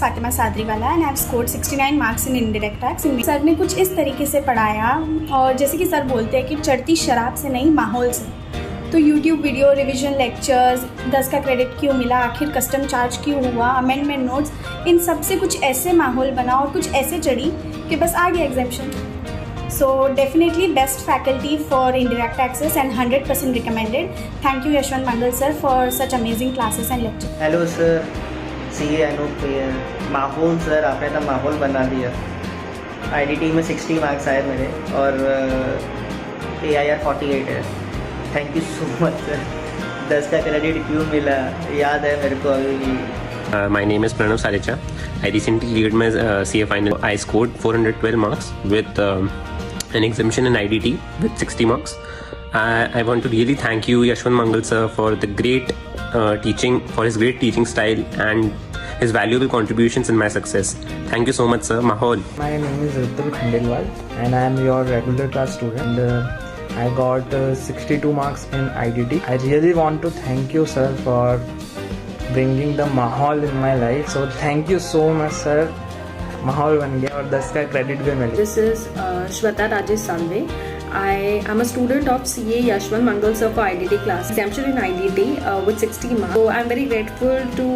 Fatima Sadriwala and I have scored 69 marks in indirect tax. Sir ने कुछ इस तरीके से पढ़ाया, और जैसे कि सर बोलते हैं कि चढ़ती शराब से नहीं माहौल से। तो यूट्यूब वीडियो, रिवीजन लेक्चर्स, 10 का क्रेडिट क्यों मिला, आखिर कस्टम चार्ज क्यों हुआ, अमेंडमेंट नोट्स, इन सब से कुछ ऐसे माहौल बना और कुछ ऐसे चढ़ी कि बस आ गया एग्जामिशन। So definitely best faculty for indirect taxes and 100% recommended. Thank you Yashwant Mangal sir for such amazing classes and lectures. Hello sir, CA Anoop भैया। माहौल सर, आपने तो माहौल बना दिया। IDT में 60 मार्क्स आए मेरे और AIR 48 है। Thank you so much sir. 10 का क्रेडिट क्यों मिला याद है मेरे को अभी भी। My name is Pranav Saricha. I recently cleared my CA final. I scored 412 marks with an exemption in IDT with 60 marks. I want to really thank you, Yashwant Mangal sir, for the great teaching, for his great teaching style and his valuable contributions in my success. Thank you so much, sir. Mahol. My name is Ritul Khandelwal and I am your regular class student. I got 62 marks in IDT. I really want to thank you, sir, for bringing the mahal in my life. So thank you so much, sir. माहौल बन गया और 10 का credit भी मिल गया। This is Shweta Rajesh Salve. I am a student of CA Yashwant Mangal sir for IDT class. Exemption in IDT with 60 marks. So I am very grateful to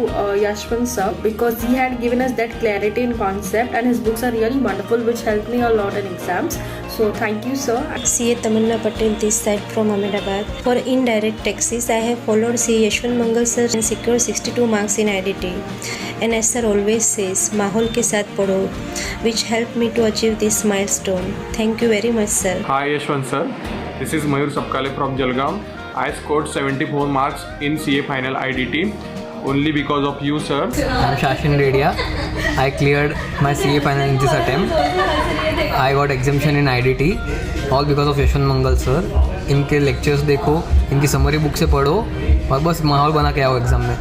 Yashwant sir because he had given us that clarity in concept and his books are really wonderful which helped me a lot in exams. So thank you sir. CA Tamanna Patel this side from Ahmedabad. For indirect taxes I have followed CA Yashwant Mangal sir and secured 62 marks in IDT. And as sir always says, माहौल के साथ पढ़ो, which helped me to achieve this milestone. Thank you very much, sir. Hi Yashwant sir, this is Mayur Sapkale from Jalgaon. I scored 74 marks in CA final IDT only because of you, sir. I'm Shashin Redia. I cleared my CA final in this attempt. I got exemption in IDT, all because of Yashwant Mangal sir. इनके lectures देखो, इनकी summary book से पढ़ो और बस माहौल बना के आओ एग्ज़ाम में।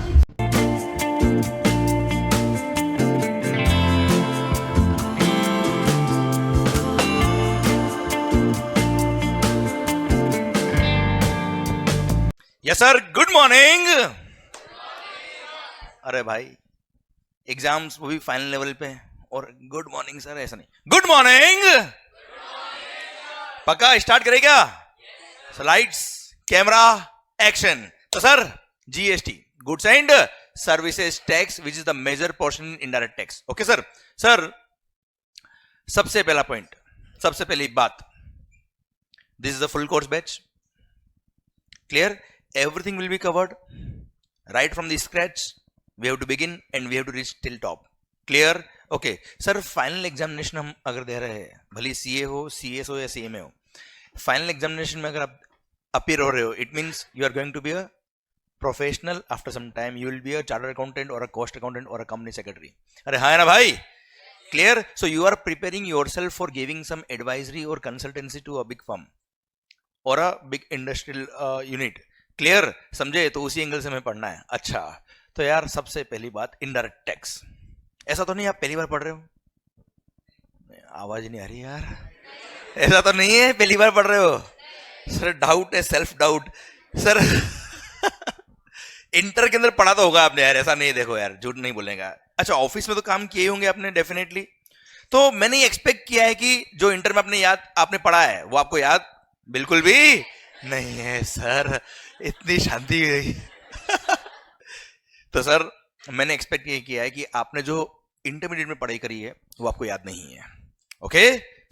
Yes sir, good morning. अरे भाई, एग्जाम्स वो भी फाइनल लेवल पे और गुड मॉर्निंग सर ऐसा नहीं, गुड मॉर्निंग। पक्का स्टार्ट करेगा? Slides, camera, action. तो sir, GST, goods and services tax which is the major portion in indirect tax. Okay sir. Sir, सबसे पहला पॉइंट, सबसे पहली बात, this is the full course batch. Clear? Everything will be covered right from the scratch. We have to begin and we have to reach till top. Clear? Okay. Sir, final examination हम अगर दे रहे हैं, भले CA हो, CS हो या CMA हो, final examination में अगर आप अपीयर हो रहे हो, it means you are going to be a professional after some time. You will be a chartered accountant और अ कॉस्ट अकाउंटेंट और अ कंपनी सेक्रेटरी। अरे हाँ ना भाई? Clear? So you are preparing yourself for giving some advisory और consultancy to a big firm और a big industrial unit. Clear? समझे? तो उसी एंगल से हमें पढ़ना है। अच्छा, तो यार सबसे पहली बात, इनडायरेक्ट टैक्स। ऐसा तो नहीं आप पहली बार पढ़ रहे हो? आवाज नहीं आ रही यार। ऐसा तो नहीं है पहली बार पढ़ रहे हो? सर, डाउट है, सेल्फ डाउट। सर इंटर के अंदर पढ़ा तो होगा आपने यार, ऐसा नहीं, देखो यार झूठ नहीं बोलेगा। अच्छा, ऑफिस में तो काम किए होंगे आपने डेफिनेटली। तो मैंने एक्सपेक्ट किया है कि जो इंटर में आपने पढ़ा है वो आपको याद बिल्कुल भी नहीं है। सर, इतनी शांति हुई। तो सर, मैंने एक्सपेक्ट ये किया है कि आपने जो इंटरमीडिएट में पढ़ाई करी है वो आपको याद नहीं है। ओके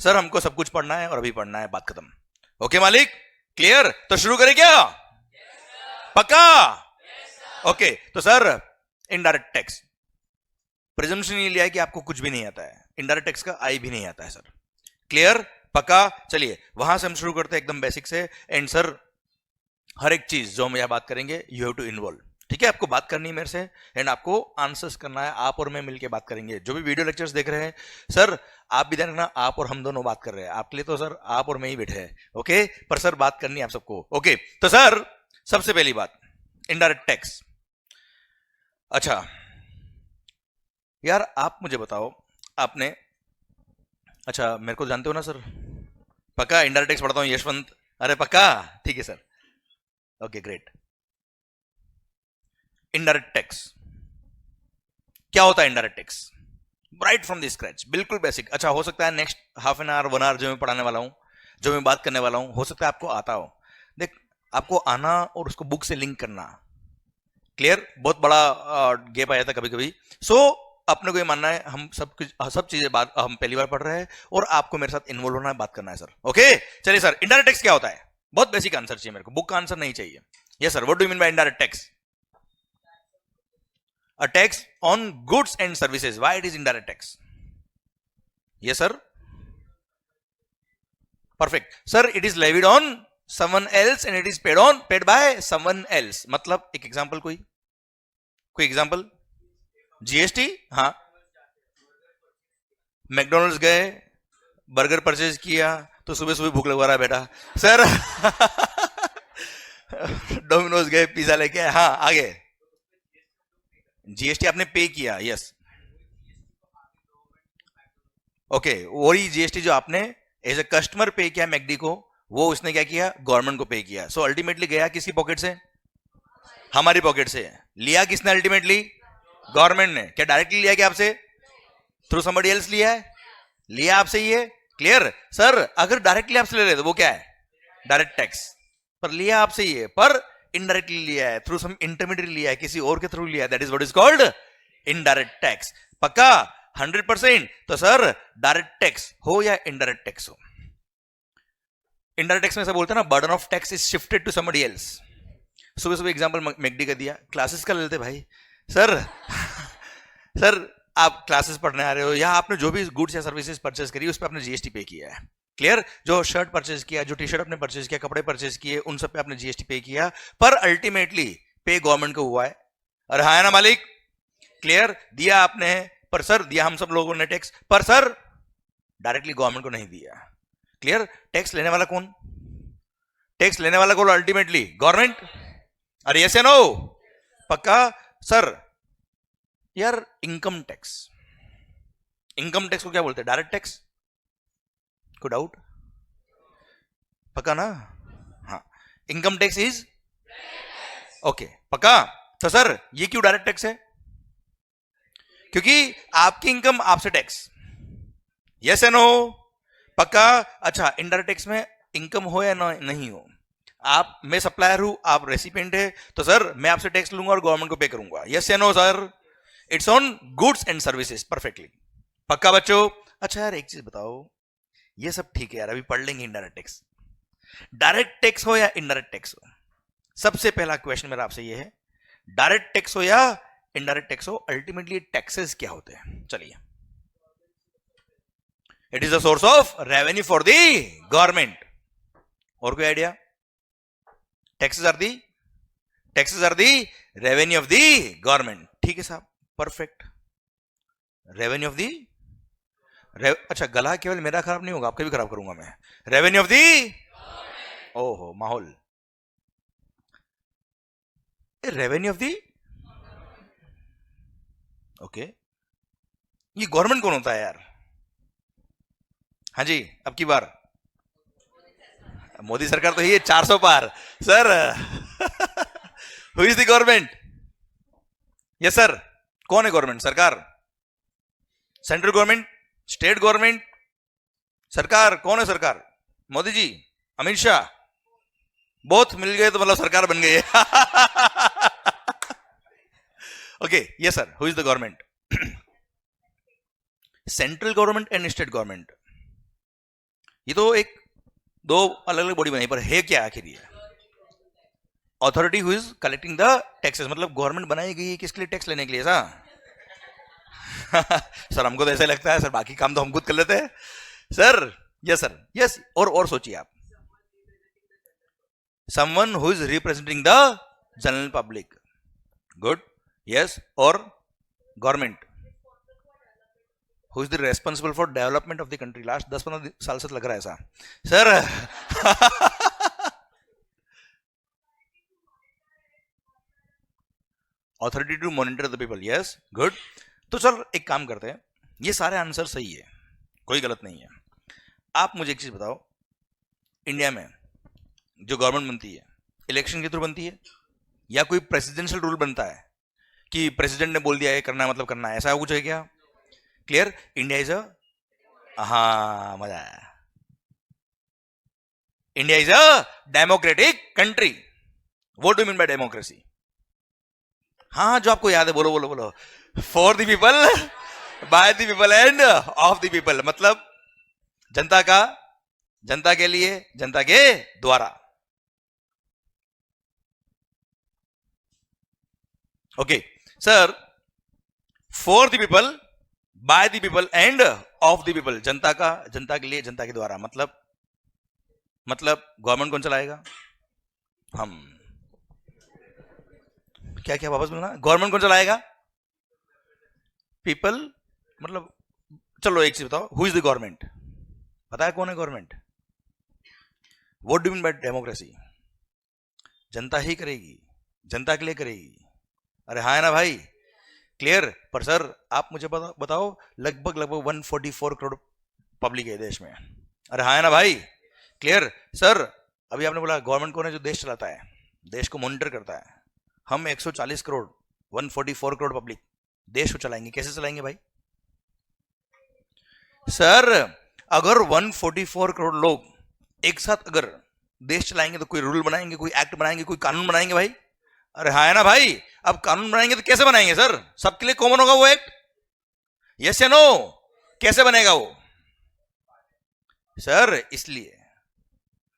सर, हमको सब कुछ पढ़ना है और अभी पढ़ना है, बात खत्म। ओके मालिक? क्लियर? तो शुरू करें क्या? पक्का? ओके। तो सर, इनडायरेक्ट टैक्स, प्रिजम्पशन ये लिया है कि आपको कुछ भी नहीं आता है, इनडायरेक्ट टैक्स का आई भी नहीं आता है सर। क्लियर? पक्का? चलिए वहां से हम शुरू करते हैं एकदम बेसिक से। एंड सर, हर एक चीज जो हम यहां बात करेंगे, यू हैव टू इन्वॉल्व। ठीक है? आपको बात करनी है मेरे से एंड आपको आंसर्स करना है। आप और मैं मिलकर बात करेंगे। जो भी वीडियो लेक्चर्स देख रहे हैं सर, आप भी ध्यान रखना, आप और हम दोनों बात कर रहे हैं। आपके लिए तो सर आप और मैं ही बैठे हैं। ओके? पर सर बात करनी है आप सबको। ओके? तो सर, सबसे पहली बात, इनडायरेक्ट टैक्स। अच्छा यार, आप मुझे बताओ, आपने, अच्छा मेरे को जानते हो ना सर? पक्का? इनडायरेक्ट टैक्स पढ़ता हूं यशवंत। अरे पक्का? ठीक है sir. Okay, great. Indirect tax क्या होता है? Indirect tax right from the scratch, बिल्कुल बेसिक। अच्छा, हो सकता है next half an hour 1 hour जो मैं पढ़ाने वाला हूं, जो मैं बात करने वाला हूं, हो सकता है आपको आता हो। देख, आपको आना और उसको बुक से लिंक करना, क्लियर, बहुत बड़ा गैप आ जाता है कभी कभी। सो अपने को ये मानना है हम सब चीजें बात हम पहली बार पढ़ रहे हैं और आपको मेरे साथ इन्वॉल्व होना है, बात करना है सर। ओके, चलिए सर, इनडायरेक्ट टैक्स क्या होता है? बहुत बेसिक आंसर चाहिए मेरे को, बुक का आंसर नहीं चाहिए। Yes sir, what do you mean by indirect tax? A tax on goods and services. Why it is indirect tax? Yes sir. Perfect sir, it is levied on someone else and it is paid by someone else. मतलब एक example, कोई example? GST. हाँ, McDonald's गए, burger purchase किया तो सुबह सुबह भूख लगवा रहा है बेटा सर। डोमिनोज गए, पिज्जा लेके आए। हाँ, आगे जीएसटी आपने पे किया। यस ओके, वही जीएसटी जो आपने एज ए कस्टमर पे किया मैकडी को, वो उसने क्या किया? गवर्नमेंट को पे किया। सो अल्टीमेटली गया किसकी पॉकेट से? हमारी पॉकेट से। लिया किसने अल्टीमेटली? गवर्नमेंट ने। क्या डायरेक्टली लिया क्या आपसे? थ्रू समबडी एल्स लिया है? लिया आपसे ही है, क्लियर सर। अगर डायरेक्टली आपसे ले रहे तो वो क्या है? Direct tax. पर लिया आपसे ही है, पर इनडायरेक्टली लिया है, थ्रू सम इंटरमीडिएट लिया है, किसी और के थ्रू लिया है, that is what is called indirect tax. पक्का 100%? तो सर डायरेक्ट टैक्स हो या इनडायरेक्ट टैक्स हो, इनडायरेक्ट टैक्स में ऐसा बोलते हैं ना, burden of tax is shifted to somebody else. सुबह सुबह एग्जांपल मैकडी का दिया, क्लासेस का लेते भाई सर। सर आप क्लासेस पढ़ने आ रहे हो, या आपने जो भी गुड्स या सर्विसेज परचेज करी उस पर आपने जीएसटी पे किया है, क्लियर। जो शर्ट परचेज किया, जो टी शर्ट आपने परचेज किया, कपड़े परचेज किए, उन सब पे आपने जीएसटी पे किया, पर अल्टीमेटली पे गवर्नमेंट को हुआ है। अरे हाँ ना मालिक, क्लियर। दिया आपने, पर सर दिया हम सब लोगों ने टैक्स, पर सर डायरेक्टली गवर्नमेंट को नहीं दिया, क्लियर। टैक्स लेने वाला कौन? टैक्स लेने वाला कौन? Ultimately government. अरे यस या नो? पक्का सर। यार इनकम टैक्स, इनकम टैक्स को क्या बोलते हैं? Direct tax. कोई डाउट? पक्का ना? हाँ, इनकम टैक्स इज ओके, पक्का। तो सर ये क्यों डायरेक्ट टैक्स है? क्योंकि आपकी इनकम आपसे टैक्स। यस या नो? पक्का। अच्छा, इनडायरेक्ट टैक्स में इनकम हो या नहीं हो, आप, मैं सप्लायर हूं, आप रेसिपिएंट है, तो सर मैं आपसे टैक्स लूंगा और गवर्नमेंट को पे करूंगा। यस या no sir? It's on goods and services, perfectly. पक्का बच्चों? अच्छा यार एक चीज बताओ, ये सब ठीक है यार, अभी पढ़ लेंगे इनडायरेक्ट टैक्स। डायरेक्ट टैक्स हो या इनडायरेक्ट टैक्स हो, सबसे पहला क्वेश्चन मेरा आपसे ये है, डायरेक्ट टैक्स हो या इनडायरेक्ट टैक्स हो, अल्टीमेटली टैक्सेस क्या होते हैं? चलिए, it is the source of revenue for the government. और कोई idea? Taxes are the revenue of the government. ठीक है साहब, परफेक्ट। रेवेन्यू ऑफ दी, अच्छा गला केवल मेरा खराब नहीं होगा, आपका भी खराब करूंगा मैं। रेवेन्यू ऑफ दी, ओहो माहौल, रेवेन्यू ऑफ दी, ओके। ये गवर्नमेंट कौन होता है यार? हाँ जी, अब की बार मोदी सरकार तो ये 400 पार sir. Who is the government? Yes sir, कौन है गवर्नमेंट? सरकार, सेंट्रल गवर्नमेंट, स्टेट गवर्नमेंट, सरकार। कौन है सरकार? मोदी जी, अमित शाह, बोथ मिल गए तो मतलब सरकार बन गई है। Okay, yes sir, who is the government? Central government and state government, ये तो एक दो अलग अलग बॉडी बनाई, पर है क्या आखिर ये? Authority who is collecting the taxes, मतलब गवर्नमेंट बनाई गई है किसके लिए? टैक्स लेने के लिए सा। सर हमको तो ऐसा लगता है सर, बाकी काम तो हम खुद कर लेते हैं सर। Yes sir, yes. और सोचिए आप, someone who is representing the general public, good, yes. और government who is the responsible for development of the country. Last 10-15 साल से लग रहा है ऐसा sir. Authority to monitor the people, yes, good. तो सर एक काम करते हैं, ये सारे आंसर सही है, कोई गलत नहीं है। आप मुझे एक चीज बताओ, इंडिया में जो गवर्नमेंट बनती है इलेक्शन के थ्रू बनती है, या कोई प्रेसिडेंशियल रूल बनता है कि प्रेसिडेंट ने बोल दिया है करना है मतलब करना है, ऐसा कुछ है क्या? क्लियर? इंडिया इज अ, हाँ मजा आया, India is a democratic country. What do mean by democracy? हाँ जो आपको याद है बोलो बोलो बोलो. For the people, by the people and of the people. मतलब जनता का, जनता के लिए, जनता के द्वारा. Okay sir, for the people, by the people and of the people. जनता का, जनता के लिए, जनता के द्वारा. मतलब गवर्नमेंट कौन चलाएगा? हम. क्या क्या वापस बोलना? गवर्नमेंट कौन चलाएगा? पीपल. मतलब चलो एक चीज बताओ, हु इज द गवर्नमेंट? पता है कौन है government? What do mean by democracy? जनता ही करेगी, जनता के लिए करेगी. अरे हाँ है ना भाई? क्लियर? पर सर आप मुझे बताओ लगभग 144 करोड़ पब्लिक है देश में. अरे हाँ है ना भाई? क्लियर? सर अभी आपने बोला गवर्नमेंट कौन है? जो देश चलाता है, देश को मॉनिटर करता है. हम 140 करोड़, 144 करोड़ पब्लिक देश को चलाएंगे. कैसे चलाएंगे भाई? सर अगर 144 करोड़ लोग एक साथ अगर देश चलाएंगे तो कोई रूल बनाएंगे, कोई एक्ट बनाएंगे, कोई कानून बनाएंगे भाई. अरे हाँ है ना भाई? अब कानून बनाएंगे तो कैसे बनाएंगे सर? सबके लिए कॉमन होगा वो एक्ट? यस या नो? कैसे बनेगा वो? सर इसलिए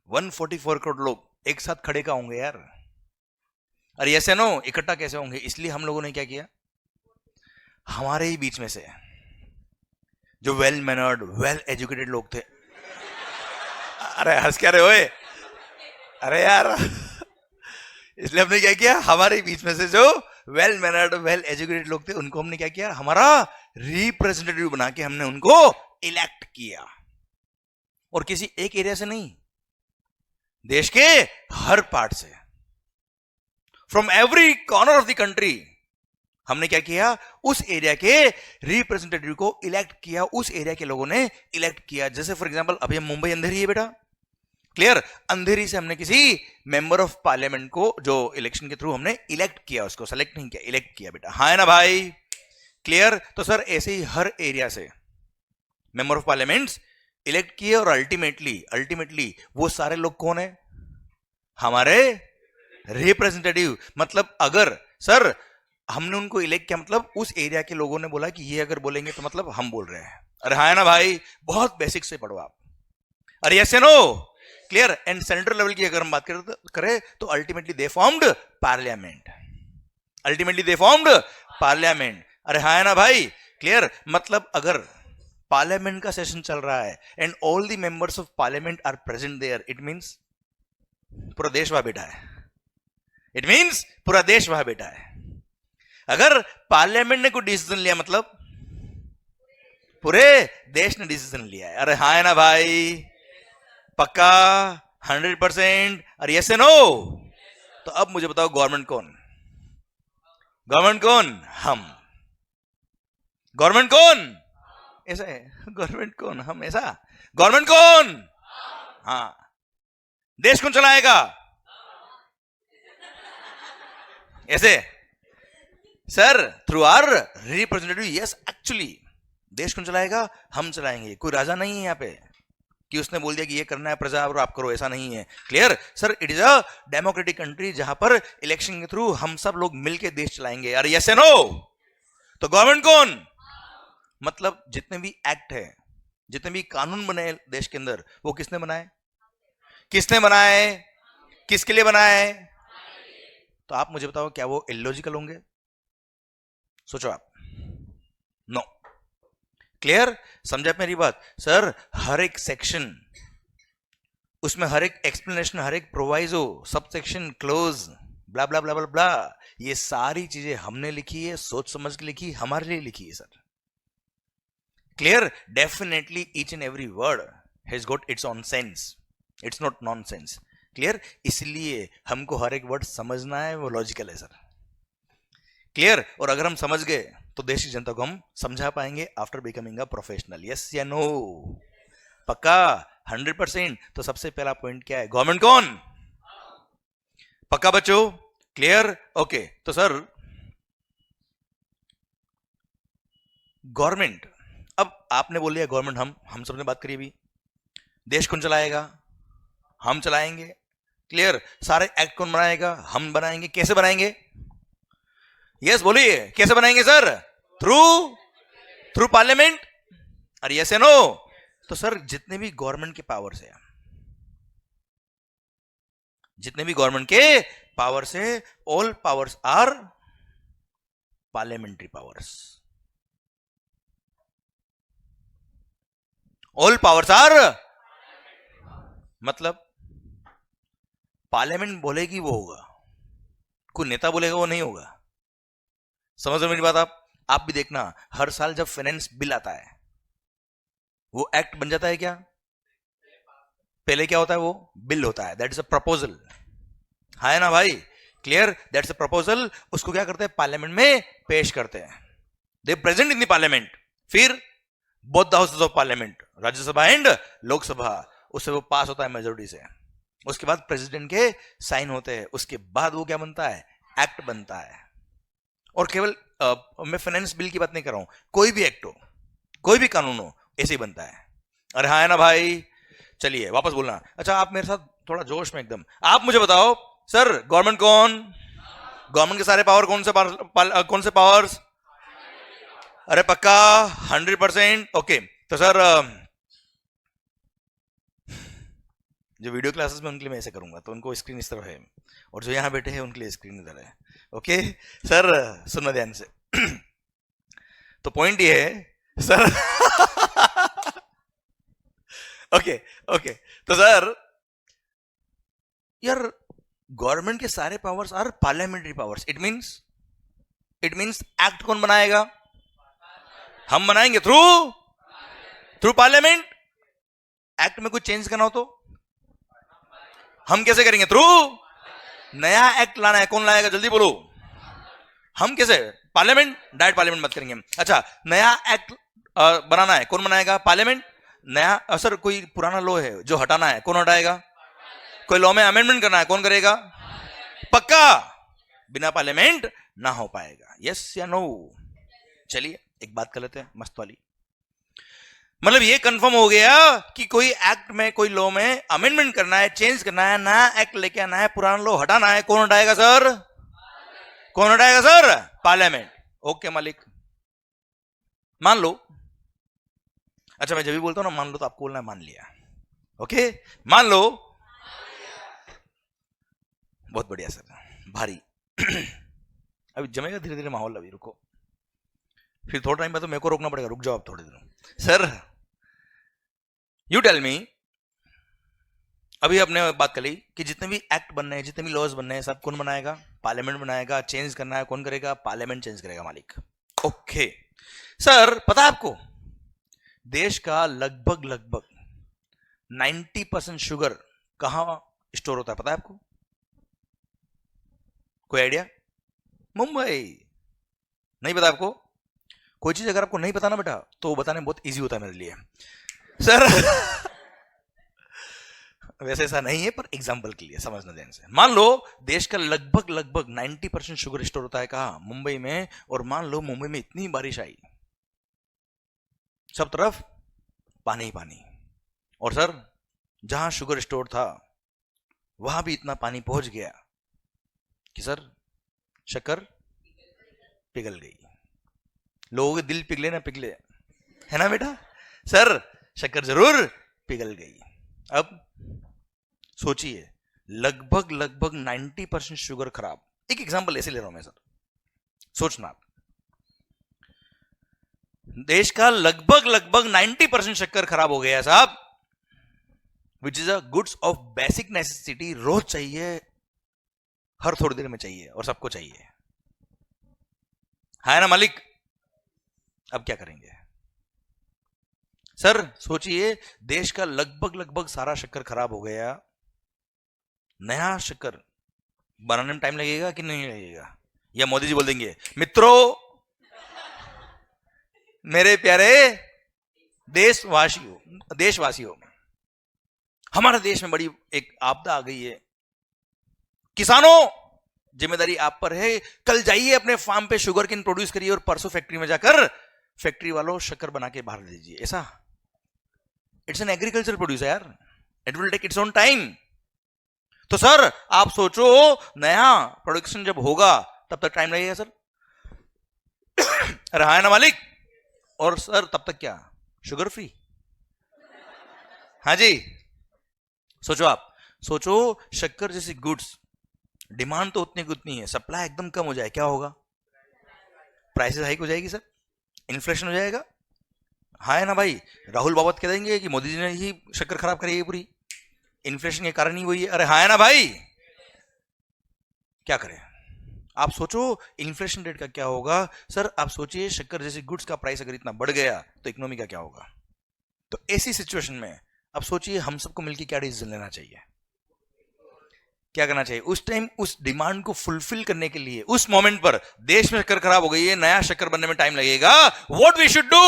144 करोड़ लोग एक साथ खड़े का होंगे यार. अरे यस या नो? इकट्ठा कैसे होंगे? इसलिए हम लोगों ने क्या किया, हमारे ही बीच में से जो वेल मैनर्ड, वेल एजुकेटेड लोग थे. अरे हंस क्या रहे हो? अरे यार इसलिए हमने क्या किया, हमारे बीच में से जो वेल मैनर्ड, वेल एजुकेटेड लोग थे उनको हमने क्या किया, हमारा रिप्रेजेंटेटिव बना के हमने उनको इलेक्ट किया. और किसी एक एरिया से नहीं, देश के हर पार्ट से, from every corner of the country हमने क्या किया, उस एरिया के रिप्रेजेंटेटिव को इलेक्ट किया. उस एरिया के लोगों ने इलेक्ट किया. जैसे फॉर एग्जांपल अभी हम मुंबई अंधेरी है बेटा. क्लियर? अंधेरी से हमने किसी मेंबर ऑफ पार्लियामेंट को जो इलेक्शन के थ्रू हमने इलेक्ट किया, उसको सेलेक्ट नहीं किया, इलेक्ट किया बेटा. हाँ है ना भाई? क्लियर? तो सर ऐसे ही हर एरिया से मेंबर ऑफ पार्लियामेंट इलेक्ट किए. और अल्टीमेटली वो सारे लोग कौन है? हमारे रिप्रेजेंटेटिव. मतलब अगर सर हमने उनको इलेक्ट किया, मतलब उस एरिया के लोगों ने बोला कि ये अगर बोलेंगे तो मतलब हम बोल रहे हैं. अरे हाँ है ना भाई? बहुत बेसिक से पढ़ो आप. अरे यस या no? Clear? And central level की अगर हम बात करें तो अल्टीमेटली दे फॉर्म्ड पार्लियामेंट. अरे हाँ है ना भाई? क्लियर? मतलब अगर पार्लियामेंट का सेशन चल रहा है and all the members of parliament are present there, it means पूरा देश वहां बैठा है. इट मींस पूरा देश वहां बैठा है. अगर पार्लियामेंट ने कोई डिसीजन लिया मतलब पूरे देश ने डिसीजन लिया है. अरे हाँ है ना भाई? पक्का 100%. अरे यस या नो? तो अब मुझे बताओ गवर्नमेंट कौन? गवर्नमेंट कौन? हम. गवर्नमेंट कौन? ऐसा है. गवर्नमेंट कौन? हम. ऐसा. गवर्नमेंट कौन? हाँ. देश कौन चलाएगा? ऐसे sir through our representative. Yes actually देश कौन चलाएगा? हम चलाएंगे. कोई राजा नहीं है यहाँ पे कि उसने बोल दिया कि ये करना है प्रजा और आप करो, ऐसा नहीं है. Clear? Sir it is a democratic country जहां पर इलेक्शन के थ्रू हम सब लोग मिलके देश चलाएंगे. अरे यस या नो? तो गवर्नमेंट कौन? मतलब जितने भी एक्ट है, जितने भी कानून बने देश के अंदर, वो किसने बनाए? किसने बनाए? किसके लिए बनाए? तो आप मुझे बताओ क्या वो इलॉजिकल होंगे? सोचो आप. नो. क्लियर? समझा मेरी बात? सर हर एक सेक्शन, उसमें हर एक एक्सप्लेनेशन, हर एक प्रोवाइजो, सब सेक्शन, क्लोज, ब्ला ब्ला ब्ला ब्ला ब्ला, ये सारी चीजें हमने लिखी है, सोच समझ के लिखी, हमारे लिए लिखी है sir. Clear? Definitely each and every word has got its on sense. It's not nonsense. Clear? इसलिए हमको हर एक वर्ड समझना है, वो लॉजिकल है सर. क्लियर? और अगर हम समझ गए तो देश की जनता को हम समझा पाएंगे after becoming a professional. Yes या नो? पक्का 100%. तो सबसे पहला पॉइंट क्या है? गवर्नमेंट कौन? पक्का बच्चों? क्लियर? ओके. तो सर गवर्नमेंट अब आपने बोल लिया गवर्नमेंट, हम सबने बात करी अभी, देश कौन चलाएगा? हम चलाएंगे। क्लियर? सारे एक्ट कौन बनाएगा? हम बनाएंगे। कैसे बनाएंगे? यस बोलिए, कैसे बनाएंगे सर? Through parliament. और यस या नो? तो सर जितने भी गवर्नमेंट के पावर्स है, जितने भी गवर्नमेंट के पावर्स है, all powers are parliamentary powers. All powers are, मतलब पार्लियामेंट बोलेगी वो होगा, कोई नेता बोलेगा वो नहीं होगा। समझ रहे मेरी बात? आप भी देखना, हर साल जब फाइनेंस बिल आता है वो एक्ट बन जाता है क्या? पहले क्या होता है? वो बिल होता है, दैट इज अ प्रपोजल। है ना भाई? क्लियर? That's a proposal. उसको क्या करते हैं? पार्लियामेंट में पेश करते हैं। They present in the parliament. फिर both the houses of parliament, Rajya Sabha and Lok Sabha, उससे वो पास होता है मेजोरिटी से। उसके बाद प्रेसिडेंट के साइन होते हैं। उसके बाद वो क्या बनता है? एक्ट बनता है। और केवल मैं फाइनेंस बिल की बात नहीं कर रहा हूं, कोई भी एक्ट हो, कोई भी कानून हो, ऐसे ही बनता है। अरे हाँ है ना भाई? चलिए वापस बोलना। अच्छा, आप मेरे साथ थोड़ा जोश में एकदम, आप मुझे बताओ सर, गवर्नमेंट कौन? गवर्नमेंट के सारे पावर कौन से पावर्स? अरे पक्का 100%? ओके। तो सर जो वीडियो क्लासेस में उनके लिए मैं ऐसे करूंगा, तो उनको स्क्रीन इस तरह है, और जो यहां बैठे हैं उनके लिए स्क्रीन इधर है। ओके सर, सुनना ध्यान से। तो पॉइंट ये है सर। ओके तो सर यार, गवर्नमेंट के सारे powers are parliamentary powers. It means act कौन बनाएगा? हम बनाएंगे थ्रू पार्लियामेंट। एक्ट में कुछ चेंज करना हो तो हम कैसे करेंगे? थ्रू नया एक्ट लाना है, कौन लाएगा? जल्दी बोलो। हम कैसे? पार्लियामेंट। डायरेक्ट पार्लियामेंट बात करेंगे। अच्छा, नया एक्ट बनाना है, कौन बनाएगा? पार्लियामेंट। नया सर कोई पुराना लॉ है जो हटाना है, कौन हटाएगा? कोई लॉ में अमेंडमेंट करना है, कौन करेगा? पक्का बिना पार्लियामेंट ना हो पाएगा। यस या नो? चलिए एक बात कर लेते हैं मस्त वाली। मतलब ये कंफर्म हो गया कि कोई एक्ट में, कोई लॉ में अमेंडमेंट करना है, चेंज करना है, नया एक्ट लेके आना है, पुराना लॉ हटाना है, कौन हटाएगा सर? कौन हटाएगा सर? पार्लियामेंट। ओके मालिक, मान लो। अच्छा, मैं जब भी बोलता हूं ना मान लो, तो आपको बोलना है मान लिया। ओके, मान लो। बहुत बढ़िया सर, भारी। अभी जमेगा धीरे धीरे माहौल, अभी रुको, फिर थोड़ा टाइम बाद तो मेरे को रोकना पड़ेगा। रुक जाओ आप थोड़े दिनों। सर यू टेल मी, अभी आपने बात कर ली कि जितने भी एक्ट बनने हैं, जितने भी लॉज बनने हैं, सब कौन बनाएगा? पार्लियामेंट बनाएगा। चेंज करना है, कौन करेगा? पार्लियामेंट चेंज करेगा मालिक। ओके सर, पता है आपको देश का लगभग 90% शुगर कहां स्टोर होता है? पता है आपको? कोई आइडिया? मुंबई। नहीं पता आपको? कोई चीज अगर आपको नहीं पता ना बेटा, तो बताने बहुत इजी होता है मेरे लिए सर। वैसे ऐसा नहीं है, पर एग्जांपल के लिए समझना ध्यान से। मान लो देश का लगभग 90% शुगर स्टोर होता है कहां? मुंबई में। और मान लो मुंबई में इतनी बारिश आई, सब तरफ पानी ही पानी, और सर जहां शुगर स्टोर था वहां भी इतना पानी पहुंच गया कि सर शक्कर पिघल गई। लोगों के दिल पिघले ना पिघले, है ना बेटा? सर शक्कर जरूर पिघल गई। अब सोचिए, लगभग 90% शुगर खराब। एक एग्जांपल ऐसे ले रहा हूं मैं सर, सोचना। देश का लगभग 90% शक्कर खराब हो गया साहब, which is a goods of basic necessity. रोज चाहिए, हर थोड़ी देर में चाहिए, और सबको चाहिए, है ना मालिक? अब क्या करेंगे सर? सोचिए, देश का लगभग सारा शक्कर खराब हो गया। नया शक्कर बनाने में टाइम लगेगा कि नहीं लगेगा? या मोदी जी बोल देंगे, मित्रों, मेरे प्यारे देशवासियों, हमारे देश में बड़ी एक आपदा आ गई है। किसानों, जिम्मेदारी आप पर है। कल जाइए अपने फार्म पे, शुगर केन प्रोड्यूस करिए, और परसों फैक्ट्री में जाकर फैक्ट्री वालों शक्कर बना के बाहर दीजिए, ऐसा? इट्स एन एग्रीकल्चर प्रोड्यूस यार, it will take its own time. तो सर आप सोचो नया प्रोडक्शन जब होगा तब तक टाइम लगेगा सर। अरे हाँ ना मालिक। और सर तब तक क्या शुगर फ्री? हाँ जी, सोचो आप, सोचो शक्कर जैसी गुड्स डिमांड तो उतनी की उतनी है, सप्लाई एकदम कम हो जाए, क्या होगा? प्राइसेस हाइक हो जाएगी सर, इन्फ्लेशन हो जाएगा। हाँ है ना भाई, राहुल बाबत कह देंगे कि मोदी जी ने ही शक्कर खराब करी है पूरी, इन्फ्लेशन के कारण ही वही है। अरे हाँ है ना भाई, क्या करें? आप सोचो इन्फ्लेशन रेट का क्या होगा सर। आप सोचिए शक्कर जैसी गुड्स का प्राइस अगर इतना बढ़ गया तो इकोनॉमी का क्या होगा? तो ऐसी सिचुएशन में अब सोचिए हम सबको मिलकर क्या डिसीजन लेना चाहिए, क्या करना चाहिए उस टाइम? उस डिमांड को फुलफिल करने के लिए उस मोमेंट पर देश में शक्कर खराब हो गई है, नया शक्कर बनने में टाइम लगेगा, व्हाट वी शुड डू?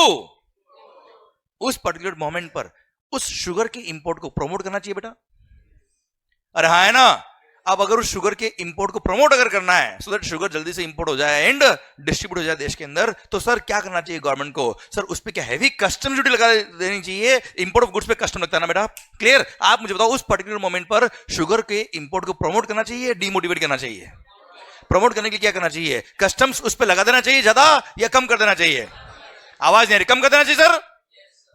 उस पर्टिकुलर मोमेंट पर उस शुगर के इंपोर्ट को प्रमोट करना चाहिए बेटा। अरे हाँ है ना। अब अगर उस शुगर के इंपोर्ट को प्रमोट अगर करना है सो दैट शुगर जल्दी से इंपोर्ट हो जाए एंड डिस्ट्रीब्यूट हो जाए देश के अंदर, तो सर क्या करना चाहिए गवर्नमेंट को? सर उस पे क्या हैवी कस्टम ड्यूटी लगा देनी चाहिए? इंपोर्ट ऑफ गुड्स पे कस्टम लगता है ना बेटा, क्लियर? आप मुझे बताओ उस पर्टिकुलर मोमेंट पर शुगर के इंपोर्ट को प्रमोट करना चाहिए, डिमोटिवेट करना चाहिए? प्रमोट करने के लिए क्या करना चाहिए? कस्टम्स उस पर लगा देना चाहिए ज्यादा या कम कर देना चाहिए? आवाज नहीं आ रही, कम कर देना चाहिए सर।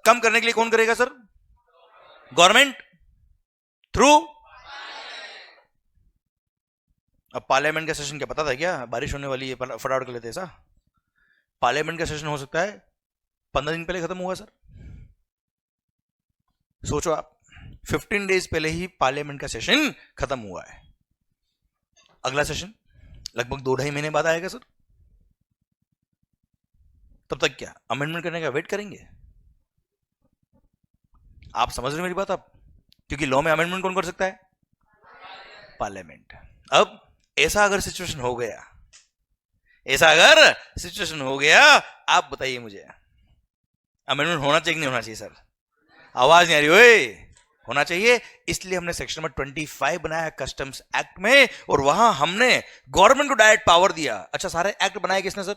कम करने के लिए कौन करेगा सर? Government through. अब पार्लियामेंट का सेशन क्या पता था क्या बारिश होने वाली है, फटाफट कर लेते ऐसा? पार्लियामेंट का सेशन हो सकता है 15 दिन पहले खत्म हुआ सर। सोचो आप, 15 डेज पहले ही पार्लियामेंट का सेशन खत्म हुआ है। अगला सेशन लगभग 2-2.5 महीने बाद आएगा सर। तब तक क्या अमेंडमेंट करने का वेट करेंगे? आप समझ रहे मेरी बात आप? क्योंकि लॉ में अमेंडमेंट कौन कर सकता है? पार्लियामेंट। अब ऐसा अगर सिचुएशन हो गया, ऐसा अगर सिचुएशन हो गया, आप बताइए मुझे अमेंडमेंट होना चाहिए कि नहीं होना चाहिए सर? आवाज नहीं आ रही ओए। होना चाहिए। इसलिए हमने सेक्शन नंबर 25 बनाया कस्टम्स एक्ट में, और वहां हमने गवर्नमेंट को डायरेक्ट पावर दिया। अच्छा, सारे एक्ट बनाए किसने सर?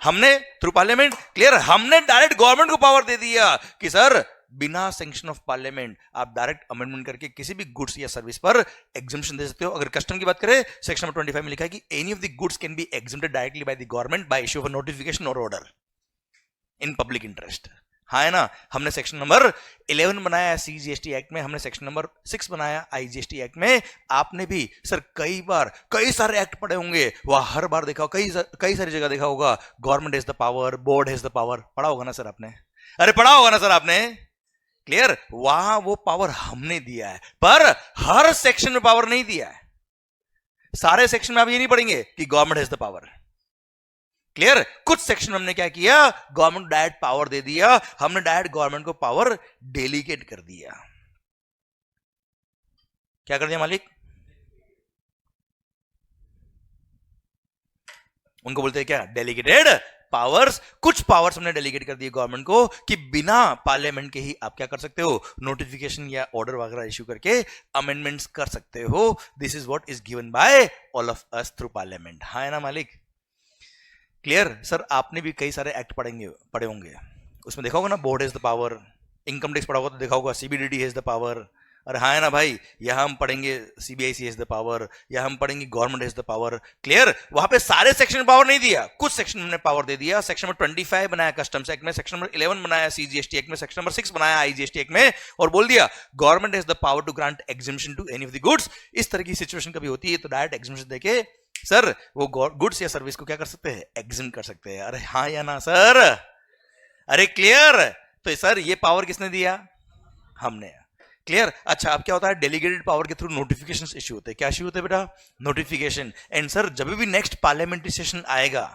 हमने, थ्रू पार्लियामेंट, क्लियर? हमने डायरेक्ट गवर्नमेंट को पावर दे दिया कि सर बिना सैंक्शन ऑफ पार्लियामेंट आप डायरेक्ट अमेंडमेंट करके किसी भी गुड्स या सर्विस पर एग्जम्पशन दे सकते हो। अगर कस्टम की बात करें, सेक्शन नंबर 25 में लिखा है कि any of the goods can be exempted directly by the government by issue of notification और ऑर्डर इन पब्लिक इंटरेस्ट। हाँ है ना। हमने सेक्शन नंबर 11 बनाया CGST एक्ट में, हमने सेक्शन नंबर 6 बनाया IGST एक्ट में। आपने भी सर कई सारे एक्ट पढ़े होंगे, वह हर बार देखा, कई सारी जगह देखा होगा, government has the power, board has the power, पढ़ा होगा ना सर आपने? अरे पढ़ा होगा ना सर आपने, क्लियर? वहां वो पावर हमने दिया है, पर हर सेक्शन में पावर नहीं दिया है। सारे सेक्शन में आप ये नहीं पढ़ेंगे कि government has the power, clear? कुछ सेक्शन में हमने क्या किया, गवर्नमेंट डायरेक्ट पावर दे दिया, हमने डायरेक्ट गवर्नमेंट को पावर डेलीगेट कर दिया। क्या कर दिया मालिक? उनको बोलते हैं क्या? Delegated powers. कुछ पावर्स हमने डेलीगेट कर दिए गवर्नमेंट को कि बिना पार्लियामेंट के ही आप क्या कर सकते हो, नोटिफिकेशन या ऑर्डर वगैरह इश्यू करके अमेंडमेंट्स कर सकते हो। This is what is given by all of us through parliament. हाँ है ना मालिक, क्लियर? सर आपने भी कई सारे एक्ट पढ़े होंगे, उसमें देखा होगा ना, board has the power, income tax पढ़ा होगा तो देखा होगा CBDT हैज द पावर। अरे हाँ है ना भाई, यहां हम पढ़ेंगे CBIC हैज द पावर, या हम पढ़ेंगे government has the power, clear? वहां पे सारे सेक्शन में पावर नहीं दिया, कुछ सेक्शन में पावर दे दिया। सेक्शन नंबर 25 बनाया कस्टम्स एक्ट में, सेक्शन नंबर 11 बनाया CGST एक्ट में, सेक्शन नंबर 6 बनाया IGST एक्ट में, और बोल दिया government has the power to grant exemption to any of the goods. इस तरह की सिचुएशन कभी होती है तो डायरेक्ट एग्जम्पशन देके सर वो गुड्स या सर्विस को क्या कर सकते हैं, एग्जम्प्ट कर सकते हैं। अरे हाँ या ना सर? अरे क्लियर? तो सर ये पावर किसने दिया? हमने, क्लियर? अच्छा, अब क्या होता है, डेलीगेटेड पावर के थ्रू नोटिफिकेशंस इश्यू होते हैं। क्या इश्यू होते हैं बेटा? नोटिफिकेशन। एंड सर जब भी नेक्स्ट पार्लियामेंट्री सेशन आएगा,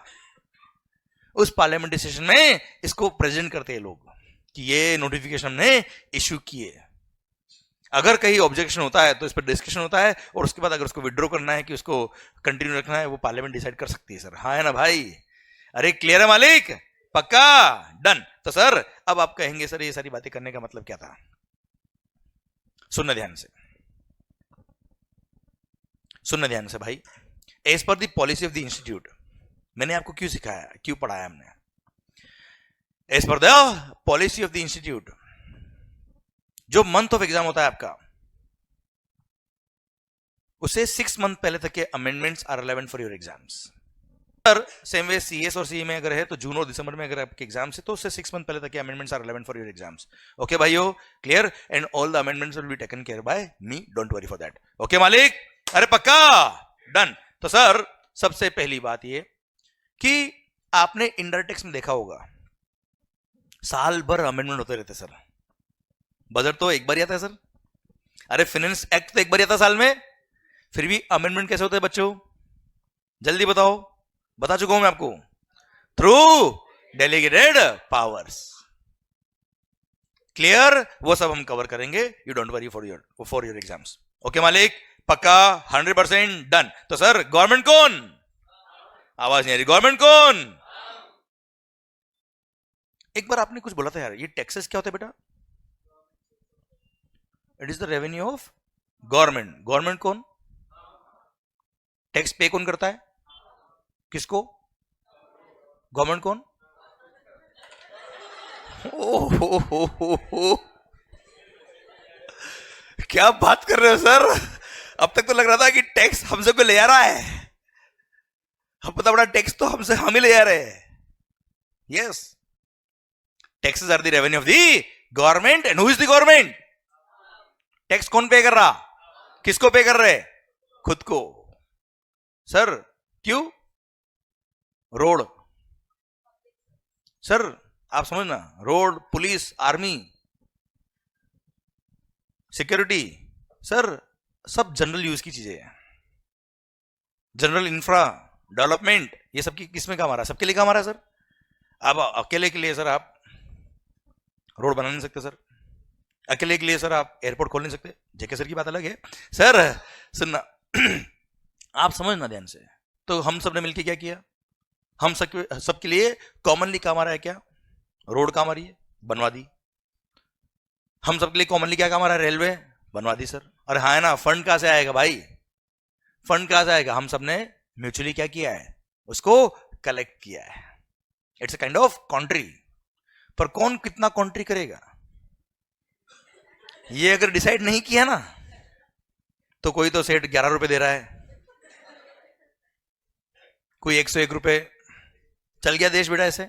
उस पार्लियामेंट्री सेशन में इसको प्रेजेंट करते हैं लोग कि ये नोटिफिकेशन हमने इश्यू किए। अगर कहीं ऑब्जेक्शन होता है तो इस पर डिस्कशन होता है, और उसके बाद अगर उसको विड्रॉ करना है कि उसको कंटिन्यू रखना है, वो पार्लियामेंट डिसाइड कर सकती है सर। हाँ है ना भाई? अरे क्लियर है मालिक? पक्का? डन। तो सर अब आप कहेंगे सर ये सारी बातें करने का मतलब क्या था? सुनना ध्यान से, सुनना ध्यान से भाई। As per the policy of the institute, मैंने आपको क्यों सिखाया, क्यों पढ़ाया हमने? As per the policy of the institute, जो मंथ ऑफ एग्जाम होता है आपका, उसे 6 मंथ पहले तक के amendments are relevant for your exams. Sir same way CS और सीए में अगर है तो जून और दिसंबर में अगर आपके एग्जाम्स है तो उससे 6 मंथ पहले तक के amendments are relevant for your exams. Okay भाइयों, clear? And all the amendments will be taken care by me, don't worry for that. Okay मालिक, अरे पक्का, डन। तो सर सबसे पहली बात ये कि आपने इनडायरेक्ट टैक्स में देखा होगा साल भर अमेंडमेंट होते रहते सर। बजट तो एक बार ही आता है सर, अरे फाइनेंस एक्ट तो एक बार ही आता है साल में, फिर भी अमेंडमेंट कैसे होते हैं बच्चों? जल्दी बताओ। बता चुका हूं मैं आपको, थ्रू डेलीगेटेड पावर्स। क्लियर? वो सब हम कवर करेंगे, you don't worry for your exams. Okay मालिक, पक्का 100% डन। तो सर गवर्नमेंट कौन? आवाज नहीं आ रही, गवर्नमेंट कौन? एक बार आपने कुछ बोला था यार, ये टैक्सेस क्या होते हैं बेटा? It is the revenue of government. Government कौन? टैक्स पे कौन करता है? किसको? गवर्नमेंट कौन? ओ, क्या बात कर रहे हो सर? अब तक तो लग रहा था कि टैक्स हमसे कोई ले आ रहा है, अब पता बड़ा टैक्स तो हमसे हम ही ले आ रहे हैं। Yes, taxes are the revenue of the government. And who is the government? Tax कौन पे कर रहा? किसको पे कर रहे? खुद को। सर क्यों? रोड, सर आप समझना, road, police, army, security, sir सब जनरल यूज की चीजें हैं। जनरल इंफ्रा डेवलपमेंट, ये सब की किसमें काम आ रहा है? सबके लिए काम आ रहा है सर। अब अकेले के लिए सर आप रोड बना नहीं सकते सर, अकेले के लिए सर आप एयरपोर्ट खोल नहीं सकते। जेके सर की बात अलग है सर, सुनना आप समझना ध्यान से। तो हम सब ने मिलकर क्या किया? हम सबके लिए कॉमनली काम आ रहा है क्या? रोड काम आ रही है, बनवा दी। हम सबके लिए कॉमनली क्या काम आ रहा है? रेलवे, बनवा दी सर। अरे हाँ है ना, फंड कहां से आएगा भाई? फंड कहां से आएगा? हम सबने म्यूचुअली क्या किया है? उसको कलेक्ट किया है। It's a kind of country. पर कौन कितना कॉन्ट्री करेगा, ये अगर डिसाइड नहीं किया ना, तो कोई तो सेठ 11 रुपए दे रहा है, कोई 101 रुपए, चल गया देश बेटा ऐसे।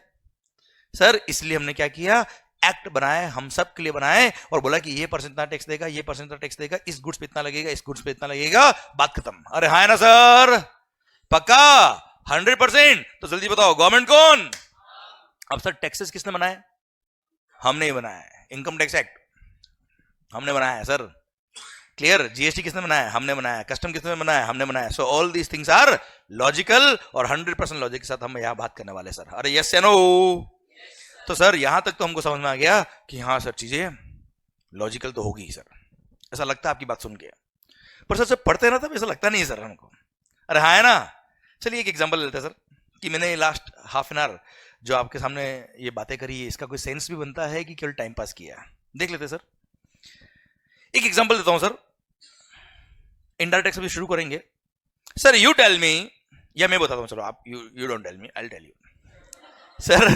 सर इसलिए हमने क्या किया? एक्ट बनाए, हम सब के लिए बनाए और बोला कि ये परसेंट इतना टैक्स देगा, ये परसेंट इतना टैक्स देगा, इस गुड्स पे इतना लगेगा, इस गुड्स पे इतना लगेगा, बात खत्म। अरे हाँ है ना सर, पक्का 100%। तो जल्दी बताओ गवर्नमेंट कौन? अब सर टैक्सेस किसने बनाए? हमने ही बनाया है। इनकम टैक्स एक्ट हमने बनाया है सर। क्लियर? जीएसटी किसने बनाया? हमने बनाया। कस्टम किसने बनाया? हमने बनाया। So all these things are logical और 100% लॉजिक के साथ हम यहां बात करने वाले सर। अरे यस या नो? तो सर यहां तक तो हमको समझ में आ गया कि हाँ सर चीजें लॉजिकल तो होगी सर, ऐसा लगता है आपकी बात सुन के। पर सर जब पढ़ते ना तब ऐसा लगता नहीं है सर हमको। अरे हाँ है ना? चलिए एक एग्जांपल लेते हैं सर कि मैंने लास्ट हाफ एन आवर जो आपके सामने ये बातें करी है, इसका कोई सेंस भी बनता है कि केवल टाइम पास किया? देख लेते सर। एक एग्जांपल देता हूं सर, इनडायरेक्ट टैक्स भी शुरू करेंगे सर। यू टेल मी, या मैं बताता हूं, चलो आप you don't tell me, I will tell you sir.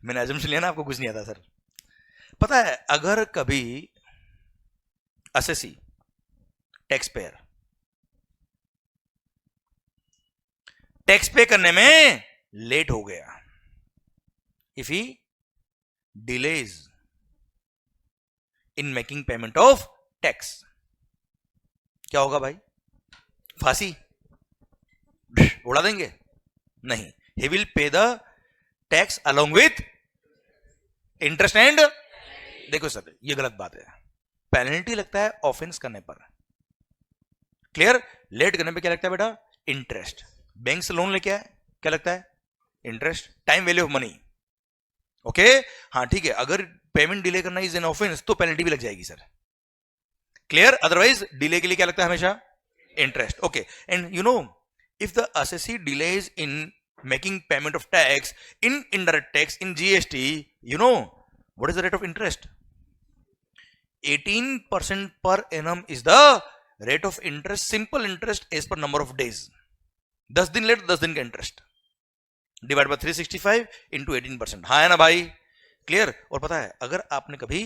मैंने अजम्पशन लिया ना, आपको कुछ नहीं आता सर। पता है अगर कभी असेसी टैक्स पेयर टैक्स पे करने में लेट हो गया, if he delays in making payment of tax, क्या होगा भाई? फांसी उड़ा देंगे? नहीं, he will pay the tax along with interest and. देखो सर ये गलत बात है, पेनल्टी लगता है ऑफेंस करने पर। क्लियर? लेट करने पे क्या लगता है बेटा? इंटरेस्ट। बैंक से लोन लेके आए, क्या लगता है? Interest. Time value of money. Okay हाँ ठीक है, अगर पेमेंट डिले करना इज एन ऑफेंस तो पेनल्टी भी लग जाएगी सर। क्लियर? अदरवाइज डिले के लिए क्या लगता है हमेशा? Interest. Okay, and you know if the assessee delays in making payment of tax in indirect tax in GST, you know what is the rate of interest? 18% per annum is the rate of interest, simple interest as per number of days. 10 दिन late 10 दिन का interest divide by 365 into 18%। हाँ है ना भाई? Clear? और पता है, अगर आपने कभी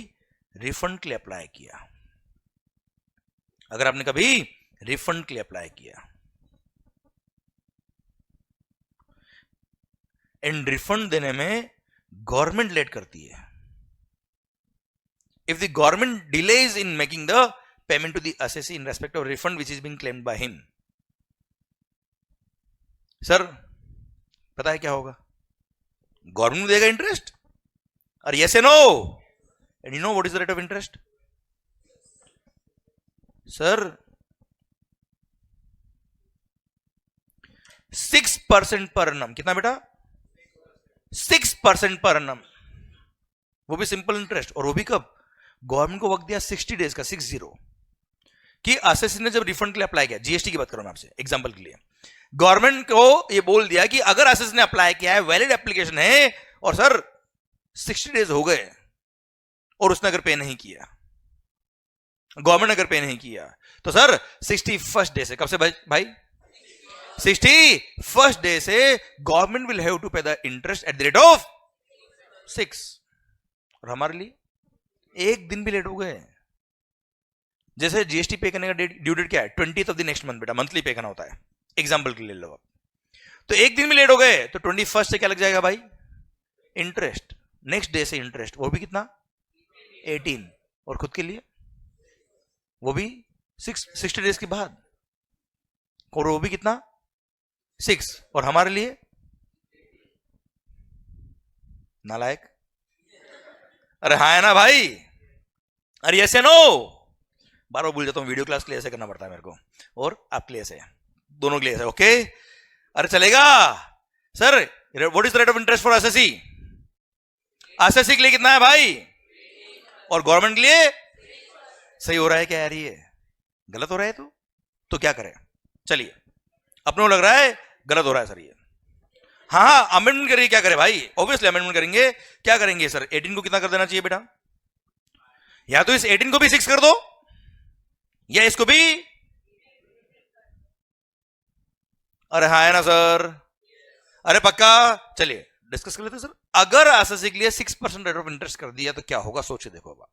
रिफंड के लिए अप्लाई किया, अगर आपने कभी रिफंड के लिए अप्लाई किया एंड रिफंड देने में गवर्नमेंट लेट करती है, if the government delays in making the payment to the assessee in respect of refund which is being claimed by him, sir पता है क्या होगा? गवर्नमेंट देगा इंटरेस्ट, और yes and no, and you know what is the rate of interest? Sir 6% पर annum. कितना बेटा? 6% पर annum, वो भी सिंपल इंटरेस्ट, और वो भी कब? गवर्नमेंट को वक्त दिया 60 डेज का, 60, कि असेसी ने जब रिफंड के लिए अप्लाई किया, जीएसटी की बात करूं मैं आपसे एग्जांपल के लिए, गवर्नमेंट को ये बोल दिया कि अगर असेसी ने अप्लाई किया है, वैलिड एप्लीकेशन है, और सर 60 डेज हो गए और उसने अगर पे नहीं किया, गवर्नमेंट अगर पे नहीं किया, तो सर 61st डे से, कब से भाई? 61st डे से government will have to pay the interest at the rate of 6, और हमारे लिए एक दिन भी लेट हो गए, जैसे जीएसटी पे करने का ड्यू डेट क्या है? 20th of the next month, बेटा मंथली पे करना होता है, एग्जांपल के लिए लो आप, तो एक दिन भी लेट हो गए तो 21st से क्या लग जाएगा भाई? इंटरेस्ट, नेक्स्ट डे से इंटरेस्ट, वो भी कितना? 18, और खुद के लिए वो भी 60 डेज के बाद, और वो भी कितना? 6, और हमारे लिए नालायक। अरे हाँ है ना भाई? अरे ऐसे नो, बार बार भूल जाता हूँ, वीडियो क्लास के लिए ऐसे करना पड़ता है मेरे को, और आपके लिए ऐसे, दोनों के लिए ऐसे, ओके? अरे चलेगा sir? What is the rate of interest for SSC? SSC के लिए कितना है भाई, और गवर्नमेंट के लिए? सही हो रहा है क्या यार? ये गलत हो रहा है तो क्या करें? चलिए, अपने को लग रहा है गलत हो रहा है सर ये, हाँ अमेंडमेंट करिए, क्या करें भाई? ऑब्वियसली अमेंडमेंट करेंगे। क्या करेंगे सर? 18 को कितना कर देना चाहिए बेटा? या तो इस 18 को भी 6 कर दो, या इसको भी, अरे हाँ है ना सर? अरे पक्का? चलिए डिस्कस कर लेते सर। अगर एसएससी के लिए 6% रेट ऑफ इंटरेस्ट कर दिया तो क्या होगा, सोचे देखो। अब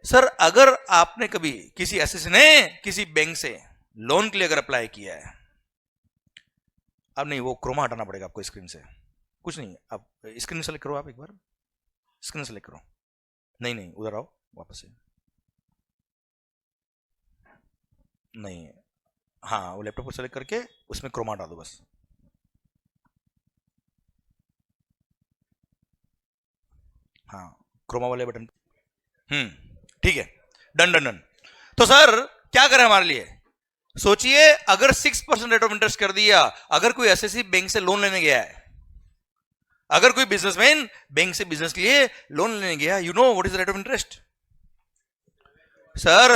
सर अगर आपने कभी किसी एसएससी ने किसी बैंक से लोन के लिए अगर अप्लाई किया है, अब नहीं, वो क्रोमा हटाना पड़ेगा आपको स्क्रीन से, कुछ नहीं, आप स्क्रीन सेलेक्ट करो, आप एक बार स्क्रीन सेलेक्ट करो, नहीं उधर आओ वापस से, नहीं, हाँ वो लैपटॉप को सेलेक्ट करके उसमें क्रोमा हटा दो बस। हाँ क्रोमा वाले बटन, ठीक है, डन। तो सर क्या करें हमारे लिए? सोचिए अगर 6% रेट ऑफ इंटरेस्ट कर दिया, अगर कोई एसएससी बैंक से लोन लेने गया है, अगर कोई बिजनेसमैन बैंक से बिजनेस के लिए लोन लेने गया, you know what is the rate of interest? Sir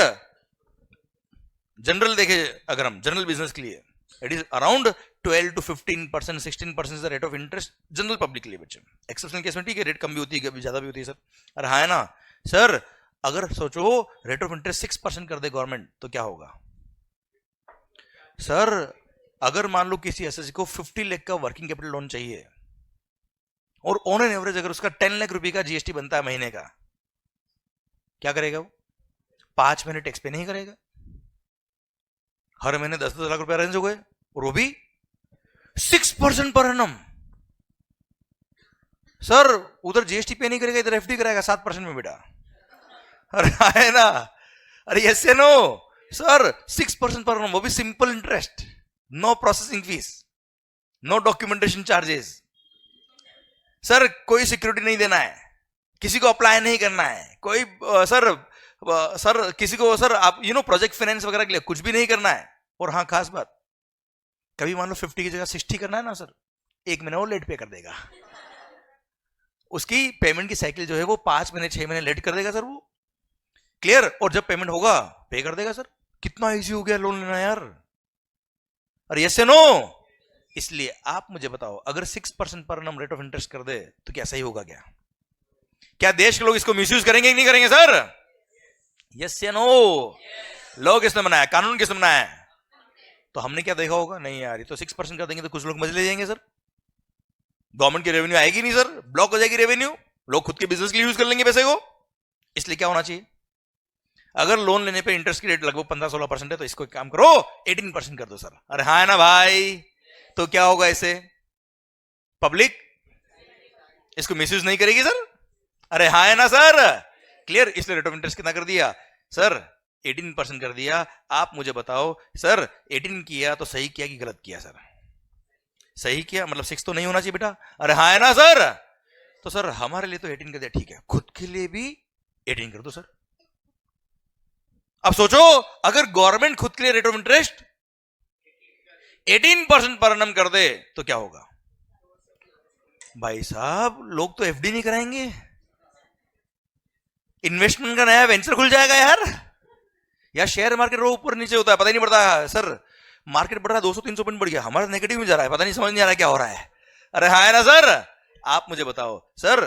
general देखे, अगर हम जनरल बिजनेस के लिए, it is around 12 to 15%, 16% is the rate of interest general public के लिए। बच्चे एक्सेप्शनल केस में ठीक है, रेट कम भी होती है, कभी ज्यादा भी होती है सर। अरे हाँ है ना सर? अगर सोचो रेट ऑफ इंटरेस्ट 6% कर दे गवर्नमेंट तो क्या होगा सर? अगर मान लो किसी एसएससी को 50 लाख का वर्किंग कैपिटल लोन चाहिए और ऑन एन एवरेज अगर उसका 10 लाख रुपए का जीएसटी बनता है महीने का, क्या करेगा वो? 5 महीने टैक्स पे नहीं करेगा, हर महीने 10-10 लाख रुपए अरेंज हो गए, और वो भी 6% पर एनम। सर उधर जीएसटी पे नहीं करेगा, इधर एफडी कराएगा 7% में बेटा। अरे है ना? अरे यस या नो सर? 6% पर एनम, वो भी simple interest, no processing fees, no documentation charges. Sir कोई सिक्योरिटी नहीं देना है, किसी को अप्लाई नहीं करना है, कोई सर किसी को सर आप प्रोजेक्ट फाइनेंस वगैरह के लिए कुछ भी नहीं करना है। और हाँ खास बात, कभी मान लो 50 की जगह 60 करना है ना सर, 1 महीना वो लेट पे कर देगा, उसकी पेमेंट की साइकिल जो है वो 5 महीने 6 महीने लेट कर देगा सर वो, क्लियर? और जब पेमेंट होगा पे कर देगा सर। कितना इजी हो गया लोन लेना यार। अरे यस या नो? इसलिए आप मुझे बताओ, अगर 6% per annum rate of interest कर दे तो क्या सही होगा? क्या देश के लोग इसको मिसयूज करेंगे कि नहीं करेंगे सर? यस या नो? लॉ किसने बनाया, कानून किसने बनाया? तो हमने क्या देखा होगा? नहीं यार ये तो 6% कर देंगे तो कुछ लोग मजे ले जाएंगे सर। गवर्नमेंट की रेवेन्यू आएगी नहीं सर, ब्लॉक हो जाएगी रेवेन्यू, लोग खुद के बिजनेस के लिए यूज कर लेंगे पैसे को। इसलिए क्या होना चाहिए, अगर लोन लेने पे इंटरेस्ट की रेट लगभग 15-16% है तो इसको एक काम करो 18% कर दो सर। अरे हाँ है ना भाई, तो क्या होगा इससे, पब्लिक इसको मिसयूज नहीं करेगी सर। अरे हाँ है ना सर, क्लियर। इसलिए रेट ऑफ इंटरेस्ट कितना कर दिया सर, 18% कर दिया। आप मुझे बताओ सर 18 किया तो सही किया कि गलत किया सर? सही किया, मतलब 6 तो नहीं होना चाहिए बेटा। अरे हाँ है ना सर, तो सर हमारे लिए तो 18 कर दिया, ठीक है, खुद के लिए भी 18 कर दो सर। अब सोचो अगर गवर्नमेंट खुद के लिए rate of interest 18% per annum कर दे तो क्या होगा भाई साहब, लोग तो एफडी नहीं कराएंगे, इन्वेस्टमेंट का नया वेंचर खुल जाएगा यार। यार शेयर मार्केट रो ऊपर नीचे होता है, पता ही नहीं पड़ता सर, मार्केट बढ़ रहा है 200-300 पॉइंट बढ़ गया, हमारा नेगेटिव में जा रहा है, पता नहीं समझ नहीं आ रहा है क्या हो रहा है। अरे हाँ है ना सर, आप मुझे बताओ सर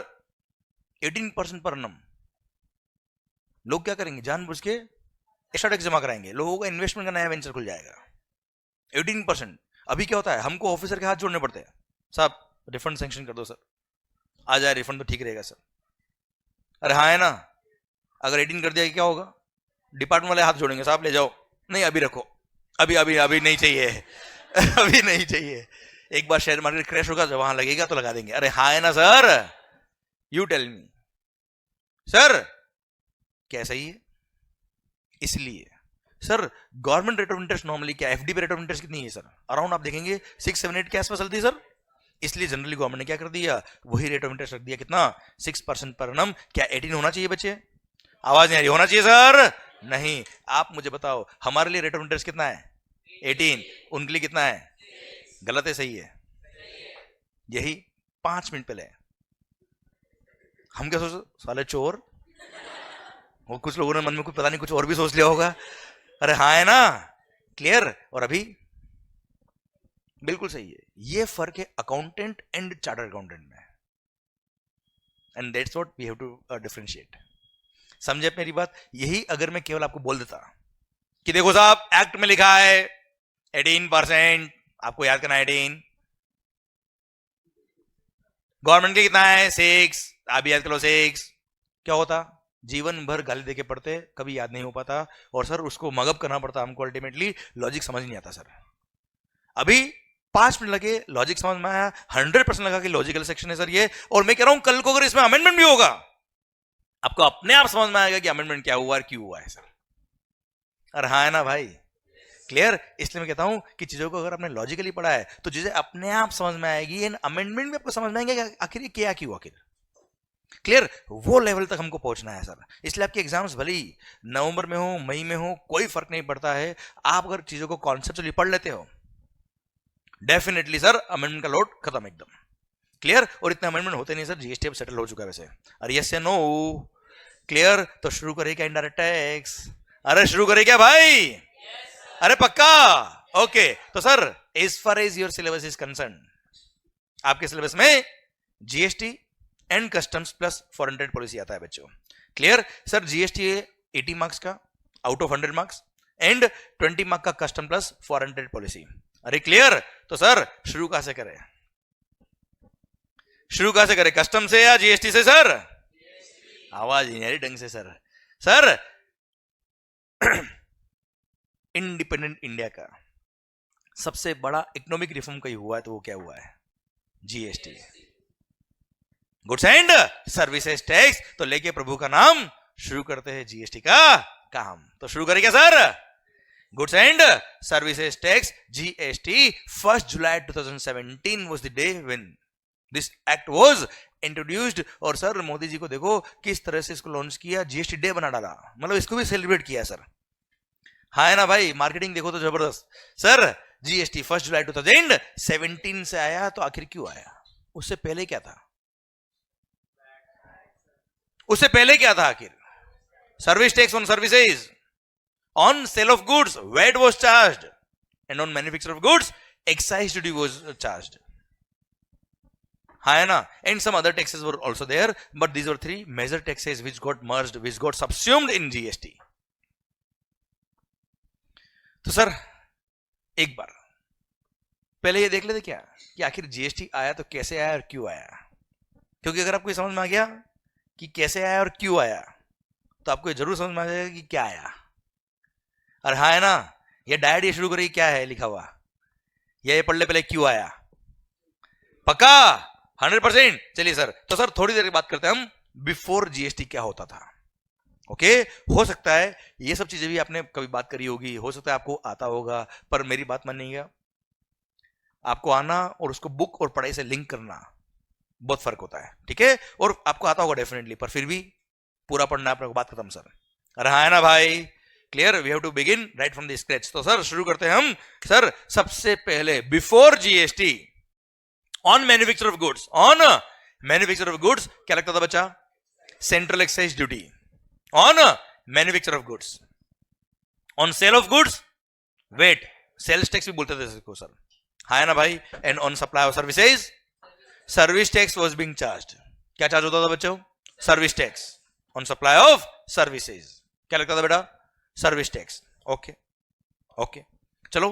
18% पर एनम लोग क्या करेंगे, जानबूझ के एक्स्ट्रा टैक्स जमा कराएंगे, लोगों का इन्वेस्टमेंट का नया वेंचर खुल जाएगा 18%। अभी क्या होता है, हमको ऑफिसर के हाथ जोड़ने पड़ते हैं, साहब रिफंड सैंक्शन कर दो सर, आ जाए रिफंड तो ठीक रहेगा सर। अरे हाँ है ना, अगर 18 कर दिया क्या होगा, डिपार्टमेंट वाले हाथ जोड़ेंगे, साहब ले जाओ, नहीं अभी रखो, अभी अभी अभी नहीं चाहिए अभी नहीं चाहिए, एक बार शेयर मार्केट क्रैश होगा जब वहां लगेगा तो लगा देंगे। अरे हाँ है ना sir, you tell me sir क्या सही है? इसलिए sir government rate of interest normally क्या, एफडी पे रेट ऑफ इंटरेस्ट कितनी है सर, अराउंड आप देखेंगे 6-7-8 के आसपास चलती है सर। इसलिए जनरली गवर्नमेंट ने क्या कर दिया, वही रेट ऑफ इंटरेस्ट रख दिया, कितना 6% पर एनम। क्या 18 होना चाहिए बच्चे? आवाज नहीं आ रही, होना चाहिए सर? नहीं। आप मुझे बताओ हमारे लिए रेट ऑफ इंटरेस्ट कितना है 18, उनके लिए कितना है? गलत है सही है? यही 5 मिनट पहले हम क्या सोच, साले चोर, वो कुछ लोगों ने मन में कुछ पता नहीं कुछ और भी सोच लिया होगा। अरे हाँ है ना, क्लियर। और अभी बिल्कुल सही है, ये फर्क है अकाउंटेंट एंड चार्टर्ड अकाउंटेंट में, and that's what we have to differentiate. समझे मेरी बात? यही अगर मैं केवल आपको बोल देता कि देखो साहब एक्ट में लिखा है 18%, आपको याद करना है 18, गवर्नमेंट के कितना है 6, आप भी याद कर लो 6, क्या होता, जीवन भर गाली देके पढ़ते, कभी याद नहीं हो पाता, और सर उसको मगअप करना पड़ता हमको, अल्टीमेटली लॉजिक समझ नहीं आता सर। अभी 5 मिनट लगे, लॉजिक समझ में आया, 100% लगा कि लॉजिकल सेक्शन है सर ये, और मैं कह रहा हूं कल को अगर इसमें अमेंडमेंट भी होगा आपको अपने आप समझ में आएगा कि अमेंडमेंट क्या हुआ और क्यों हुआ है सर। अरे हाँ है ना भाई, क्लियर। इसलिए मैं कहता हूं कि चीजों को अगर आपने लॉजिकली पढ़ा है तो चीजें अपने आप समझ में आएगी, एंड अमेंडमेंट भी आपको समझ में आएंगे कि आखिर ये क्या क्यों, आखिर क्लियर। वो लेवल तक हमको पहुंचना है सर। इसलिए आपके एग्जाम्स भले ही नवंबर में हो, मई में हो, कोई फर्क नहीं पड़ता है, आप अगर चीजों को कॉन्सेप्चुअली पढ़ लेते हो डेफिनेटली सर अमेंडमेंट का लोड खत्म एकदम, क्लियर। और इतने अमेंडमेंट होते नहीं सर, जीएसटी अब सेटल हो चुका है वैसे। अरे यस या नो, क्लियर। तो शुरू करें क्या इनडायरेक्ट टैक्स? अरे शुरू करें क्या भाई? अरे पक्का, ओके। तो sir as far as your syllabus is concerned, आपके सिलेबस में GST and customs plus foreign trade policy आता है बच्चों, क्लियर। सर जीएसटी 80 मार्क्स का out of 100 marks, and 20 marks का custom plus foreign trade policy. अरे clear. तो sir शुरू कहां से करें? शुरू कहां से करें, कस्टम से या जीएसटी से सर? आवाज नहीं आ रही ढंग से सर। सर इंडिपेंडेंट इंडिया का सबसे बड़ा इकोनॉमिक रिफॉर्म कहीं हुआ है तो वो क्या हुआ है? GST, goods and services tax. तो लेके प्रभु का नाम शुरू करते हैं जीएसटी का काम। तो शुरू करें क्या sir? Goods and services tax GST 1 July 2017 was the day when this act was introduced। और सर मोदी जी को देखो किस तरह से इसको लॉन्च किया, जीएसटी डे बना डाला, मतलब इसको भी सेलिब्रेट किया सर। हाँ है ना भाई, मार्केटिंग देखो तो जबरदस्त। सर जीएसटी 1 जुलाई 2017 से आया, तो आखिर क्यों आया? उससे पहले क्या था? उससे पहले क्या था आखिर? Service tax on services, on sale of goods VAT was charged, and on manufacture of goods excise duty was charged. हाँ है ना, and some other taxes were also there, but these were 3 major taxes which got merged, which got subsumed in GST. तो sir एक बार पहले ये देख लेते क्या कि आखिर जीएसटी आया तो कैसे आया और क्यों आया, क्योंकि अगर आपको समझ में आ गया कि कैसे आया और क्यों आया तो आपको जरूर समझ में आ जाएगा कि क्या आया। और हाँ है ना, ये डायट ये शुरू करेगी क्या है लिखा हुआ, ये पढ़ ले पहले क्यों आया, पक्का 100%। चलिए सर, तो सर थोड़ी देर की बात करते हैं हम बिफोर जीएसटी क्या होता था। ओके, हो सकता है ये सब चीजें भी आपने कभी बात करी होगी, हो सकता है आपको आता होगा, पर मेरी बात मानिएगा, आपको आना और उसको बुक और पढ़ाई से लिंक करना बहुत फर्क होता है, ठीक है। और आपको आता होगा डेफिनेटली, पर फिर भी पूरा पढ़ना है, आपने बात खत्म सर। अरे हाँ है ना भाई, clear, we have to begin right from the scratch. तो सर शुरू करते हैं हम। सर सबसे पहले before GST on manufacture of goods, on manufacture of goods क्या लगता था बच्चा, central excise duty on manufacture of goods, on sale of goods VAT, sales tax भी बोलते थे इसको सर, हाँ है ना भाई, and on supply of services service tax was being charged, क्या चार्ज होता था बच्चों, service tax, on supply of services क्या लगता था बेटा, सर्विस टैक्स। ओके ओके, चलो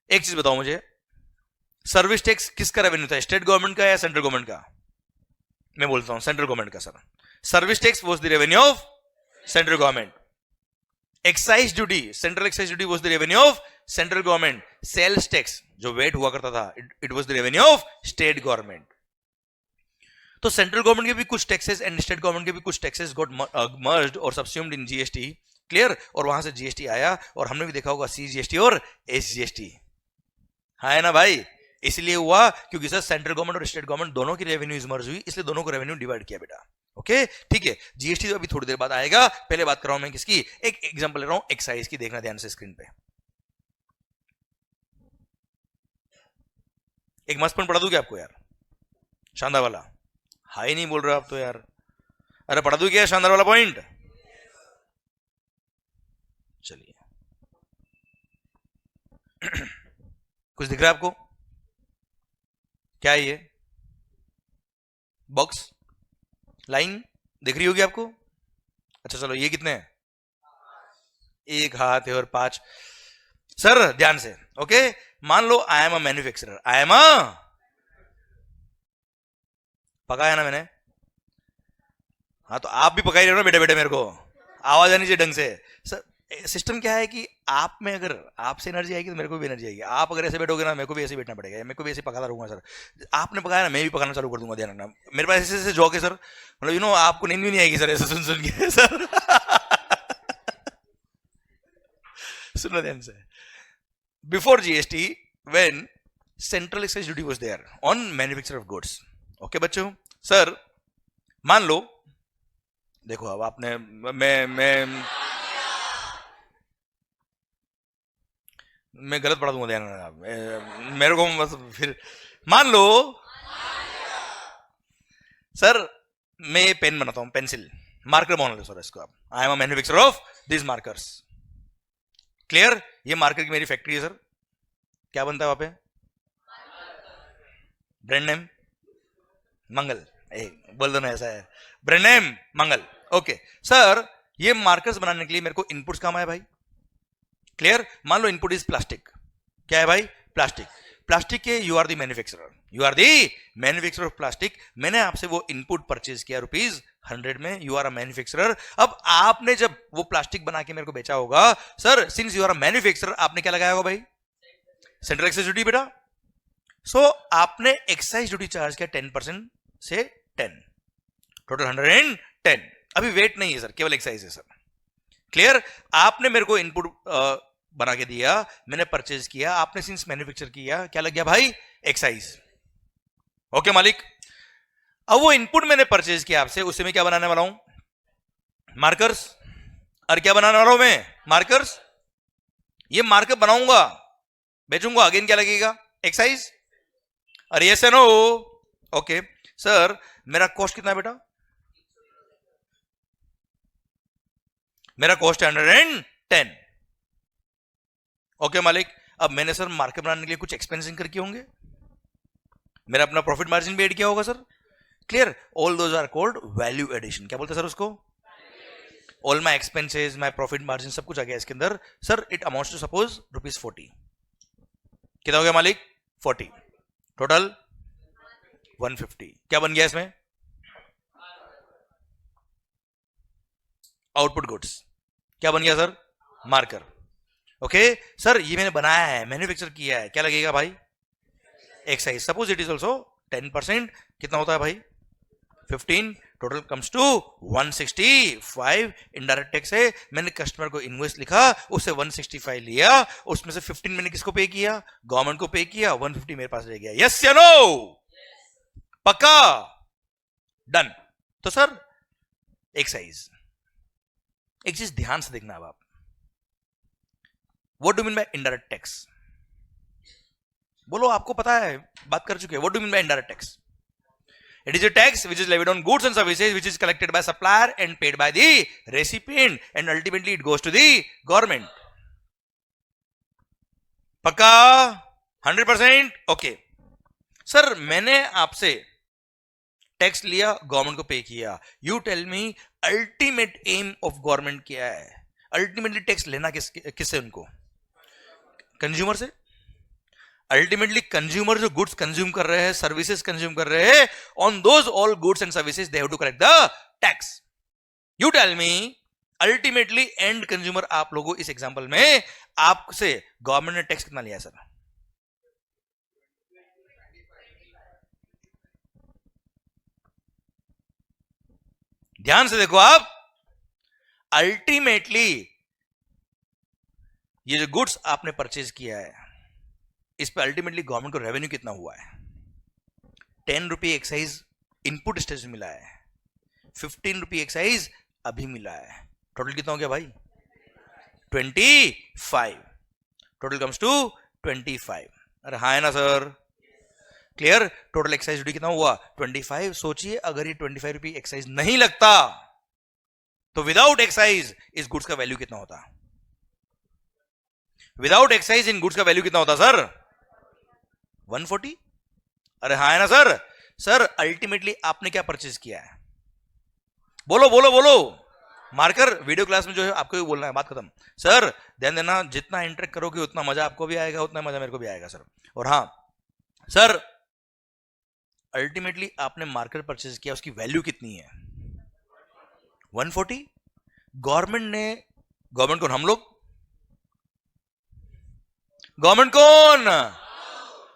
एक चीज बताओ मुझे, सर्विस टैक्स किसका रेवेन्यू था, स्टेट गवर्नमेंट का या सेंट्रल गवर्नमेंट का, मैं बोलता हूं सेंट्रल गवर्नमेंट का sir. Service tax was the revenue of central government, excise duty, central excise duty was the revenue of central government, sales tax जो वेट हुआ करता था it was the revenue of state government. तो central government के भी कुछ taxes and state government के भी कुछ टैक्सेस गॉट मर्ज्ड और सबस्यूम्ड इन जीएसटी, क्लियर, और वहां से जीएसटी आया, और हमने भी देखा होगा सीजीएसटी और एसजीएसटी, हाँ है ना भाई, इसलिए हुआ क्योंकि सर सेंट्रल गवर्नमेंट और स्टेट गवर्नमेंट दोनों की रेवेन्यूज मर्ज हुई, इसलिए दोनों को रेवेन्यू डिवाइड किया बेटा। ओके ठीक है, जीएसटी तो अभी थोड़ी देर बाद आएगा, पहले बात कर रहा हूं मैं किसकी, एक एग्जांपल ले रहा हूं एक्साइज की, देखना ध्यान से स्क्रीन पे, एक मस्त पॉइंट पढ़ा दूं क्या आपको यार, शानदार वाला, हाई नहीं बोल रहे आप तो यार, अरे पढ़ा दूं क्या शानदार वाला पॉइंट, चलिए कुछ दिख रहा है आपको, क्या है ये बॉक्स लाइन दिख रही होगी आपको, अच्छा चलो ये कितने हैं, एक हाथ है और 5, सर ध्यान से, ओके, मान लो I am a manufacturer, I am a, पकाया ना मैंने, हाँ तो आप भी पका ही रहे हो ना बेटे बेटे, मेरे को आवाज आनी चाहिए ढंग से। सर सिस्टम क्या है कि आप में अगर आपसे एनर्जी आएगी तो मेरे को भी एनर्जी आएगी, आप अगर ऐसे बैठोगे ना मेरे को भी ऐसे बैठना पड़ेगा, मेरे को भी ऐसे पकाता रहूंगा सर, आपने पकाया ना मैं भी पकाना चालू कर दूंगा, ध्यान रखना, मेरे पास ऐसे ऐसे जॉक है सर, मतलब यू नो आपको नींद भी नहीं आएगी सर ऐसे सुन सुन के सर सुनो ध्यान से, before GST when central excise duty was there on manufacture of goods, okay बच्चों, सर मान लो देखो अब आपने मैं गलत पढ़ा दूंगा, ध्यान रखना मेरे को, बस फिर मान लो सर मैं ये पेन बनाता हूं, पेंसिल मार्कर बना लो सर इसको आप, आई am a manufacturer of this markers, clear, ये मार्कर की मेरी फैक्ट्री है सर, क्या बनता है वहां पे, ब्रांड नेम मंगल, बोल दो ना ऐसा है, ब्रांड नेम मंगल, ओके सर, ये मार्कर्स बनाने के लिए मेरे को इनपुट्स काम आए भाई, क्लियर, मान लो इनपुट इज प्लास्टिक, क्या है भाई, प्लास्टिक, प्लास्टिक के you are the manufacturer, you are the manufacturer of plastic, मैंने आपसे वो इनपुट परचेज किया ₹100 में, यू आर अ मैन्युफैक्चरर, अब आपने जब वो प्लास्टिक बना के मेरे को बेचा होगा sir, since you are a manufacturer आपने क्या लगाया होगा भाई, सेंट्रल एक्साइज ड्यूटी बेटा, सो आपने एक्साइज ड्यूटी चार्ज किया 10% से 10, टोटल 110, अभी वेट नहीं है सर, केवल एक्साइज है सर, क्लियर, आपने मेरे को इनपुट बना के दिया, मैंने परचेज किया, आपने सिंस मैन्युफैक्चर किया, क्या लग गया भाई, एक्साइज, ओके मालिक, अब वो इनपुट मैंने परचेज किया आपसे, उससे मैं क्या बनाने वाला हूं, मार्कर्स, और क्या बनाने वाला हूं मैं, मार्कर्स, ये मार्कर बनाऊंगा बेचूंगा, अगेन क्या लगेगा, एक्साइज, और yes and no, okay sir मेरा कॉस्ट कितना है बेटा, मेरा कॉस्ट है 110, ओके मालिक, अब मैंने सर मार्केट बनाने के लिए कुछ एक्सपेंस इंकर किए होंगे, मेरा अपना प्रॉफिट मार्जिन भी ऐड किया होगा sir, clear, all those are called value addition, क्या बोलते हैं सर उसको, all my expenses, my profit margin सब कुछ आ गया इसके अंदर, sir it amounts to suppose ₹40, कितना हो गया मालिक? 40, टोटल 150। क्या बन गया इसमें? Output goods. क्या बन गया सर? मार्कर। ओके सर, ये मैंने बनाया है, मैन्युफैक्चर किया है, क्या लगेगा भाई? Excise. Suppose it is also 10%, कितना होता है भाई? 15, total comes to 165। Indirect tax है, मैंने कस्टमर को इनवॉइस लिखा, उससे 165 लिया, उसमें से 15 मैंने किसको पे किया? गवर्नमेंट को पे किया, 150 मेरे पास रह गया। यस या नो? पक्का? डन। तो सर एक्साइज, एक चीज ध्यान से देखना अब आप, what do mean by indirect tax? बोलो, आपको पता है, बात कर चुके हैं। What do mean by indirect tax? It is a tax which is levied on goods and services which is collected by supplier and paid by the recipient and ultimately it goes to the government. पक्का? 100%? Okay sir, मैंने आपसे tax लिया, government को pay किया। You tell me ultimate aim of government क्या है? Ultimately tax लेना किससे? उनको कंज्यूमर से। अल्टीमेटली कंज्यूमर जो गुड्स कंज्यूम कर रहे हैं, सर्विसेज कंज्यूम कर रहे हैं, on those all goods and services they have to collect the tax. You tell me ultimately end consumer, आप लोगों इस एग्जांपल में आपसे गवर्नमेंट ने टैक्स कितना लिया सर? ध्यान से देखो आप, अल्टीमेटली ये जो गुड्स आपने परचेज किया है, इस पे अल्टीमेटली गवर्नमेंट को रेवेन्यू कितना हुआ है? 10 रुपये एक्साइज इनपुट स्टेज में मिला है, 15 रुपये एक्साइज अभी मिला है, टोटल कितना हो गया भाई? 25। Total comes to 25। अरे हाँ है ना sir? Clear? Total excise duty कितना हुआ? 25। सोचिए अगर ये 25 रुपये एक्साइज नहीं लगता तो विदाउट एक्साइज इस गुड्स का वैल्यू कितना होता? विदाउट एक्साइज इन गुड्स का वैल्यू कितना होता सर? 140। अरे हाँ है ना सर? सर अल्टीमेटली आपने क्या परचेज किया है? बोलो बोलो बोलो। मार्कर, वीडियो क्लास में जो है आपको भी बोलना है, बात खत्म। सर ध्यान देना, जितना इंटरेक्ट करोगे उतना मजा आपको भी आएगा, उतना मजा मेरे को भी आएगा सर। और हाँ सर, अल्टीमेटली आपने मार्कर परचेज किया, उसकी वैल्यू कितनी है? 140। गवर्नमेंट कौन? हम लोग। गवर्नमेंट कौन?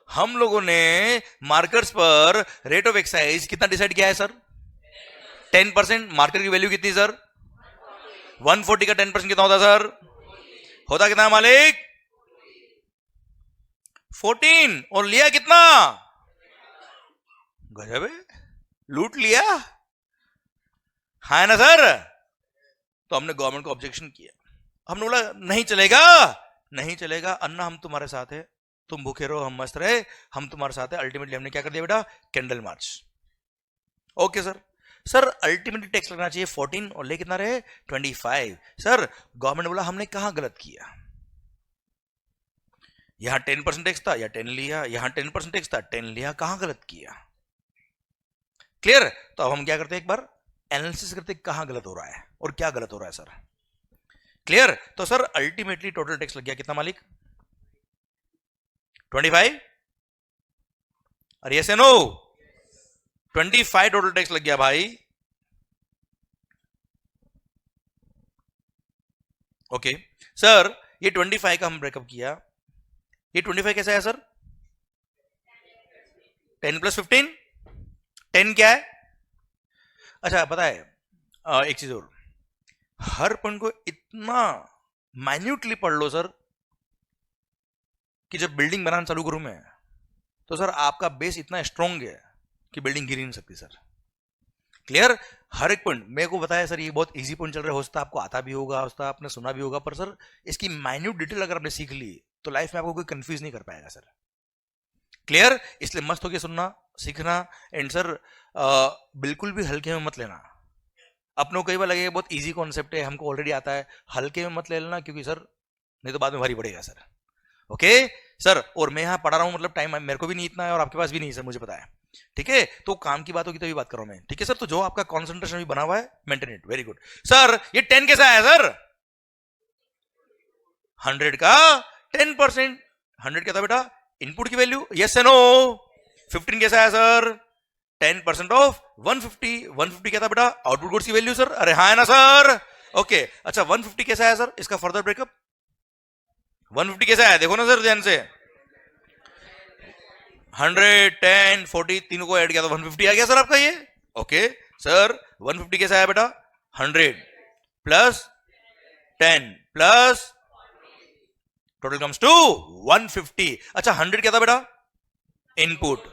हम लोगों ने मार्कर्स पर रेट ऑफ एक्साइज कितना डिसाइड किया है सर? 10%। मार्कर की वैल्यू कितनी सर? 140 का 10% कितना होता सर? होता कितना मालिक? 14। और लिया कितना? गजब है, लूट लिया। हाँ ना सर? तो हमने गवर्नमेंट को ऑब्जेक्शन किया, हमने बोला नहीं चलेगा, नहीं चलेगा अन्ना, हम तुम्हारे साथ है, तुम भूखे रहो हम मस्त रहे, हम तुम्हारे साथ है। अल्टीमेटली हमने क्या कर दिया बेटा? Candle march. Okay sir. Sir ultimately tax लगना चाहिए 14 और ले कितना रहे? 25। सर गवर्नमेंट बोला हमने कहां गलत किया? यहां 10% टैक्स था या 10 लिया, यहां 10% टैक्स था 10 लिया, कहां गलत किया? क्लियर? तो अब हम क्या करते हैं, एक बार एनालिसिस करते हैं कहां गलत हो रहा है और क्या गलत हो रहा है सर। क्लियर? तो सर अल्टीमेटली टोटल टैक्स लग गया कितना मालिक? 25। अरे यस या नो? 25 टोटल टैक्स लग गया भाई। ओके सर, ये 25 का हम ब्रेकअप किया, ये 25 कैसा है सर? 10 + 15। 10 क्या है? अच्छा पता है एक चीज और, हर पॉइंट को इतना माइन्यूटली पढ़ लो सर कि जब बिल्डिंग बनाना चालू करूं मैं तो सर आपका बेस इतना स्ट्रांग है कि बिल्डिंग गिर ही नहीं सकती सर। क्लियर? हर एक पॉइंट मेरे को बताया सर, ये बहुत इजी पॉइंट चल रहा है, हो सकता है आपको आता भी होगा, हो सकता है आपने सुना भी होगा, पर सर इसकी माइन्यूट डिटेल अगर आपने सीख ली तो लाइफ में आपको कोई कंफ्यूज नहीं कर पाएगा सर। क्लियर? इसलिए मस्त होकर सुनना, सीखना, एंड सर बिल्कुल भी हल्के में मत लेना। अपनों को कई बार लगेगा बहुत इजी कॉन्सेप्ट है, हमको ऑलरेडी आता है, हल्के में मत ले लेना, क्योंकि सर नहीं तो बाद में भारी पड़ेगा सर। ओके सर, और मैं यहाँ पढ़ा रहा हूँ, मतलब टाइम मेरे को भी नहीं इतना है और आपके पास भी नहीं सर, मुझे पता है। ठीक है, तो काम की बात होगी तभी बात कर रहा हूं मैं। ठीक है सर, तो जो आपका कॉन्सेंट्रेशन भी बना हुआ है maintain it. Very good sir. ये 10 कैसा है सर? 100 का 10%। 100 क्या था बेटा? इनपुट की वैल्यू, यस या नो? 15 कैसा आया सर? 10% ऑफ 150. 150 क्या था बेटा? आउटपुट गुड्स की वैल्यू सर. अरे हाँ है ना सर? ओके अच्छा 150 कैसा आया सर? इसका फर्दर ब्रेकअप 150 कैसा आया देखो ना सर ध्यान से. 100, 10, 40 तीनों को ऐड किया तो 150 आ गया सर आपका ये. ओके सर 150 कैसा आया बेटा? 100 plus 10 plus total comes to 150. अच्छा 100 क्या था बेटा? इनपुट.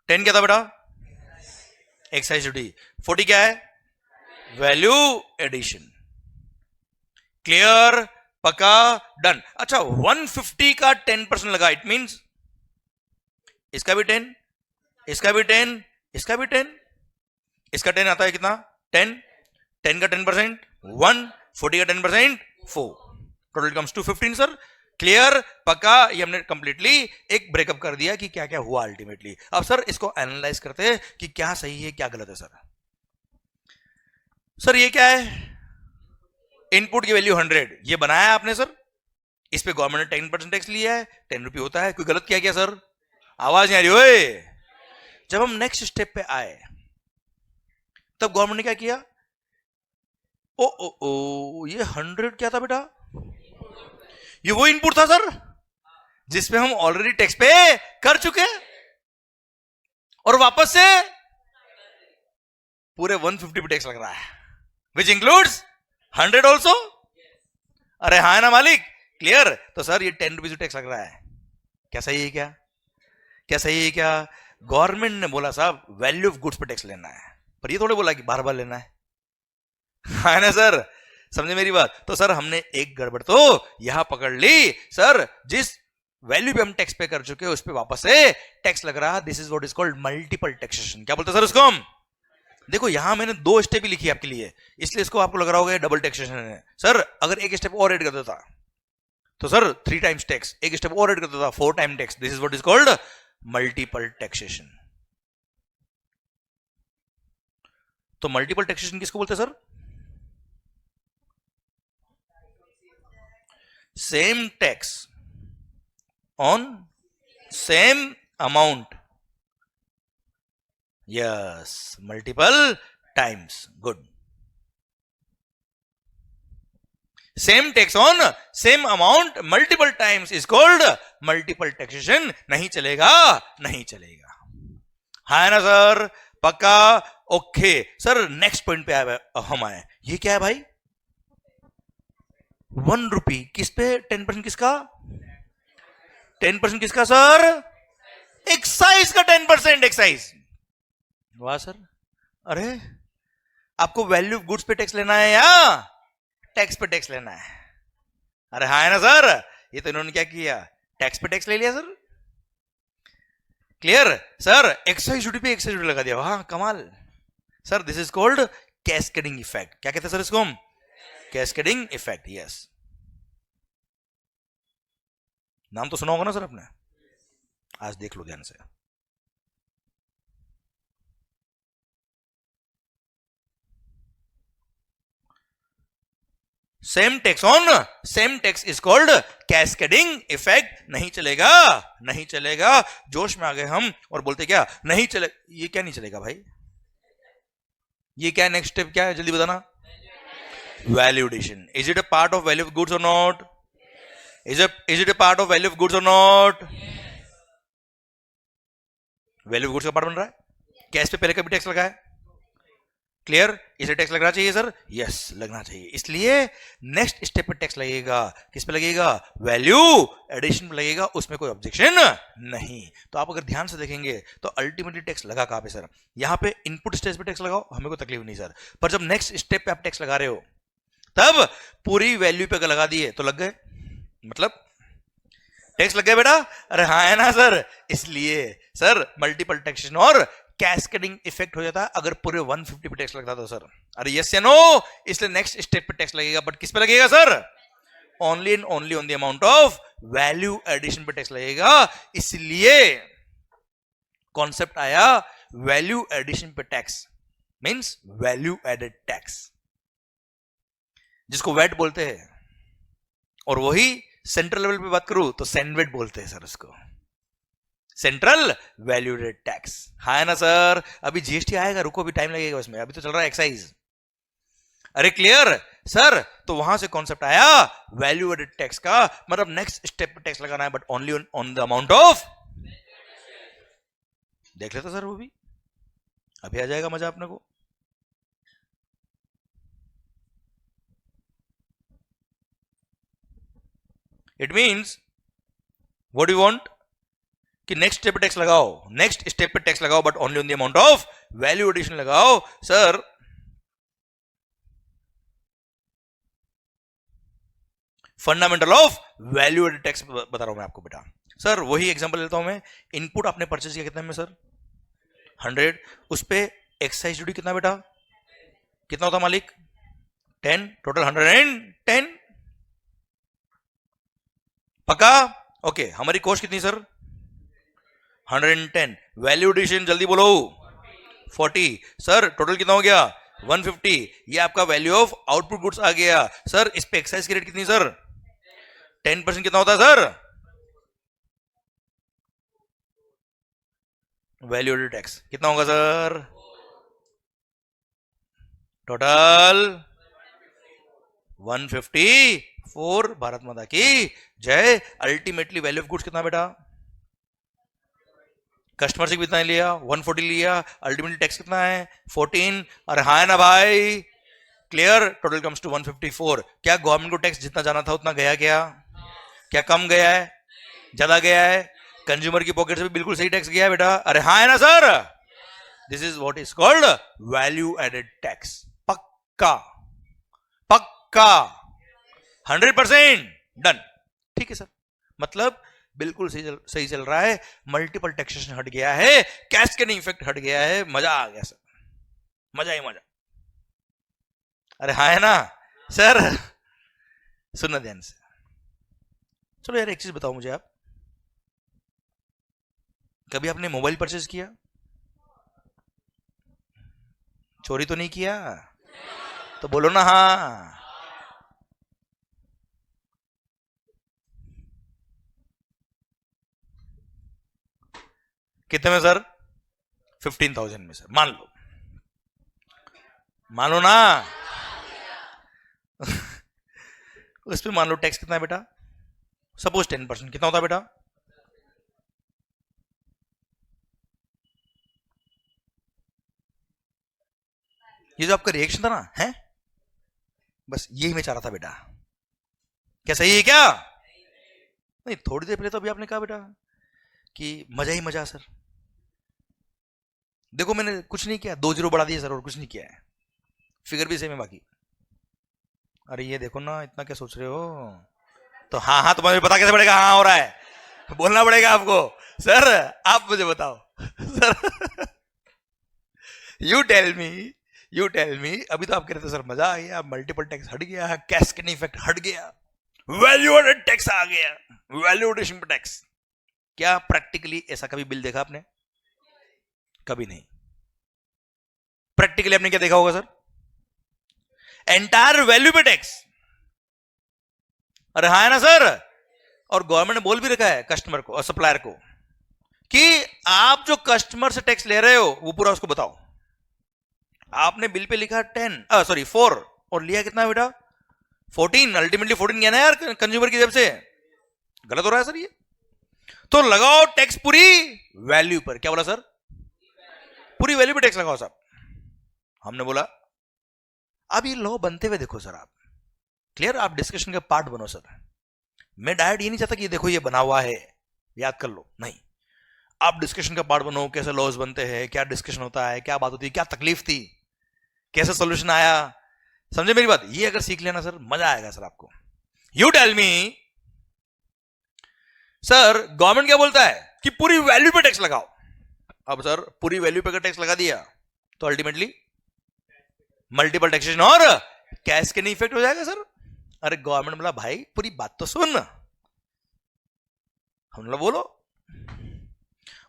10 क्या था बेटा? Excise duty. 40 क्या है? Value addition. क्लियर? पक्का? डन. अच्छा 150 का 10% लगा, इट मींस इसका भी 10, इसका भी 10, इसका भी 10, इसका 10 आता है कितना? 10. 10 का 10% 1, 40 का 10% 4. Total comes to 15 sir. Clear? पक्का? ये हमने कंप्लीटली एक ब्रेकअप कर दिया कि क्या क्या हुआ अल्टीमेटली. अब सर इसको एनालाइज करते हैं कि क्या सही है क्या गलत है सर. सर ये क्या है? इनपुट की वैल्यू 100 ये बनाया आपने सर. इस पे गवर्नमेंट ने 10% टैक्स लिया है. 10 रुपये होता है. कोई गलत किया क्या सर? आवाज नहीं आ रही ओए. जब हम नेक्स्ट स्टेप पे आए तब गवर्नमेंट ने क्या किया? ओ ये 100 क्या था बेटा? ये वो इनपुट था सर जिसपे हम ऑलरेडी टैक्स पे कर चुके और वापस से पूरे 150 पे टैक्स लग रहा है, विच इंक्लूड्स 100 ऑल्सो. अरे हाँ है ना मालिक? क्लियर? तो सर ये 10 रुपीज टैक्स लग रहा है. क्या सही है? क्या सही है? क्या गवर्नमेंट ने बोला साहब वैल्यू ऑफ गुड्स पे टैक्स लेना है, पर ये थोड़े बोला कि बार बार लेना है. है ना सर? समझे मेरी बात? तो सर हमने एक गड़बड़ तो यहां पकड़ ली सर. जिस वैल्यू पे हम टैक्स पे कर चुके हैं उस पे वापस से टैक्स लग रहा. This is what is called multiple taxation. क्या बोलते हैं सर उसको हम? देखो यहां मैंने 2 स्टेप ही लिखी आपके लिए, इसलिए इसको आपको लग रहा होगा डबल टैक्सेशन है. सर अगर एक स्टेप और ऐड कर देता तो सर 3 टाइम्स टैक्स. एक स्टेप और ऐड कर देता 4 time tax. This is what is called multiple taxation. तो मल्टीपल टैक्सेशन किसको बोलते हैं sir? Same tax on same amount. Yes, multiple times. Good. Same tax on same amount multiple times is called multiple taxation. नहीं चलेगा, नहीं चलेगा. है ना सर? पक्का? ओके सर नेक्स्ट पॉइंट पे आए हम आए. ये क्या है भाई? 1 रुपी किस पे 10% किसका? 10% किसका सर? एक्साइज का 10%. एक्साइज. वाह सर. अरे आपको वैल्यू ऑफ गुड्स पे टैक्स लेना है या टैक्स पे टैक्स लेना है? अरे हाँ है ना सर? ये तो इन्होंने क्या किया? टैक्स पे टैक्स ले लिया sir. Clear? Sir excise duty पे एक्साइज ड्यूटी लगा दिया. वाह कमाल. Sir this is called cascading effect. क्या कहते हैं सर इसको हम? Cascading effect. यस. नाम तो सुना होगा ना सर आपने? आज देख लो ध्यान से. Same tax on same tax is called cascading effect. नहीं चलेगा, नहीं चलेगा. जोश में आ गए हम और बोलते क्या? नहीं चले. ये क्या नहीं चलेगा भाई? ये क्या नेक्स्ट स्टेप क्या है? जल्दी बताना. Value addition. Is it a part of value of goods or not? Is it a part of value of goods or not? Value of goods का पार्ट बन रहा है. कैश पे पहले कभी टैक्स लगा है? क्लियर? इसे टैक्स लगना चाहिए सर? यस लगना चाहिए. इसलिए नेक्स्ट स्टेप पे टैक्स लगेगा. किस पे लगेगा? वैल्यू एडिशन पे लगेगा. उसमें कोई ऑब्जेक्शन नहीं. तो आप अगर ध्यान से देखेंगे तो अल्टीमेटली टैक्स लगा कहां पे सर? यहां पे इनपुट स्टेज पे टैक्स लगाओ, हमें कोई तकलीफ नहीं सर. पर जब नेक्स्ट स्टेप पे आप टैक्स लगा रहे हो तब पूरी वैल्यू पे अगर लगा दिए तो लग गए, मतलब टैक्स लग गया बेटा. अरे हाँ है ना सर? इसलिए सर मल्टीपल टैक्सेशन और कैस्केडिंग इफेक्ट हो जाता है अगर पूरे 150 पे टैक्स लगता तो सर. अरे यस या नो? इसलिए नेक्स्ट स्टेप पे टैक्स लगेगा. बट किस पे लगेगा sir? Only and only on the amount of value addition पे टैक्स लगेगा. इसलिए कॉन्सेप्ट आया वैल्यू एडिशन पे tax, means value added tax, जिसको वैट बोलते हैं. और वही सेंट्रल लेवल पे बात करूं तो सेंडवेट बोलते हैं सर उसको, सेंट्रल वैल्यू एडेड टैक्स। हाँ है ना सर? अभी जीएसटी आएगा, रुको अभी टाइम लगेगा उसमें, अभी तो चल रहा है एक्साइज। अरे क्लियर सर? तो वहां से कॉन्सेप्ट आया वैल्यू एडेड टैक्स का, मतलब नेक्स्ट स्टेप पे टैक्स लगाना है but only on the amount of. देख लेते सर, वो भी अभी आ जाएगा मजा अपने को। It means what you want कि नेक्स्ट स्टेप पे टैक्स लगाओ, नेक्स्ट स्टेप पे टैक्स लगाओ but only on the amount of value addition लगाओ। Sir fundamental of value added tax बता रहा हूं मैं आपको बेटा। सर वही एग्जांपल लेता हूं मैं, इनपुट आपने परचेज किया कितने में सर? 100, उस पे एक्साइज ड्यूटी कितना बेटा? कितना होता मालिक? 10, टोटल 110। पक्का? ओके, हमारी कॉस्ट कितनी सर? 110। वैल्यू एडिशन जल्दी बोलो 40। सर टोटल कितना हो गया? 150। ये आपका वैल्यू ऑफ आउटपुट गुड्स आ गया। सर इस पे एक्साइज की रेट कितनी सर? 10% कितना होता है सर? वैल्यू एडेड टैक्स कितना होगा सर? टोटल 154। भारत माता की जय। अल्टीमेटली वैल्यू ऑफ गुड्स कितना बेटा? कस्टमर से कितना लिया? 140 लिया। अल्टीमेटली टैक्स कितना है? 14। अरे हाँ ना भाई? क्लियर? Total comes to 154। क्या गवर्नमेंट को टैक्स जितना जाना था उतना गया? क्या कम गया है? ज्यादा गया है? कंज्यूमर की पॉकेट से भी बिल्कुल सही टैक्स गया है बेटा? अरे हाँ है ना sir? This is what is called value added tax. पक्का पक्का 100% डन। ठीक है सर, मतलब बिल्कुल सही चल रहा है। मल्टीपल टैक्सेशन हट गया है, कैस्केडिंग इफेक्ट हट गया है। मजा आ गया सर, मजा ही मजा। अरे हाँ है ना सर? सुनना ध्यान से। चलो यार एक चीज बताओ मुझे, आप कभी आपने मोबाइल परचेज किया? चोरी तो नहीं किया? तो बोलो ना हाँ। कितने में सर? 15,000 में सर, मान लो ना। उस पे मान लो टैक्स कितना है बेटा? सपोज 10%। कितना होता है बेटा? ये जो आपका रिएक्शन था ना, है बस यही मैं चाह रहा था बेटा। क्या सही है क्या? नहीं, थोड़ी देर पहले तो अभी आपने कहा बेटा कि मजा ही मजा सर। देखो मैंने कुछ नहीं किया, 2 जीरो बढ़ा दिए सर और कुछ नहीं किया है, फिगर भी सेम है बाकी। अरे ये देखो ना, इतना क्या सोच रहे हो? तो हाँ तुम्हें पता कैसे पड़ेगा हाँ हो रहा है? बोलना पड़ेगा आपको। सर आप मुझे बताओ सर। यू टेल मी। अभी तो आप कह रहे थे सर मजा आ गया, मल्टीपल टैक्स हट गया, कैस्केडिंग इफेक्ट हट गया, वैल्यू एडेड टैक्स आ गया, वैल्यू एडिशन पे टैक्स। क्या प्रैक्टिकली ऐसा कभी बिल देखा आपने? कभी नहीं। प्रैक्टिकली आपने क्या देखा होगा सर? एंटायर वैल्यू पे टैक्स। अरे हाँ है ना सर? और गवर्नमेंट ने बोल भी रखा है कस्टमर को और सप्लायर को कि आप जो कस्टमर से टैक्स ले रहे हो वो पूरा उसको बताओ। आपने बिल पे लिखा 4 और लिया कितना बेटा? 14। अल्टीमेटली 14 गया ना यार कंज्यूमर की जेब से। गलत हो रहा है सर ये? तो लगाओ टैक्स पूरी वैल्यू पर। क्या बोला सर? पूरी वैल्यू पे टैक्स लगाओ साहब। हमने बोला अब ये लॉ बनते हुए देखो सर आप। क्लियर? आप डिस्कशन का पार्ट बनो सर। मैं डायरेक्ट ये नहीं चाहता कि देखो ये बना हुआ है याद कर लो, नहीं। आप डिस्कशन का पार्ट बनो, कैसे लॉज बनते हैं, क्या डिस्कशन होता है, क्या बात होती है, क्या तकलीफ थी, कैसे सोल्यूशन आया। समझे मेरी बात? ये अगर सीख लेना सर मजा आएगा सर आपको। You tell me sir, government क्या बोलता है कि पूरी वैल्यू पे टैक्स लगाओ। अब सर पूरी वैल्यू पे अगर टैक्स लगा दिया तो अल्टीमेटली मल्टीपल टैक्सेशन और कैश के नहीं इफेक्ट हो जाएगा सर। अरे गवर्नमेंट बोला भाई पूरी बात तो सुन। हम लोग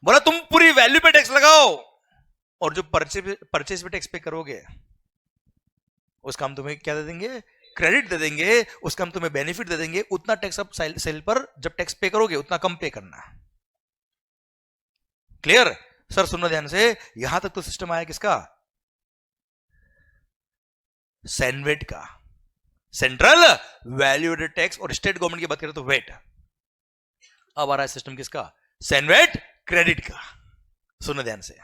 बोला तुम पूरी वैल्यू पे टैक्स लगाओ और जो परचेज पे टैक्स पे करोगे उसका हम तुम्हें क्या दे देंगे? क्रेडिट दे देंगे, उसका हम तुम्हें बेनिफिट दे देंगे, उतना टैक्स आप सेल पर जब टैक्स पे करोगे उतना कम पे करना। Clear sir? सुनना ध्यान से, यहां तक तो सिस्टम आया किसका? सैनवेट का, सेंट्रल वैल्यू एडेड टैक्स, और स्टेट गवर्नमेंट की बात करें तो वेट। अब आ रहा है सिस्टम किसका? सैनवेट क्रेडिट का। सुनना ध्यान से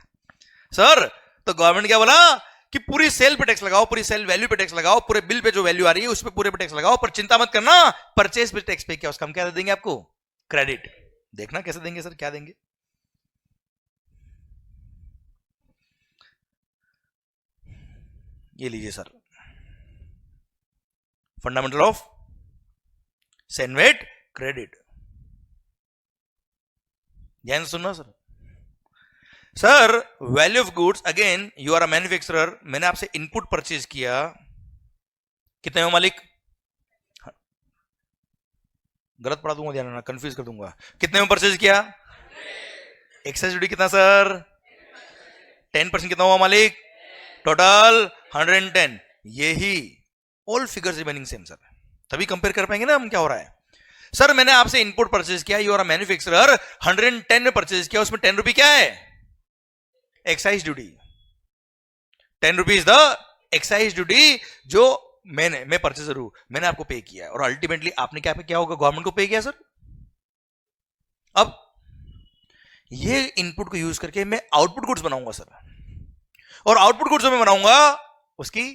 सर, तो गवर्नमेंट क्या बोला कि पूरी सेल पे टैक्स लगाओ, पूरी सेल वैल्यू पे टैक्स लगाओ, पूरे बिल पे जो वैल्यू आ रही है उस पे पूरे पे टैक्स लगाओ, पर चिंता मत करना परचेज पे टैक्स पे क्या, उसका हम क्या दे देंगे आपको? क्रेडिट। देखना कैसे देंगे सर, क्या देंगे? ये लीजिए sir, fundamental of CENVAT credit. ध्यान से सुनना sir. Sir value of goods, again you are a manufacturer, मैंने आपसे इनपुट परचेज किया, कितने हो मालिक? गलत पढ़ा दूंगा, ध्यान रखना, कंफ्यूज कर दूंगा। कितने में परचेज किया? एक्साइज ड्यूटी कितना सर? 10% कितना हुआ मालिक? टोटल 110। यही all figures remaining same sir, तभी कंपेयर कर पाएंगे ना हम क्या हो रहा है। सर मैंने आपसे इनपुट परचेज किया, यू आर अ मैन्युफैक्चरर, 110 में परचेज किया, उसमें 10 रुपए क्या है? Excise duty. 10 rupees the excise duty जो मैं परचेजर हूं, मैंने आपको पे किया, और अल्टीमेटली आपने क्या पे किया होगा? गवर्नमेंट को पे किया सर। अब ये इनपुट को यूज करके मैं आउटपुट गुड्स बनाऊंगा सर, और आउटपुट गुड्स में बनाऊंगा उसकी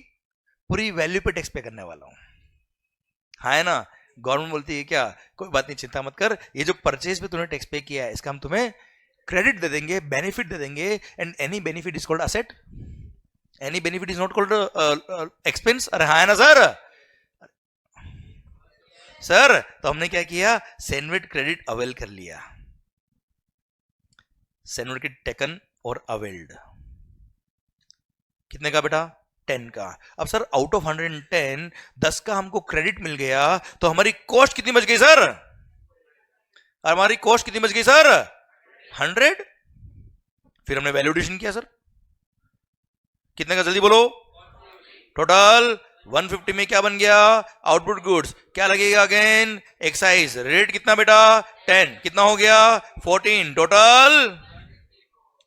पूरी वैल्यू पे टैक्स पे करने वाला हूं। हाँ है ना? गवर्नमेंट बोलती है क्या, कोई बात नहीं, चिंता मत कर, ये जो परचेज पे तूने टैक्स पे किया है इसका हम तुम्हें क्रेडिट दे देंगे, बेनिफिट दे देंगे, and any benefit is called asset, any benefit is not called expense. अरे हाँ है ना सर? सर तो हमने क्या किया? सैनवेट क्रेडिट अवेल कर लिया, सैनवेट क्रेडिट टेकन और अवेल्ड। कितने का बेटा? 10 का। अब सर आउट ऑफ 110 10 का हमको क्रेडिट मिल गया, तो हमारी कॉस्ट कितनी बच गई सर? हमारी कॉस्ट कितनी बच गई सर? 100। फिर हमने वैल्यू एडिशन किया सर, कितने का? जल्दी बोलो। टोटल 150 में क्या बन गया? Output goods. क्या लगेगा अगेन? एक्साइज। रेट कितना बेटा? 10। कितना हो गया? 14। टोटल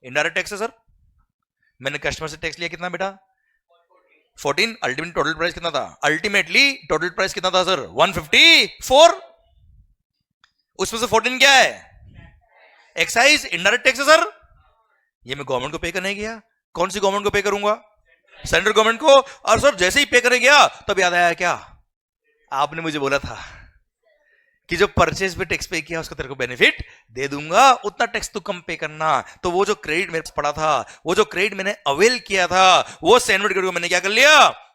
इनडायरेक्ट टैक्स है सर, मैंने कस्टमर से टैक्स लिया, कितना बेटा? 14। अल्टीमेट टोटल प्राइस कितना था? अल्टीमेटली टोटल प्राइस कितना था सर? 154। उसमें से 14 क्या है? एक्साइज, इनडायरेक्ट टैक्स है सर। ये मैं गवर्नमेंट को पे करने गया, कौन सी गवर्नमेंट को पे करूंगा? सेंट्रल गवर्नमेंट को। और सर जैसे ही पे करने गया तब याद आया, क्या आपने मुझे बोला था कि जो परचेज पे टैक्स पे किया उसका तेरे को बेनिफिट दे दूंगा, उतना टैक्स तो कम पे करना। तो वो जो क्रेडिट मेरे पास पड़ा था, वो जो क्रेडिट मैंने अवेल किया था, वो सैनवेट क्रेडिट को मैंने क्या कर लिया?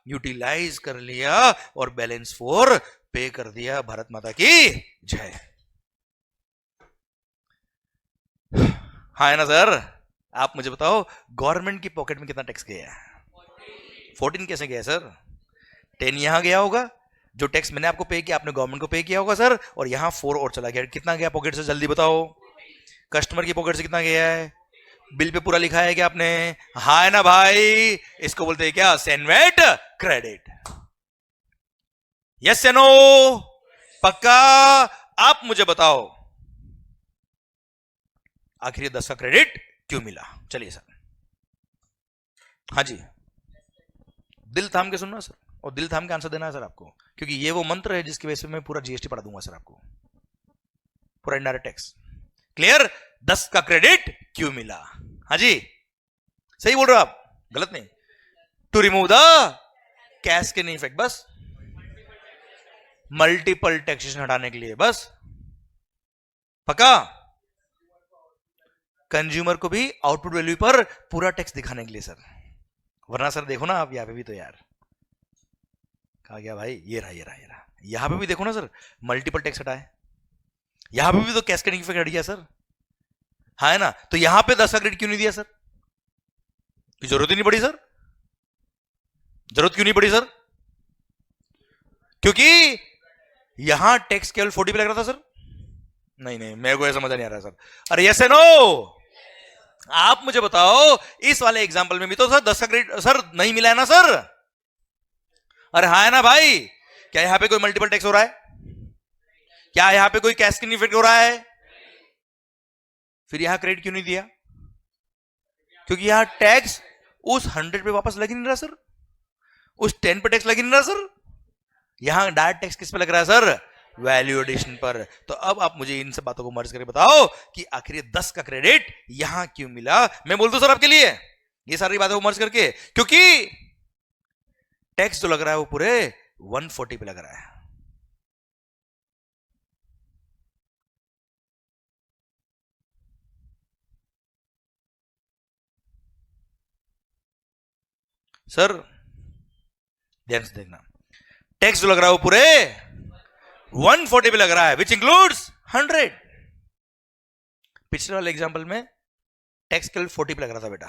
यूटिलाइज कर लिया और बैलेंस फॉर पे कर दिया। भारत माता की जय। हाँ है ना सर? आप मुझे बताओ गवर्नमेंट की पॉकेट में कितना टैक्स गया? 14 कैसे गया सर? 10 यहां गया होगा, जो टैक्स मैंने आपको पे किया आपने गवर्नमेंट को पे किया होगा सर, और यहां 4 और चला गया। कितना गया पॉकेट से? जल्दी बताओ। कस्टमर की पॉकेट से कितना गया है? बिल पे पूरा लिखा है क्या आपने? हाँ है ना भाई? इसको बोलते हैं क्या? CENVAT credit. यस या नो? पक्का? आप मुझे बताओ आखिर ये 10 का क्रेडिट क्यों मिला? चलिए सर। हाँ जी, दिल थाम के सुनना सर, और दिल थाम के आंसर देना है सर आपको, क्योंकि ये वो मंत्र है जिसकी वजह से मैं पूरा जीएसटी पढ़ा दूंगा सर आपको, पूरा इनडायरेक्ट टैक्स। क्लियर? 10 का क्रेडिट क्यों मिला? हाँ जी, सही बोल रहे हो आप, गलत नहीं। To remove the cascading effect, बस मल्टीपल टैक्सेशन हटाने के लिए, बस। पक्का? कंज्यूमर को भी आउटपुट वैल्यू पर पूरा टैक्स दिखाने के लिए सर, वरना सर देखो ना आप यहां पे भी तो यार, कहा गया भाई, ये रहा ये रहा ये रहा, यहां पे भी देखो ना सर मल्टीपल टैक्स हटाए, यहां पे भी तो कैस्केडिंग इफेक्ट हट गया सर। हाँ है ना? तो यहां पे 10 का क्रेडिट क्यों नहीं दिया सर? की जरूरत ही नहीं पड़ी सर। जरूरत क्यों नहीं पड़ी सर? क्योंकि यहां टैक्स केवल 40 पे लग रहा था सर। नहीं मेरे को ऐसा मजा नहीं आ रहा सर। अरे यस एंड नो? आप मुझे बताओ इस वाले एग्जांपल में भी तो सर 10 का क्रेडिट सर नहीं मिला है ना सर? अरे हाँ है ना भाई? क्या यहां पे कोई मल्टीपल टैक्स हो रहा है? क्या यहां पे कोई कैस्केडिंग इफेक्ट हो रहा है? फिर यहां क्रेडिट क्यों नहीं दिया? क्योंकि यहां टैक्स उस 100 पे वापस लग ही नहीं रहा सर, उस 10 पे टैक्स लग ही नहीं रहा सर, यहां डायरेक्ट टैक्स किस पे लग रहा है सर? वैल्यू एडिशन पर। तो अब आप मुझे इन सब बातों को मर्ज करके बताओ कि आखिर ये 10 का क्रेडिट यहां क्यों मिला? मैं बोल दूं सर आपके लिए ये सारी बातें को मर्ज करके, क्योंकि टैक्स जो लग रहा है वो पूरे 140 पे लग रहा है। सर ध्यान से देखना, टैक्स जो लग रहा है वो पूरे 140 पे लग रहा है, विच इंक्लूड्स 100। पिछले वाले एग्जांपल में टैक्स केवल 40 पे लग रहा था बेटा,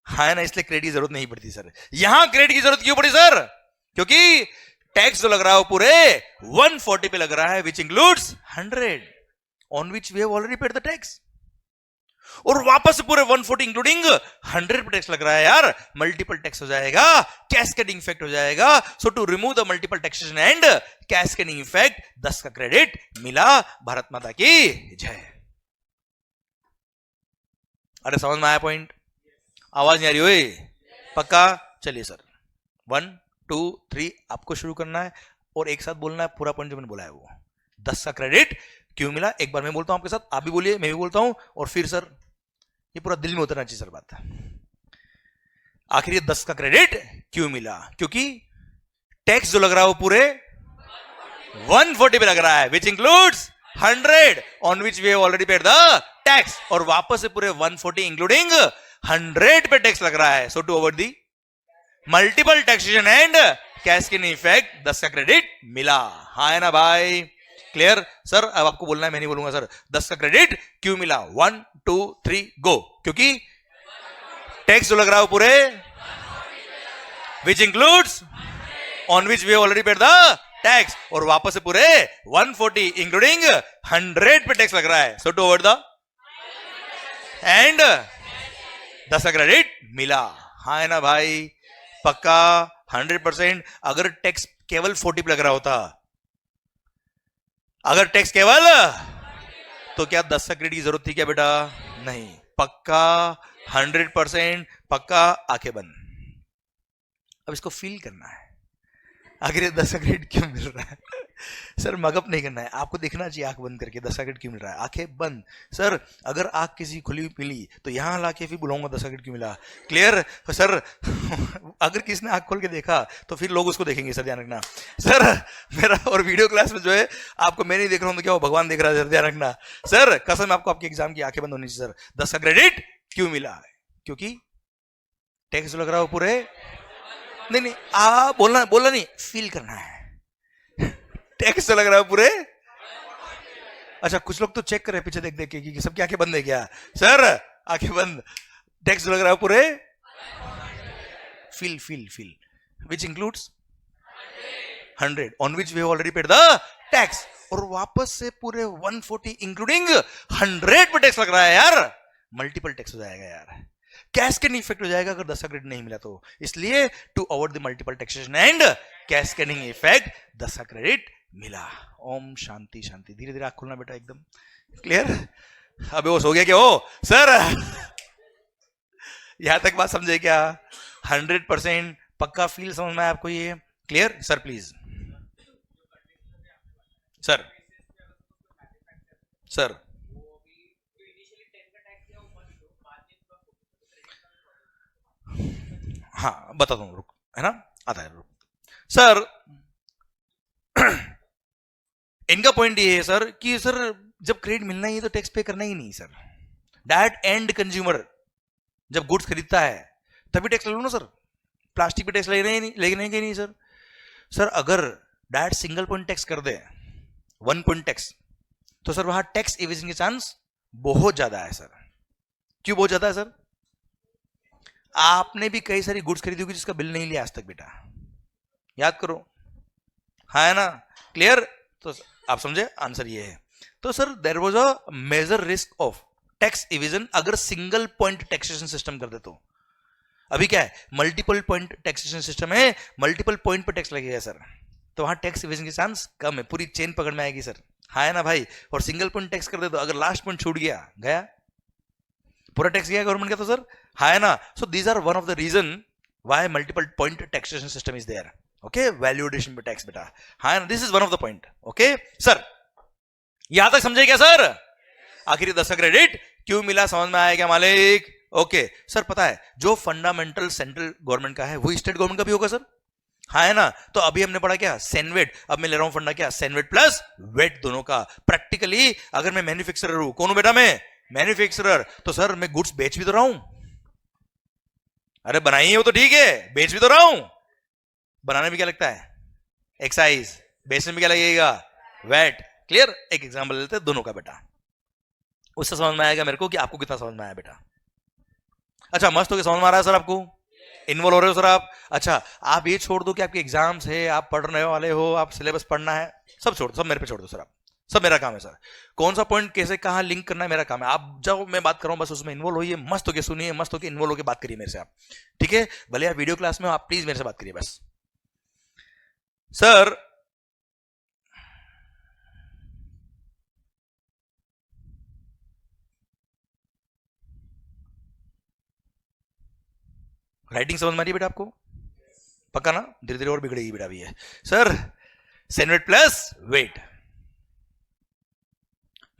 हाँ ना, इसलिए क्रेडिट की जरूरत नहीं पड़ती सर। यहां क्रेडिट की जरूरत क्यों पड़ी सर? क्योंकि टैक्स जो लग रहा है वो पूरे 140 पे लग रहा है, which includes 100 on which we have already paid the tax, और वापस से पूरे 140 इंक्लूडिंग 100 पे टैक्स लग रहा है यार, मल्टीपल टैक्स हो जाएगा, कैस्केडिंग इफेक्ट हो जाएगा। So to remove the multiple taxation and cascading effect 10 का क्रेडिट मिला। भारत माता की जय। अरे समझ में आया पॉइंट? आवाज नहीं आ रही हुई? पक्का? चलिए सर 1 2 3 आपको शुरू करना है और एक साथ बोलना है पूरा पॉइंट जो मैंने बोला है वो। 10 का क्रेडिट क्यों मिला? एक बार मैं बोलता हूं आपके साथ, आप भी बोलिए, मैं भी बोलता हूं, और फिर सर ये पूरा दिल में उतरना चाहिए सर बात। आखिर ये 10 का क्रेडिट क्यों मिला? क्योंकि टैक्स जो लग रहा है वो पूरे 140 पे लग रहा है, which includes 100 on which we have already paid the tax, और वापस से पूरे 140 इंक्लूडिंग 100 पे टैक्स लग रहा है। So to avoid the multiple taxation and cascading effect 10 का क्रेडिट मिला। हाँ है ना भाई? क्लियर? सर अब आपको बोलना है, मैं नहीं बोलूंगा सर। 10 का क्रेडिट क्यों मिला? 1 2 3 गो। क्योंकि टैक्स जो लग रहा है वो पूरे which includes on which we already paid the tax, और वापस से पूरे 140 इंक्लूडिंग 100 पे टैक्स लग रहा है। So to avoid the end 10 का क्रेडिट मिला। हाँ है ना भाई? पक्का 100%। अगर टैक्स केवल 40 पे लग रहा होता, अगर टैक्स केवल, तो क्या 10 का क्रेडिट की जरूरत थी क्या बेटा? नहीं। पक्का 100%। पक्का? आंखें बंद। अब इसको फील करना है, आखिर 10 का क्रेडिट क्यों मिल रहा है? सर मगअप नहीं करना है, आपको देखना चाहिए आंख बंद करके 10 का क्रेडिट क्यों मिल रहा है। आंखें बंद। सर अगर आंख किसी खुली मिली तो यहां लाके फिर बुलाऊंगा 10 का क्रेडिट क्यों मिला। क्लियर? सर अगर किसी ने आंख खोल के देखा तो फिर लोग उसको देखेंगे सर, ध्यान रखना। सर मेरा और वीडियो क्लास में जो है आपको मैं नहीं देख रहा हूं तो क्या वो भगवान देख रहा है सर, ध्यान रखना। सर कसम आपको आपके एग्जाम की आंखें बंद होनी चाहिए सर। 10 का क्रेडिट क्यों मिला? क्योंकि टैक्स लग रहा है पूरे, नहीं बोलना नहीं, फील करना है। टैक्स लग रहा है पूरे। अच्छा कुछ लोग तो चेक कर रहे पीछे देख देख के कि सबकी आंखें बंद है क्या? सर आंखें बंद। टैक्स लग रहा है पूरे, feel feel feel, which includes 100 on which we have already paid the tax, और वापस से पूरे 140 इंक्लूडिंग 100 पे टैक्स लग रहा है यार, मल्टीपल टैक्स हो जाएगा यार, कैस्केडिंग इफेक्ट हो जाएगा अगर 10 का क्रेडिट नहीं मिला तो। इसलिए to avoid the multiple taxation and cascading effect 10 का क्रेडिट मिला। ओम शांति शांति। धीरे धीरे आंख खुलना बेटा, एकदम क्लियर। अबे वो सो गया क्या? हो सर यहां तक बात समझे क्या? 100% पक्का फील समझ में आया आपको ये? Clear? Sir please sir sir हाँ बताता हूं, रुक, है ना, आता है, रुक। सर इनका पॉइंट ये है सर कि सर जब क्रेडिट मिलना ही है तो टैक्स पे करना ही नहीं सर। डायरेक्ट एंड कंज्यूमर जब गुड्स खरीदता है तभी टैक्स ले लो ना सर। प्लास्टिक पे टैक्स लेने नहीं सर। सर अगर डायरेक्ट सिंगल पॉइंट टैक्स कर दे, 1 पॉइंट टैक्स, तो सर वहां टैक्स एवेजन के चांस बहुत ज्यादा है सर। क्यों बहुत ज्यादा है सर? आपने भी कई सारी गुड्स खरीदी होगी जिसका बिल नहीं लिया आज तक बेटा, याद करो, हाँ है ना? क्लियर? तो आप समझे, आंसर ये है। तो sir there was a major risk of tax evasion अगर सिंगल पॉइंट टैक्सेशन सिस्टम कर दे तो। अभी क्या है, मल्टीपल पॉइंट टैक्सेशन सिस्टम है, मल्टीपल पॉइंट पर टैक्स लगेगा सर, तो वहां टैक्स इवेजन की चांस कम है, पूरी चेन पकड़ में आएगी सर, हाँ है ना भाई। और सिंगल पॉइंट टैक्स कर दे तो अगर लास्ट पॉइंट छूट गया, गया पूरा टैक्स गया गवर्नमेंट का, तो सर हाँ है ना। So these are one of the reason why multiple point taxation system is there. Okay, value addition पे टैक्स बेटा, हाँ है ना, this is one of the point. Okay sir, यहां तक समझे क्या सर? आखिरी 10 का क्रेडिट क्यों मिला, समझ में आया क्या मालिक? ओके सर, पता है जो फंडामेंटल सेंट्रल गवर्नमेंट का है वो स्टेट गवर्नमेंट का भी होगा सर, हाँ है ना। तो अभी हमने पढ़ा क्या, सेनवेट, अब मैं ले रहा हूं फंडा क्या, सेनवेट प्लस वेट दोनों का। प्रैक्टिकली अगर मैं मैन्युफैक्चरर हूं, कौन हूं बेटा मैं, मैन्युफैक्चरर, तो सर मैं गुड्स बेच भी तो रहा हूं, अरे बनाई हो तो ठीक है, बेच भी तो रहा हूं। बनाने में क्या लगता है, एक्साइज, बेचने में क्या लगेगा, वेट। क्लियर? एक एग्जांपल लेते हैं दोनों का बेटा, उससे समझ में आएगा मेरे को कि आपको कितना समझ में आया बेटा। अच्छा, मस्त हो के समझ में आ रहा है सर आपको, इन्वॉल्व हो रहे हो सर आप? अच्छा, आप ये छोड़ दो कि आपके एग्जाम्स है, आप पढ़ने वाले हो, आप सिलेबस पढ़ना है, सब छोड़ दो, सब मेरे पे छोड़ दो सर, आप सब मेरा काम है सर। कौन सा पॉइंट कैसे कहां लिंक करना है मेरा काम है, आप जब मैं बात कर रहा हूं बस उसमें इन्वॉल्व होइए, मस्त होके सुनिए, मस्त होके इन्वॉल्व होके बात करिए मेरे से आप, ठीक है? भले आप वीडियो क्लास में हो, आप प्लीज मेरे से बात करिए बस। सर राइटिंग समझ में आ रही है बेटा आपको? पक्का ना? धीरे धीरे और बिगड़ेगी बेटा भी है सर। सेनवेट प्लस वेट,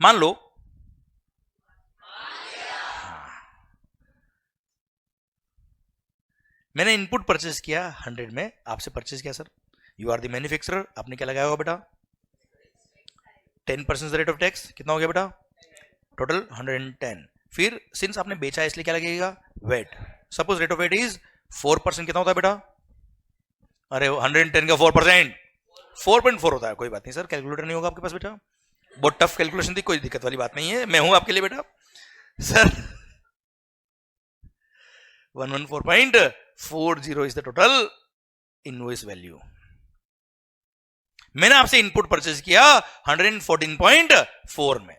मान लो मैंने इनपुट परचेज किया 100 में, आपसे परचेज किया sir, you are the manufacturer, आपने क्या लगाया होगा बेटा, 10% रेट ऑफ टैक्स, कितना हो गया बेटा, टोटल 110। फिर सिंस आपने बेचा इसलिए क्या लगेगा, VAT. Suppose rate of VAT is 4%, कितना होता है बेटा, अरे 110 का 4% 4.4 होता है। कोई बात नहीं सर, कैलकुलेटर नहीं होगा आपके पास बेटा, बहुत टफ कैलकुलेशन थी, कोई दिक्कत वाली बात नहीं है, मैं हूं आपके लिए बेटा sir. 114.40 is the total invoice value. मैंने आपसे इनपुट परचेज किया 114.4 में,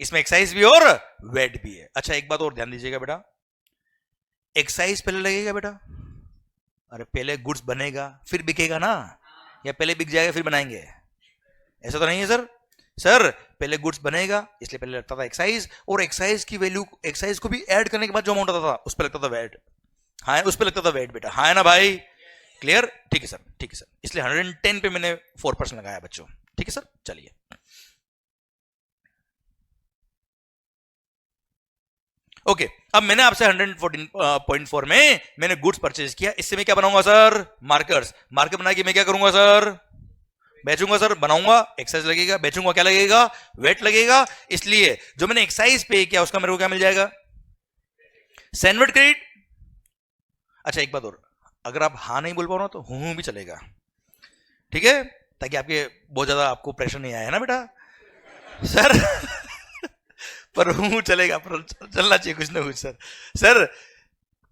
इसमें एक्साइज भी और वेट भी है। अच्छा, एक बात और ध्यान दीजिएगा बेटा, एक्साइज पहले लगेगा बेटा, अरे पहले गुड्स बनेगा फिर बिकेगा ना, या पहले बिक जाएगा फिर बनाएंगे, ऐसा तो नहीं है सर। सर पहले गुड्स बनेगा इसलिए पहले लगता था एक्साइज, और एक्साइज की वैल्यू, एक्साइज को भी ऐड करने के बाद जो अमाउंट आता था उस पर लगता था वेट, हाँ उस पर लगता था वेट बेटा, हाँ है ना भाई? क्लियर? ठीक है सर, ठीक है सर, इसलिए 110 पे मैंने 4% लगाया बच्चों, ठीक है सर। चलिए ओके, अब मैंने आपसे 114.4 में मैंने गुड्स परचेज किया, इससे मैं क्या बनाऊंगा सर, मार्कर्स। मार्कर बना के मैं क्या करूंगा सर, बेचूंगा सर, बनाऊंगा, एक्साइज लगेगा, बेचूंगा, क्या लगेगा, वेट लगेगा। इसलिए जो मैंने एक्साइज पे किया उसका मेरे को क्या मिल जाएगा, सेनवेट क्रेडिट। अच्छा एक बात और, अगर आप हाँ नहीं बोल पाओ ना तो हूं भी चलेगा, ठीक है, ताकि आपके बहुत ज्यादा आपको प्रेशर नहीं आया है ना बेटा सर पर हूं चलेगा, पर चलना चाहिए कुछ ना कुछ सर। सर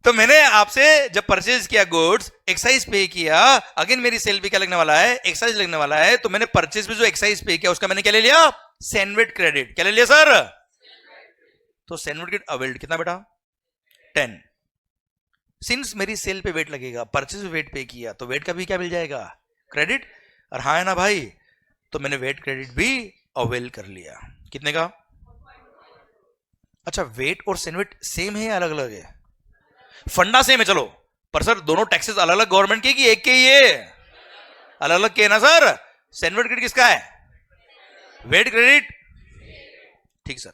तो मैंने आपसे जब परचेज किया गुड्स, एक्साइज पे किया, अगेन मेरी सेल पे क्या लगने वाला है, एक्साइज लगने वाला है, तो मैंने परचेज पे जो एक्साइज पे किया उसका मैंने क्या ले लिया, सेनवेट क्रेडिट। क्या ले लिया सर, तो सेनवेट क्रेडिट अवेल्ड कितना बेटा, 10। सिंस मेरी सेल पे वेट लगेगा, परचेज वेट पे किया, तो वेट का भी क्या मिल जाएगा, क्रेडिट। और हाँ है ना भाई, तो मैंने वेट क्रेडिट भी अवेल कर लिया, कितने का। अच्छा, वेट और सेनवेट सेम है या अलग अलग है, फंडा सेम है चलो, पर सर दोनों टैक्सेस अलग अलग गवर्नमेंट के, कि एक के ही है, अलग अलग के ना सर। सेनवेट क्रेडिट किसका है, वेट क्रेडिट, ठीक सर।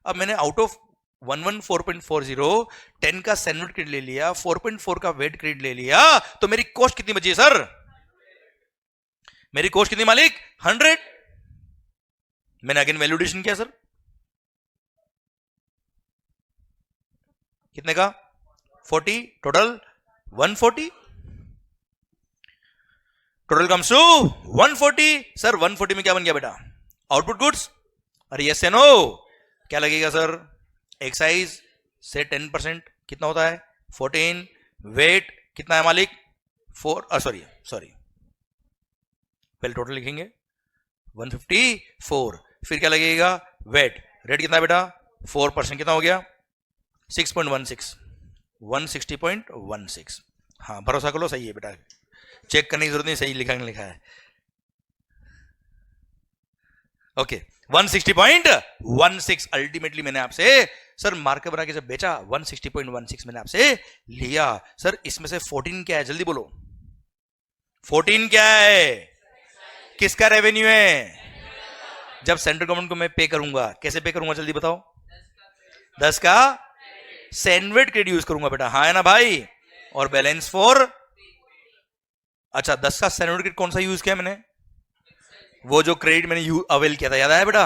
अब मैंने आउट ऑफ 114.40 10 का सेनवेट क्रेडिट ले लिया, 4.4 का वेट क्रेडिट ले लिया, तो मेरी कॉस्ट कितनी बची है सर, मेरी कॉस्ट कितनी मालिक, 100। मैंने अगेन वैल्यूडेशन किया सर, कितने का, 40, total 140, total comes to 140। Sir 140 में क्या बन गया बेटा, आउटपुट गुड्स। अरे यस नो, क्या लगेगा सर, एक्साइज से 10% कितना होता है, 14, वेट कितना है मालिक, 4, सॉरी पहले टोटल लिखेंगे 154, फिर क्या लगेगा, वेट, रेट कितना है बेटा, 4%, कितना हो गया, 6.16, 160.16। हाँ भरोसा करो सही है बेटा, चेक करने की जरूरत नहीं, सही लिखा है। ओके 160.16 अल्टीमेटली मैंने आपसे सर मार्कर बना के जब बेचा 160.16 मैंने आपसे लिया। सर इसमें से 14 क्या है, जल्दी बोलो 14 क्या है, किसका रेवेन्यू है? जब सेंट्रल गवर्नमेंट को मैं पे करूंगा, कैसे पे करूंगा जल्दी बताओ? 10 का सैंडविच क्रेडिट यूज करूंगा बेटा, हाँ है ना भाई। और बैलेंस फॉर, अच्छा 10 का सैंडविच क्रेडिट कौन सा यूज किया मैंने? वो जो क्रेडिट मैंने अवेल किया था, याद आया बेटा?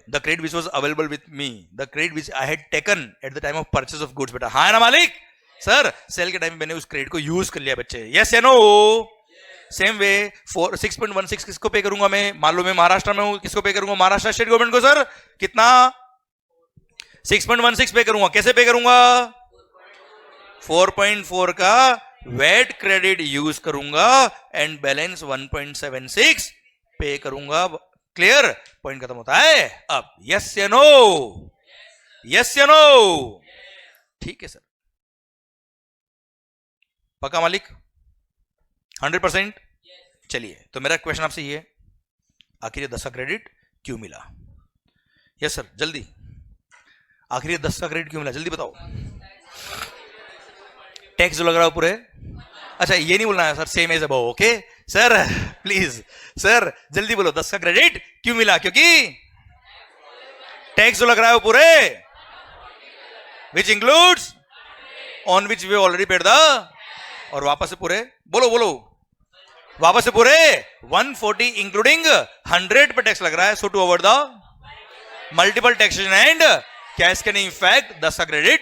The credit which was available with me, the credit which I had taken at the time of purchase of goods बेटा, हाँ है ना मालिक? सर सेल के टाइम में मैंने उस क्रेडिट को यूज कर लिया बच्चे, यस या नो? सेम वे 6.16 किसको पे करूंगा मैं? मान लो मैं महाराष्ट्र में हूं, किसको पे करूंगा? महाराष्ट्र स्टेट गवर्नमेंट को। सर कितना? 6.16 पे करूंगा, कैसे पे करूंगा? 4.4 का वेट क्रेडिट यूज करूंगा एंड बैलेंस 1.76 पे करूंगा। क्लियर? पॉइंट खत्म होता है। अब यस या नो? यस या नो? ठीक है सर, पक्का मालिक? 100%? चलिए तो मेरा क्वेश्चन आपसे ये है, आखिर ये 10 का क्रेडिट क्यों मिला? यस सर जल्दी, आखिर ये 10 का क्रेडिट क्यों मिला जल्दी बताओ। टैक्स जो लग रहा है पूरे, अच्छा ये नहीं बोलना है sir same as above, okay sir please sir जल्दी बोलो 10 का क्रेडिट क्यों मिला? क्योंकि टैक्स जो लग रहा है वो पूरे which includes on which we already paid the, और वापस से पूरे बोलो बोलो वापस से पूरे 140 इंक्लूडिंग 100 पे टैक्स लग रहा है। So to avoid the multiple taxation and cascading effect 10 का क्रेडिट,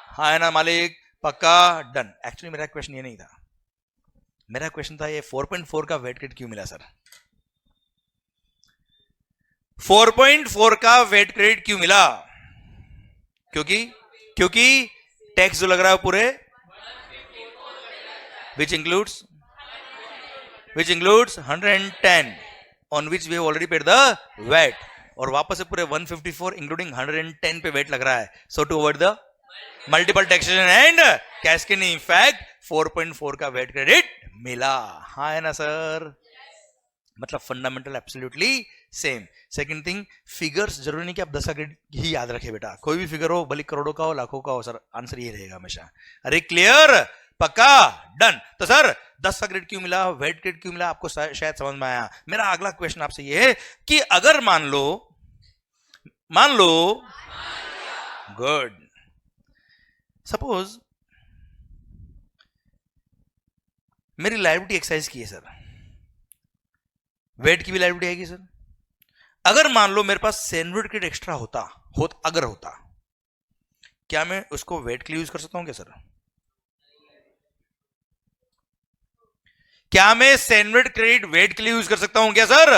हाँ है ना मालिक? पक्का? डन। एक्चुअली मेरा क्वेश्चन ये नहीं था, मेरा क्वेश्चन था ये 4.4 का वेट क्रेडिट क्यों मिला सर? 4.4 का वेट क्रेडिट क्यों मिला? क्योंकि टैक्स जो लग रहा है पूरे which includes 110 on which we have already paid the VAT, और वापस से पूरे 154 इंक्लूडिंग 110 पे वेट लग रहा है। So to avoid the multiple taxation and cascading effect 4.4 का वेट क्रेडिट मिला, हाँ है ना सर? मतलब fundamental absolutely same. Second thing, figures जरूरी नहीं कि आप 10 का क्रेडिट ही याद रखे बेटा, कोई भी फिगर हो, भले करोड़ों का हो लाखों का हो, सर आंसर ये रहेगा हमेशा। अरे क्लियर? पक्का? डन। तो सर 10 का क्रेडिट क्यों मिला, वेट क्रेडिट क्यों मिला, आपको शायद समझ में आया। मेरा अगला क्वेश्चन आपसे ये है कि अगर मान लो गुड, सपोज मेरी लायबिलिटी एक्साइज की है सर, वेट की भी लायबिलिटी आएगी सर। अगर मान लो मेरे पास सैंडविच क्रेडिट एक्स्ट्रा अगर होता, क्या मैं उसको वेट के लिए यूज कर सकता हूं क्या सर? क्या मैं सैंडविच क्रेडिट वेट के लिए यूज कर सकता हूं क्या सर?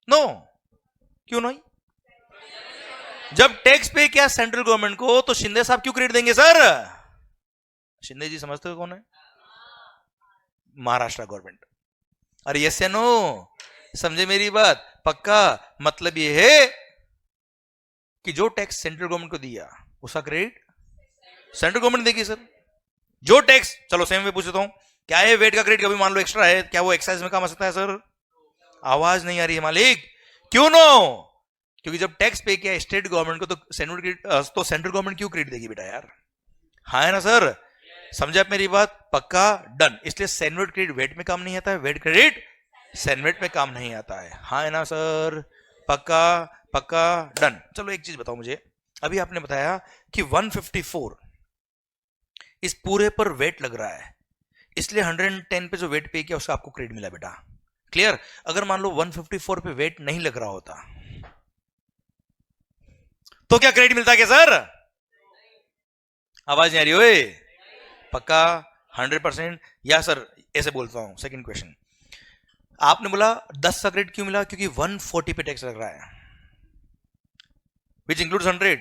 नो। क्यों नहीं? जब टैक्स पे किया सेंट्रल गवर्नमेंट को, तो शिंदे साहब क्यों क्रेडिट देंगे सर? शिंदे जी समझते हो कौन है? महाराष्ट्र गवर्नमेंट। अरे यस या नो? समझे मेरी बात? पक्का? मतलब ये है कि जो टैक्स सेंट्रल गवर्नमेंट को दिया उसका क्रेडिट सेंट्रल गवर्नमेंट देगी सर। जो टैक्स, चलो सेम वे पूछता हूं, क्या है वेट का क्रेडिट कभी मान लो एक्स्ट्रा है, क्या वो एक्साइज में काम आ सकता है सर? आवाज नहीं आ रही है मालिक, क्यों नो? क्योंकि जब टैक्स पे किया स्टेट गवर्नमेंट को, तो सेंट्रल गवर्नमेंट क्यों क्रेडिट देगी बेटा यार, हाँ है ना सर? समझे आप मेरी बात? पक्का? डन। इसलिए सैंडविच क्रेडिट वेट में काम नहीं आता है, वेट क्रेडिट सैंडविच में काम नहीं आता है, हाँ है ना सर? पक्का? पक्का? डन। चलो एक चीज बताओ मुझे, अभी आपने बताया कि 154 इस पूरे पर वेट लग रहा है, इसलिए 110 पे जो वेट पे किया उसका आपको क्रेडिट मिला बेटा। क्लियर? अगर मान लो 154 पे वेट नहीं लग रहा होता तो क्या क्रेडिट मिलता क्या सर? आवाज नहीं आ रही ओए? पक्का? 100%? या सर ऐसे बोलता हूं, सेकंड क्वेश्चन, आपने बोला 10 का क्रेडिट क्यों मिला? क्योंकि 140 पे टैक्स लग रहा है, विच इंक्लूड्स 100,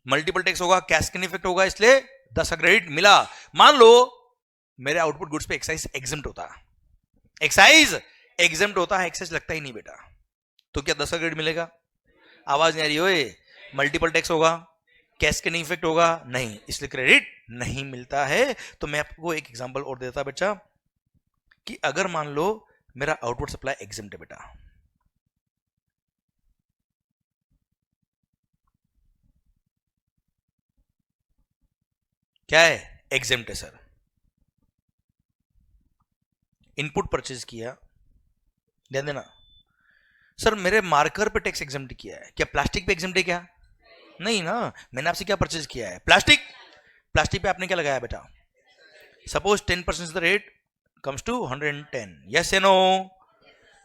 मल्टीपल टैक्स होगा, कैस्केडिंग इफेक्ट होगा, इसलिए 10 का क्रेडिट मिला। मान लो मेरे आउटपुट गुड्स पे एक्साइज एग्जम्प्ट होता है, एक्साइज लगता ही नहीं बेटा, तो क्या 10 का क्रेडिट मिलेगा? आवाज नहीं आ रही ओए? मल्टीपल टैक्स होगा, कैस्केडिंग इफेक्ट होगा नहीं, इसलिए क्रेडिट नहीं मिलता है। तो मैं आपको एक एग्जांपल और देता बच्चा कि अगर मान लो मेरा आउटपुट सप्लाई एग्जेम्प्ट है बेटा, क्या है, एग्जेम्प्ट है सर। इनपुट परचेज किया, ध्यान देना सर, मेरे मार्कर पे टैक्स एग्जेम्प्ट किया है, क्या प्लास्टिक पे एग्जेम्प्ट है क्या? नहीं ना, मैंने आपसे क्या परचेज किया है, प्लास्टिक। प्लास्टिक पे आपने क्या लगाया बेटा? Suppose 10% the rate comes to 110, yes या नो?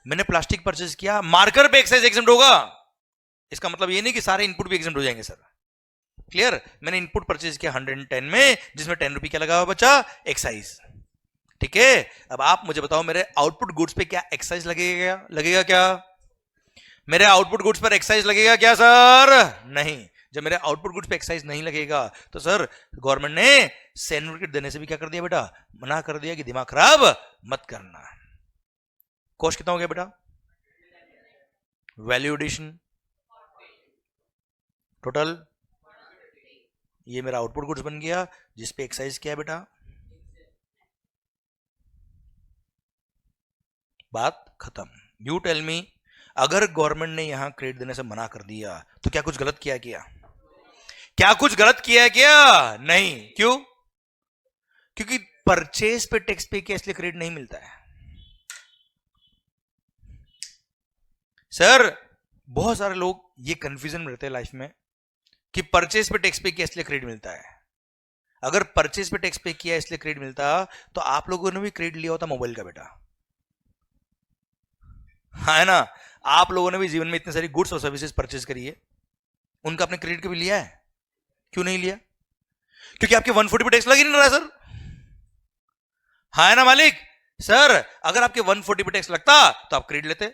मैंने प्लास्टिक परचेज किया, मार्कर पे एक्साइज एग्जेम्प्ट होगा। इसका मतलब ये नहीं कि सारे इनपुट भी एग्जेम्प्ट हो जाएंगे सर, क्लियर? मैंने इनपुट परचेज किया 110 में, जिसमें 10 रुपये क्या लगा हुआ बच्चा? एक्साइज, ठीक है। अब आप मुझे बताओ मेरे आउटपुट गुड्स पे क्या एक्साइज लगेगा क्या? मेरे आउटपुट गुड्स पर एक्साइज लगेगा क्या सर? नहीं। जब मेरे आउटपुट गुड्स पे एक्साइज नहीं लगेगा तो सर गवर्नमेंट ने सर्टिफिकेट देने से भी क्या कर दिया बेटा? मना कर दिया कि दिमाग खराब मत करना। कॉस्ट कितना हो गया बेटा? वैल्यू एडिशन टोटल, ये मेरा आउटपुट गुड्स बन गया जिसपे एक्साइज क्या है बेटा? बात खत्म। यू टेल मी, अगर गवर्नमेंट ने यहां क्रेडिट देने से मना कर दिया तो क्या कुछ गलत किया क्या? क्या कुछ गलत किया क्या? नहीं। क्यों? क्योंकि परचेज पे टैक्स पे किया इसलिए क्रेडिट नहीं मिलता है सर। बहुत सारे लोग ये कंफ्यूजन में रहते हैं लाइफ में कि परचेज पे टैक्स पे किया इसलिए क्रेडिट मिलता है। अगर परचेज पे टैक्स पे किया इसलिए क्रेडिट मिलता तो आप लोगों ने भी क्रेडिट लिया होता मोबाइल का बेटा, है ना? आप लोगों ने भी जीवन में इतनी सारी गुड्स और सर्विसेज परचेज करी है, उनका आपने क्रेडिट कभी लिया है? क्यों नहीं लिया? क्योंकि आपके 140 पे टैक्स लग ही नहीं रहा सर, है ना मालिक? सर अगर आपके 140 पे टैक्स लगता तो आप क्रेडिट लेते।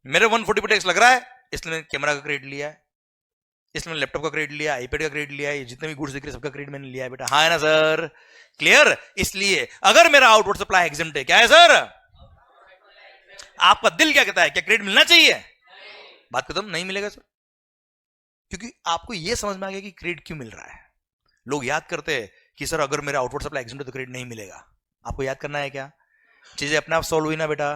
मेरे 140 पे टैक्स लग रहा है इसलिए मैंने कैमरा का क्रेडिट लिया है, इसलिए मैंने लैपटॉप का क्रेडिट लिया, आईपैड का क्रेडिट लिया है, जितने भी गुड्स दिख रहे सबका क्रेडिट मैंने लिया है बेटा, हाँ है ना सर? क्लियर? इसलिए अगर मेरा आउटपुट सप्लाई एग्जेम्प्ट है, क्या है सर? आपका दिल क्या कहता है, क्या क्रेडिट मिलना चाहिए? बात खत्म, नहीं मिलेगा सर। क्योंकि आपको यह समझ में आ गया कि क्रेडिट क्यों मिल रहा है। लोग याद करते हैं कि सर अगर मेरा आउटपुट सप्लाई एग्जेम्प्ट है तो क्रेडिट नहीं मिलेगा। आपको याद करना है क्या? चीजें अपने आप सॉल्व हुई ना बेटा,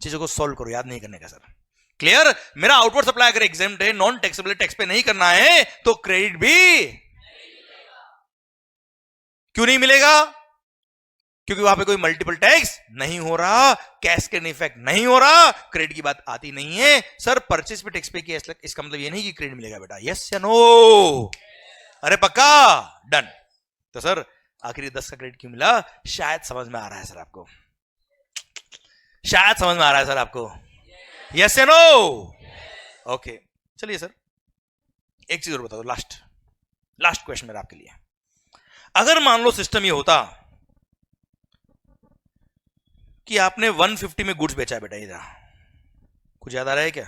चीजों को सॉल्व करो, याद नहीं करने का सर। क्लियर? मेरा आउटपुट सप्लाई अगर एग्जेम्प्ट है, नॉन टैक्सेबल टैक्स पे नहीं करना है तो क्रेडिट भी क्यों नहीं मिलेगा? क्योंकि वहां पे कोई मल्टीपल टैक्स नहीं हो रहा, कैस्केड इफेक्ट नहीं हो रहा, क्रेडिट की बात आती नहीं है सर। परचेज पे टैक्स पे किया इसका मतलब ये नहीं कि क्रेडिट मिलेगा बेटा, यस या नो? अरे पक्का? डन। तो सर आखिरी 10 का क्रेडिट क्यों मिला? शायद समझ में आ रहा है सर आपको, शायद समझ में आ रहा है सर आपको, यस या नो? ओके चलिए सर एक चीज और बता दो, लास्ट क्वेश्चन मेरा आपके लिए। अगर मान लो सिस्टम ये होता कि आपने 150 में गुड्स बेचा है बेटा, इधर कुछ याद आ रहा है क्या?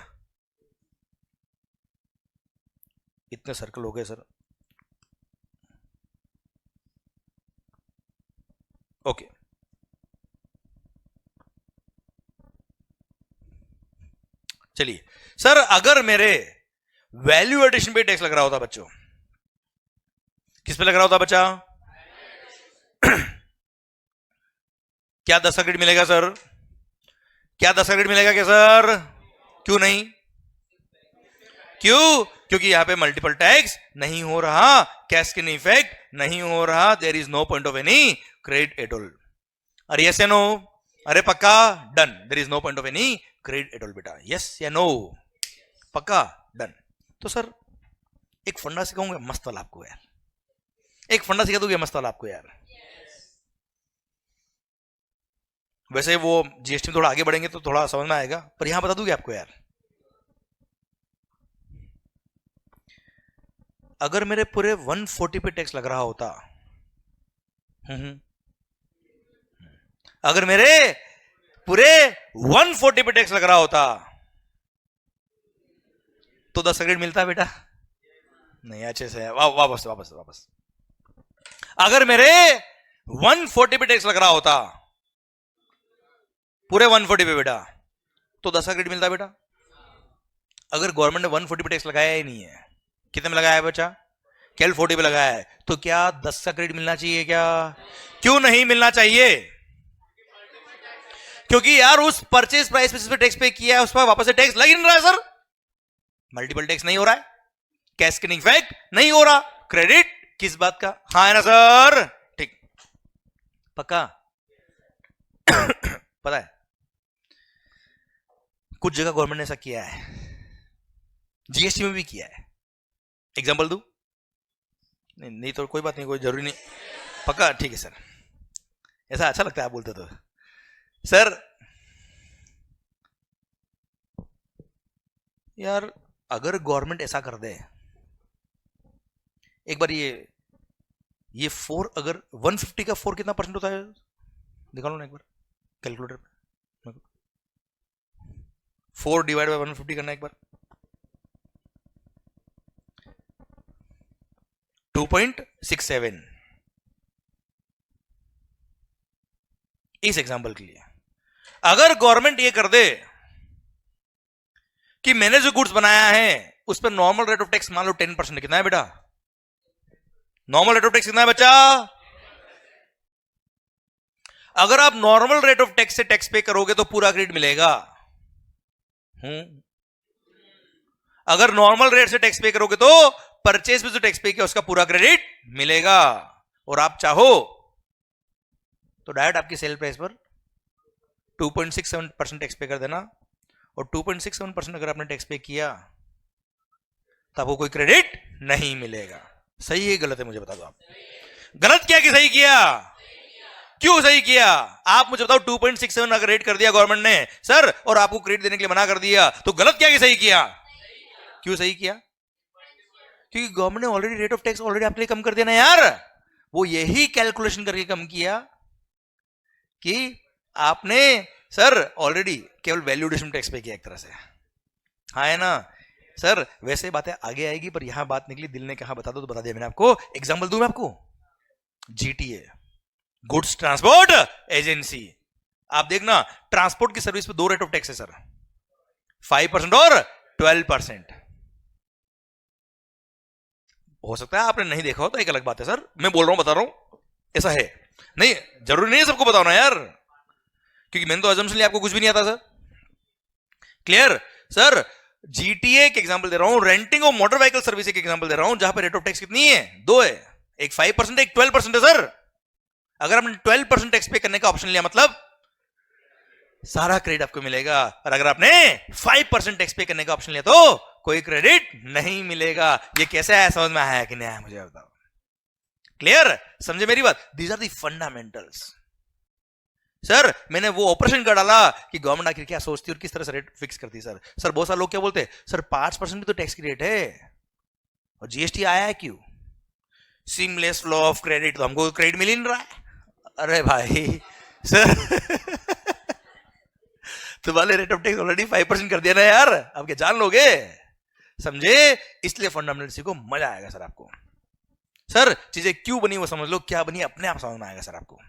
इतने सर्कल हो गए सर। ओके चलिए सर, अगर मेरे वैल्यू एडिशन पे टैक्स लग रहा होता बच्चों, किस पे लग रहा होता बच्चा? क्या 10 का क्रेडिट मिलेगा सर? क्या 10 का क्रेडिट मिलेगा क्या सर? क्यों नहीं? क्यों? क्योंकि यहां पे मल्टीपल टैक्स नहीं हो रहा, कैस्केड इफेक्ट नहीं हो रहा, there is no point of any credit at all. अरे यस या नो? अरे पक्का? Done. There is no point of any credit at all बेटा, यस या नो? पक्का? डन। तो सर एक फंडा सिखाऊंगा मस्त वाला आपको यार, एक फंडा सिखा दूंगा मस्त वाला आपको यार। वैसे वो जीएसटी में थोड़ा आगे बढ़ेंगे तो थोड़ा समझ में आएगा, पर यहां बता दूंगी आपको यार। अगर मेरे पूरे 140 पे टैक्स लग रहा होता, अगर मेरे पूरे 140 पे टैक्स लग रहा होता तो 10 क्रेडिट मिलता बेटा? नहीं, अच्छे से वापस। अगर मेरे 140 पे टैक्स लग रहा होता, पूरे 140 पे बेटा, तो 10 का क्रेडिट मिलता बेटा? अगर गवर्नमेंट ने 140 पे टैक्स लगाया ही नहीं है, कितने में लगाया है बच्चा? कैल 40 पे लगाया है, तो क्या 10 का क्रेडिट मिलना चाहिए क्या? क्यों नहीं मिलना चाहिए? क्योंकि यार उस परचेज प्राइस पे जिस पे टैक्स पे किया है उस पर वापस से टैक्स लग ही नहीं रहा है सर, मल्टीपल टैक्स नहीं हो रहा है, कैस्केडिंग इफेक्ट नहीं हो रहा, क्रेडिट किस बात का? हाँ है ना सर? ठीक, पक्का? पता है कुछ जगह गवर्नमेंट ने ऐसा किया है, जीएसटी में भी किया है, एग्जांपल दूं? नहीं तो कोई बात नहीं, कोई जरूरी नहीं, पक्का? ठीक है सर, ऐसा अच्छा लगता है आप बोलते तो। सर यार अगर गवर्नमेंट ऐसा कर दे, एक बार ये 4, अगर 150 का 4 कितना परसेंट होता है निकालो ना एक बार कैलकुलेटर पे, 4 डिवाइड बाय 150 करना एक बार, 2.67। इस एग्जांपल के लिए अगर गवर्नमेंट ये कर दे कि मैंने जो गुड्स बनाया है उस पर नॉर्मल रेट ऑफ टैक्स मान लो 10%, कितना है बेटा? नॉर्मल रेट ऑफ टैक्स कितना है बच्चा? अगर आप नॉर्मल रेट ऑफ टैक्स से टैक्स पे करोगे तो पूरा क्रेडिट मिलेगा। अगर नॉर्मल रेट से टैक्स पे करोगे तो परचेज पे जो टैक्स पे किया उसका पूरा क्रेडिट मिलेगा। और आप चाहो तो डायरेक्ट आपकी सेल प्राइस पर 2.67% टैक्स पे कर देना, और 2.67% अगर आपने टैक्स पे किया तो आपको कोई क्रेडिट नहीं मिलेगा। सही है गलत है मुझे बता दो आप। गलत किया कि सही किया? क्यों सही किया आप मुझे बताओ। 2.67 अगर रेट कर दिया गवर्नमेंट ने सर और आपको क्रेडिट देने के लिए मना कर दिया तो गलत किया कि सही किया? क्यों सही किया? क्योंकि गवर्नमेंट ने already rate of tax already आपके लिए कम कर दिया ना यार। वो यही कैलकुलेशन करके कम किया कि आपने सर ऑलरेडी केवल वैल्यूएशन टैक्स पे किया एक तरह से। हाँ है ना सर? वैसे बातें आगे आएगी पर यहां बात निकली, दिल ने कहा बता दो तो बता दिया मैंने आपको। एग्जांपल दूं मैं आपको, जीटीए गुड्स ट्रांसपोर्ट एजेंसी। आप देखना ट्रांसपोर्ट की सर्विस पे 2 रेट ऑफ टैक्स है सर, 5% और 12%। हो सकता है आपने नहीं देखा हो तो एक अलग बात है सर, मैं बोल रहा हूं बता रहा हूं ऐसा है। नहीं जरूरी नहीं है सबको बताओ ना यार, क्योंकि मैंने तो अजम्पशन लिया आपको कुछ भी नहीं आता सर। Clear sir? जीटीए के एग्जांपल दे रहा हूं, रेंटिंग और मोटर व्हीकल सर्विस के एग्जांपल दे रहा हूं जहां पे रेट ऑफ टैक्स कितनी है? 2 है, एक 5% एक 12% है सर। अगर आपने 12% टैक्स पे करने का ऑप्शन लिया मतलब सारा क्रेडिट आपको मिलेगा, और अगर आपने 5% टैक्स पे करने का ऑप्शन लिया तो कोई क्रेडिट नहीं मिलेगा। ये कैसे है, समझ में आया कि नहीं आया मुझे बताओ। क्लियर? समझे मेरी बात? These are the fundamentals. Sir मैंने वो ऑपरेशन कर डाला कि गवर्नमेंट आखिर क्या सोचती है और किस तरह से रेट फिक्स करती है। सर बहुत सारे लोग क्या बोलते हैं सर 5% भी तो टैक्स की रेट है और जीएसटी आया है क्यों? सीमलेस फ्लो ऑफ क्रेडिट, तो हमको क्रेडिट मिल ही नहीं रहा है। अरे भाई सर तुम्हारे रेट ऑफ टैक्स ऑलरेडी 5% कर दिया ना यार, आप क्या जान लोगे? समझे? इसलिए फंडामेंटल को मजा आएगा सर आपको। सर चीजें क्यों बनी वो समझ लो, क्या बनी अपने आप समझ में आएगा सर आपको।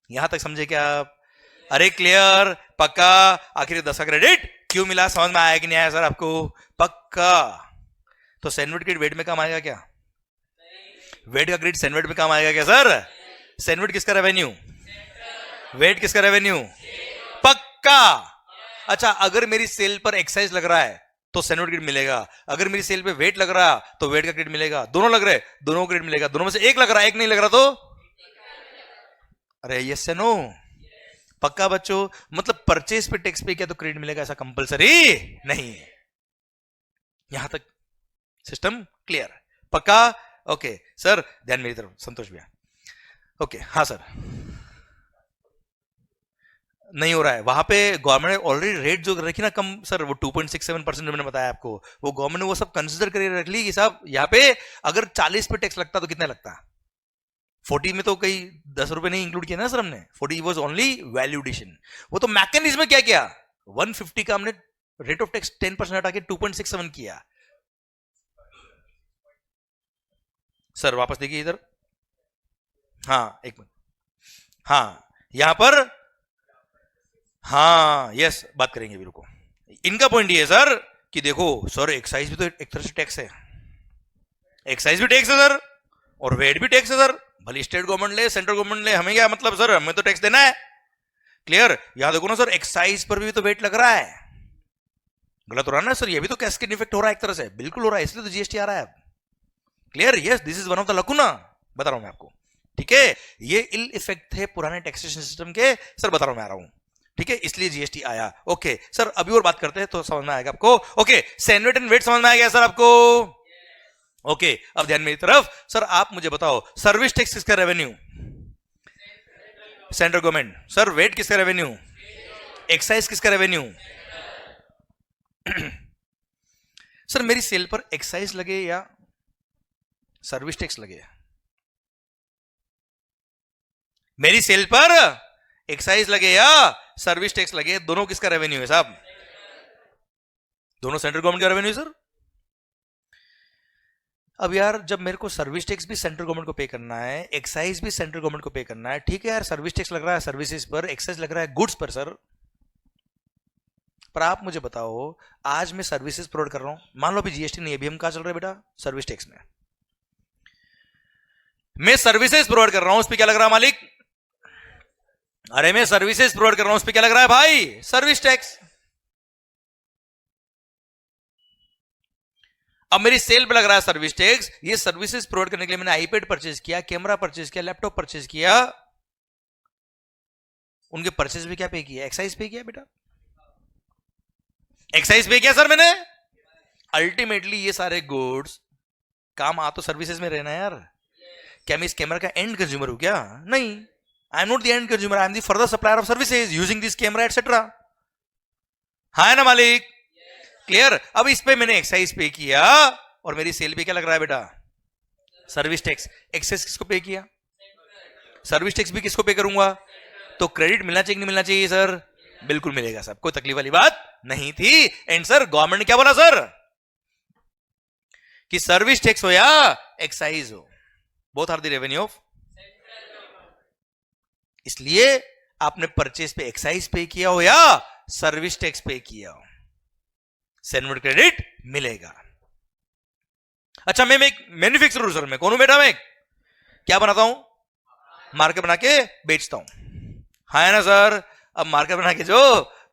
यहां तक समझे क्या आप? अरे क्लियर? पक्का? आखिर 10 का क्रेडिट क्यों मिला समझ में आया कि नहीं आया सर आपको? पक्का? तो सैंडविच क्रेडिट वेट में काम आएगा क्या? वेट का क्रेडिट सैंडविच में काम आएगा क्या सर? सैंडविच किसका रेवेन्यू? वेट किसका रेवेन्यू? पक्का? अच्छा अगर मेरी सेल पर एक्साइज लग रहा है तो सैंडविच क्रेडिट मिलेगा, अगर मेरी सेल पे वेट लग रहा तो वेट का क्रेडिट मिलेगा। दोनों लग रहे दोनों क्रेडिट मिलेगा, दोनों में से एक लग रहा एक नहीं लग रहा तो? अरे यस से नो? पक्का बच्चों? मतलब परचेज पे टैक्स पे किया तो क्रेडिट मिलेगा ऐसा कंपलसरी नहीं है। यहां तक सिस्टम क्लियर? पक्का? ओके सर ध्यान मेरी तरफ, संतोष भैया। ओके हाँ सर नहीं हो रहा है वहां पे गवर्नमेंट ने ऑलरेडी रेट जो रखी ना कम सर, वो 2.67% मैंने बताया आपको, वो गवर्नमेंट ने वो सब कंसिडर करके रख ली कि साहब यहाँ पे अगर 40 पे टैक्स लगता तो कितना लगता? 40 में तो कई 10 रुपए नहीं इंक्लूड किया ना सर हमने, 40 वाज ओनली वैल्यू एडिशन। वो तो मैकेनिज्म क्या किया, 150 का हमने रेट ऑफ टैक्स 10% हटा के 2.67 किया। सर वापस देखिए इधर, हाँ एक मिनट, हाँ यहां पर हाँ यस बात करेंगे भी, रुको। इनका पॉइंट ये है सर कि देखो सर एक्साइज भी तो एक तरह से टैक्स है, एक्साइज भी टैक्स है सर और वेट भी टैक्स है सर, भले स्टेट गवर्नमेंट ले सेंट्रल गवर्नमेंट ले, हमें क्या मतलब सर, हमें तो टैक्स देना है। क्लियर? याद रखो ना सर, एक्साइज पर भी तो वेट लग रहा है। गलत हो रहा है ना सर, ये भी तो कैस्केड इफेक्ट हो रहा है एक तरह से, बिल्कुल हो रहा है, इसलिए तो जीएसटी आ रहा है। Clear? Yes, this is one of the lacuna, बता रहा हूं मैं आपको। ठीक है, ये इल इफेक्ट थे पुराने टैक्सेशन सिस्टम के सर, बता रहा हूं मैं आ रहा हूं। ठीक है, इसलिए जीएसटी आया। ओके सर, अभी और बात करते हैं तो समझ में आएगा आपको। ओके, सैनवेट एंड वेट समझ में आ गया सर आपको? ओके, अब ध्यान मेरी तरफ। सर आप मुझे बताओ, सर्विस टैक्स किसका revenue? Central government. Sir VAT किसका रेवेन्यू? एक्साइज किसका रेवेन्यू? सर मेरी सेल पर एक्साइज लगे या सर्विस टैक्स लगे? मेरी सेल पर एक्साइज लगे या सर्विस टैक्स लगे, दोनों किसका रेवेन्यू है साहब? दोनों सेंट्रल गवर्नमेंट का रेवेन्यू सर। अब यार जब मेरे को सर्विस टैक्स भी सेंट्रल गवर्नमेंट को पे करना है, एक्साइज भी सेंट्रल गवर्नमेंट को पे करना है, ठीक है यार, सर्विस टैक्स लग रहा है सर्विसेज पर, एक्साइज लग रहा है गुड्स पर सर। पर आप मुझे बताओ, आज मैं सर्विसेज प्रोवाइड कर रहा हूं, मान लो अभी जीएसटी नहीं है, अभी हम कहां चल रहे हैं बेटा? सर्विस टैक्स में। मैं सर्विसेज प्रोवाइड कर रहा हूं, उस पर क्या लग रहा है मालिक? अरे मैं सर्विसेज प्रोवाइड कर रहा हूं, उस पर क्या लग रहा है भाई? Service tax. अब मेरी सेल पे लग रहा है सर्विस टैक्स। ये सर्विसेज प्रोवाइड करने के लिए मैंने आईपैड परचेज किया, कैमरा परचेज किया, लैपटॉप परचेज किया, उनके परचेज भी क्या पे किया? एक्साइज पे किया बेटा, एक्साइज पे किया सर मैंने। अल्टीमेटली ये सारे गुड्स काम आ तो सर्विसेज में रहना है यार। क्या मैं इस कैमरा का एंड कंज्यूमर हूं क्या? नहीं, I am not the end consumer, I am the further supplier of services using this camera etcetera. हाँ ना मालिक? क्लियर? अब इस पे मैंने एक्साइज पे किया और मेरी सेल पे क्या लग रहा है बेटा? Service tax. एक्साइज किसको पे किया? सर्विस टैक्स भी किसको पे करूंगा? तो क्रेडिट मिलना चाहिए कि नहीं मिलना चाहिए सर? बिल्कुल मिलेगा सर, कोई तकलीफ वाली बात नहीं थी। एंड सर गवर्नमेंट ने क्या बोला सर? कि सर्विस टैक्स हो या एक्साइज हो, both are the revenue of. इसलिए आपने परचेज पे एक्साइज पे किया हो या सर्विस टैक्स पे किया हो, सैनवेट क्रेडिट मिलेगा। अच्छा, मैं एक मैन्युफैक्चरर सर, मैं कौन हूं बेटा? मैं क्या बनाता हूं? मार्केट बना के बेचता हूं। हाँ है ना सर? अब मार्केट बना के जो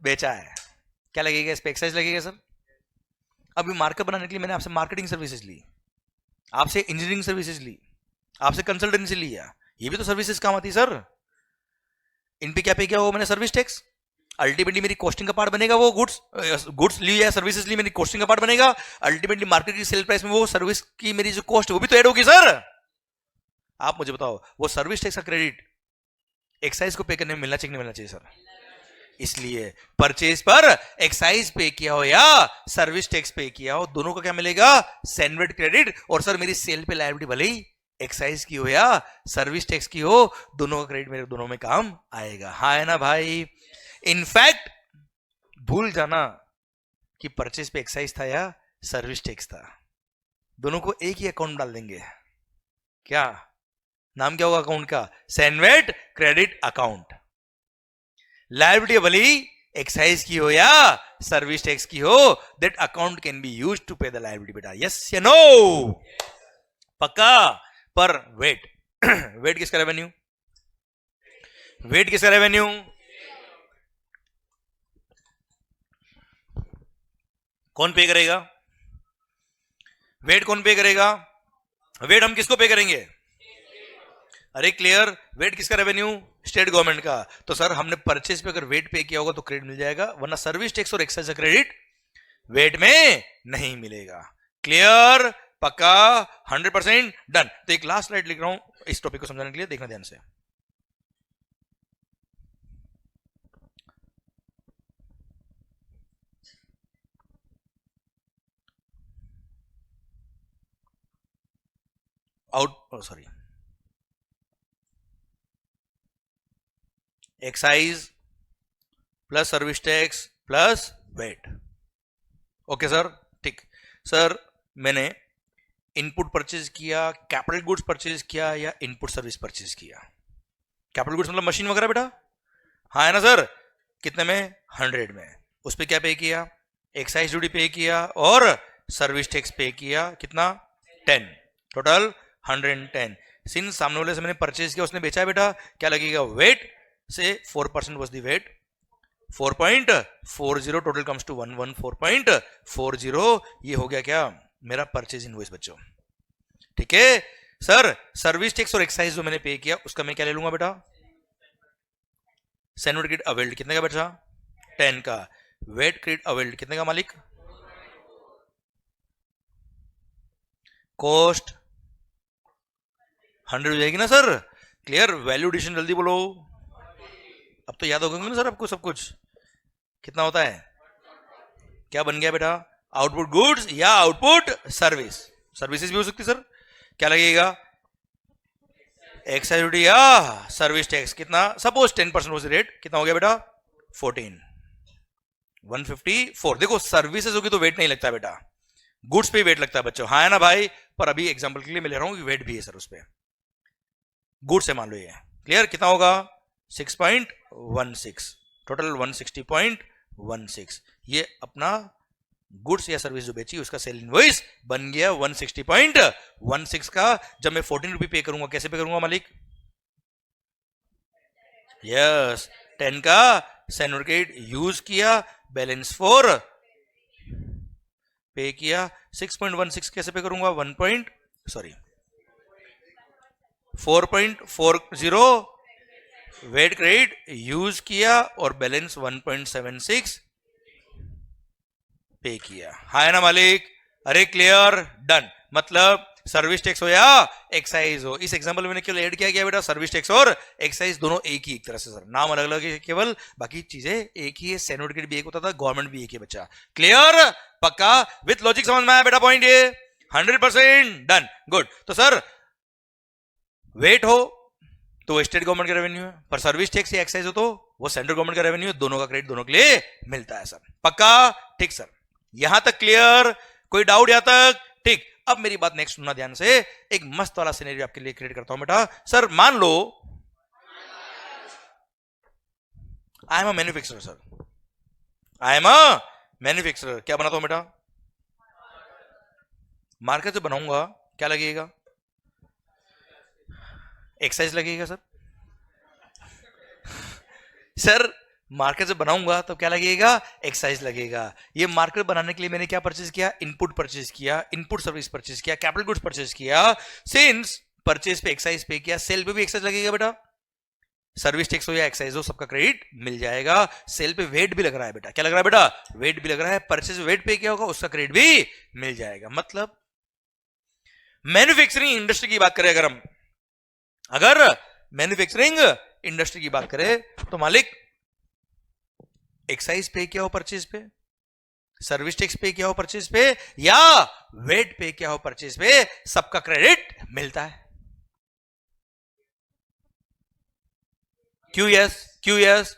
बेचा है, क्या लगेगा इस पे? एक्साइज लगेगा सर। अभी मार्केट बनाने के लिए मैंने आपसे मार्केटिंग सर्विसेज ली, आपसे इंजीनियरिंग सर्विसेज ली, आपसे कंसल्टेंसी लिया, ये भी तो सर्विसेज काम आती है सर। इन पे क्या पे किया? वो मैंने सर्विस टैक्स। अल्टीमेटली मेरी कॉस्टिंग का पार्ट बनेगा वो गुड्स ली या सर्विसेज ली, मेरी कॉस्टिंग का पार्ट बनेगा। अल्टीमेटली मार्केट की सेल प्राइस में वो सर्विस की मेरी जो कॉस्ट है वो भी तो ऐड होगी सर। आप मुझे बताओ, वो सर्विस टैक्स का क्रेडिट एक्साइज को पे करने में मिलना चाहिए नहीं मिलना चाहिए सर? इसलिए परचेज पर एक्साइज पे किया हो या सर्विस टैक्स पे किया हो, दोनों का क्या मिलेगा? CENVAT credit. और सर मेरी सेल पे लायबिलिटी भले ही एक्साइज की हो या सर्विस टैक्स की हो, दोनों का क्रेडिट मेरे दोनों में काम आएगा। हाँ है ना भाई? इनफैक्ट भूल जाना कि परचेज पे एक्साइज था या सर्विस टैक्स था, दोनों को एक ही अकाउंट डाल देंगे। क्या नाम क्या होगा अकाउंट का? CENVAT credit account. लायबिलिटी भली एक्साइज की हो या सर्विस टैक्स की हो, that account can be used to pay the liability बेटा। यस या नो? पक्का? पर वेट वेट किसका रेवेन्यू? वेट किसका रेवेन्यू? कौन पे करेगा? वेट कौन पे करेगा? वेट हम किसको पे करेंगे? अरे क्लियर? वेट किसका रेवेन्यू? स्टेट गवर्नमेंट का। तो सर हमने परचेज पे अगर वेट पे किया होगा तो क्रेडिट मिल जाएगा, वरना सर्विस टैक्स और एक्साइज का क्रेडिट वेट में नहीं मिलेगा। क्लियर? पक्का? 100% डन। तो एक लास्ट स्लाइड लिख रहा हूं इस टॉपिक को समझाने के लिए, देखना ध्यान से। Excise plus service tax plus VAT. Okay sir, ठीक। सर मैंने इनपुट परचेज किया, कैपिटल गुड्स परचेज किया या इनपुट सर्विस परचेज किया? कैपिटल गुड्स मतलब मशीन वगैरह बेटा। हाँ है ना सर? कितने में? 100 में। उस पर क्या पे किया? एक्साइज ड्यूटी पे किया और सर्विस टैक्स पे किया। कितना? 10। टोटल 110। सिंस सामने वाले से मैंने परचेज किया, उसने बेचा है बेटा, क्या लगेगा? वेट से 4% was the VAT, 4.40 total comes to 114.40। ये हो गया क्या? मेरा परचेज इनवॉइस बच्चों। ठीक है सर, सर्विस टैक्स और एक्साइज जो मैंने पे किया उसका मैं क्या ले लूंगा बेटा? सैन्युअल क्रेडिट अवेल्ड कितने का बचा? 10 का। वेट क्रेडिट अवेल्ड कितने का मालिक? कॉस्ट 100 हो जाएगी ना सर? क्लियर? वैल्यू एडिशन जल्दी बोलो, अब तो याद हो गया ना सर आपको सब कुछ। कितना होता है? क्या बन गया बेटा? आउटपुट गुड्स या आउटपुट सर्विस? सर्विसेज भी हो सकती सर। क्या लगेगा? एक्साइज ड्यूटी या सर्विस टैक्स। कितना? सपोज 10% हो रेट, कितना हो गया बेटा? 14, 154। देखो सर्विसेज होगी तो वेट नहीं लगता बेटा, गुड्स पे वेट लगता है बच्चों। हाँ है ना भाई? पर अभी एग्जांपल के लिए मैं ले रहा हूं कि वेट भी है सर उस पे, गुड्स है मान लो ये। क्लियर? कितना होगा? 6.16, टोटल 160.16। ये अपना गुड्स या सर्विस जो बेची उसका सेल इनवॉइस बन गया 160.16 का। जब मैं 14 रुपये पे करूंगा, कैसे पे करूंगा मालिक? यस, 10 का सैन्युअल क्रेडिट यूज किया, बैलेंस 4 पे किया। 6.16 कैसे पे करूंगा? 4.40 वेट क्रेडिट यूज किया और बैलेंस 1.76 पे किया। है ना मालिक? अरे क्लियर? डन। मतलब सर्विस टैक्स हो या एक्साइज हो, इस एग्जांपल में मैंने केवल ऐड किया गया बेटा सर्विस टैक्स और एक्साइज दोनों एक ही, एक तरह से सर, नाम अलग अलग है केवल, बाकी चीजें एक ही है। सैन्युअल क्रेडिट भी एक होता था, गवर्नमेंट भी एक ही बच्चा। क्लियर? पक्का? विथ लॉजिक समझ में आया बेटा पॉइंट ये? 100% डन। गुड। तो सर वेट हो तो स्टेट गवर्नमेंट का रेवेन्यू है, पर सर्विस टैक्स या एक्साइज हो तो वो सेंट्रल गवर्नमेंट का रेवेन्यू है। दोनों का क्रेडिट दोनों के लिए मिलता है सर। पक्का? ठीक सर, यहां तक क्लियर? कोई डाउट यहां तक? ठीक। अब मेरी बात नेक्स्ट सुनना ध्यान से, एक मस्त वाला सिनेरियो आपके लिए क्रिएट करता हूं बेटा। सर मान लो I am a manufacturer sir, I am a manufacturer. क्या बनाता हूं बेटा? मार्केट से बनाऊंगा, क्या लगेगा? एक्साइज लगेगा सर। सर मार्केट से बनाऊंगा तो क्या लगेगा? एक्साइज लगेगा। ये मार्केट बनाने के लिए मैंने क्या परचेज किया? इनपुट परचेज किया, इनपुट सर्विस परचेज किया, कैपिटल गुड्स परचेज किया। सिंस परचेज पे एक्साइज पे किया, सेल पे भी एक्साइज लगेगा बेटा। सर्विस टैक्स हो या एक्साइज हो सबका क्रेडिट मिल जाएगा। सेल पे वेट भी लग रहा है बेटा, क्या लग रहा है बेटा? वेट भी लग रहा है। परचेज वेट पे किया होगा उसका क्रेडिट भी मिल जाएगा। मतलब मैन्युफैक्चरिंग इंडस्ट्री की बात करें अगर मैन्युफैक्चरिंग इंडस्ट्री की बात करें तो मालिक एक्साइज पे किया हो परचेज पे, सर्विस टैक्स पे किया हो परचेज पे, या वेट पे किया हो परचेज पे, सबका क्रेडिट मिलता है। क्यों यस? क्यों यस?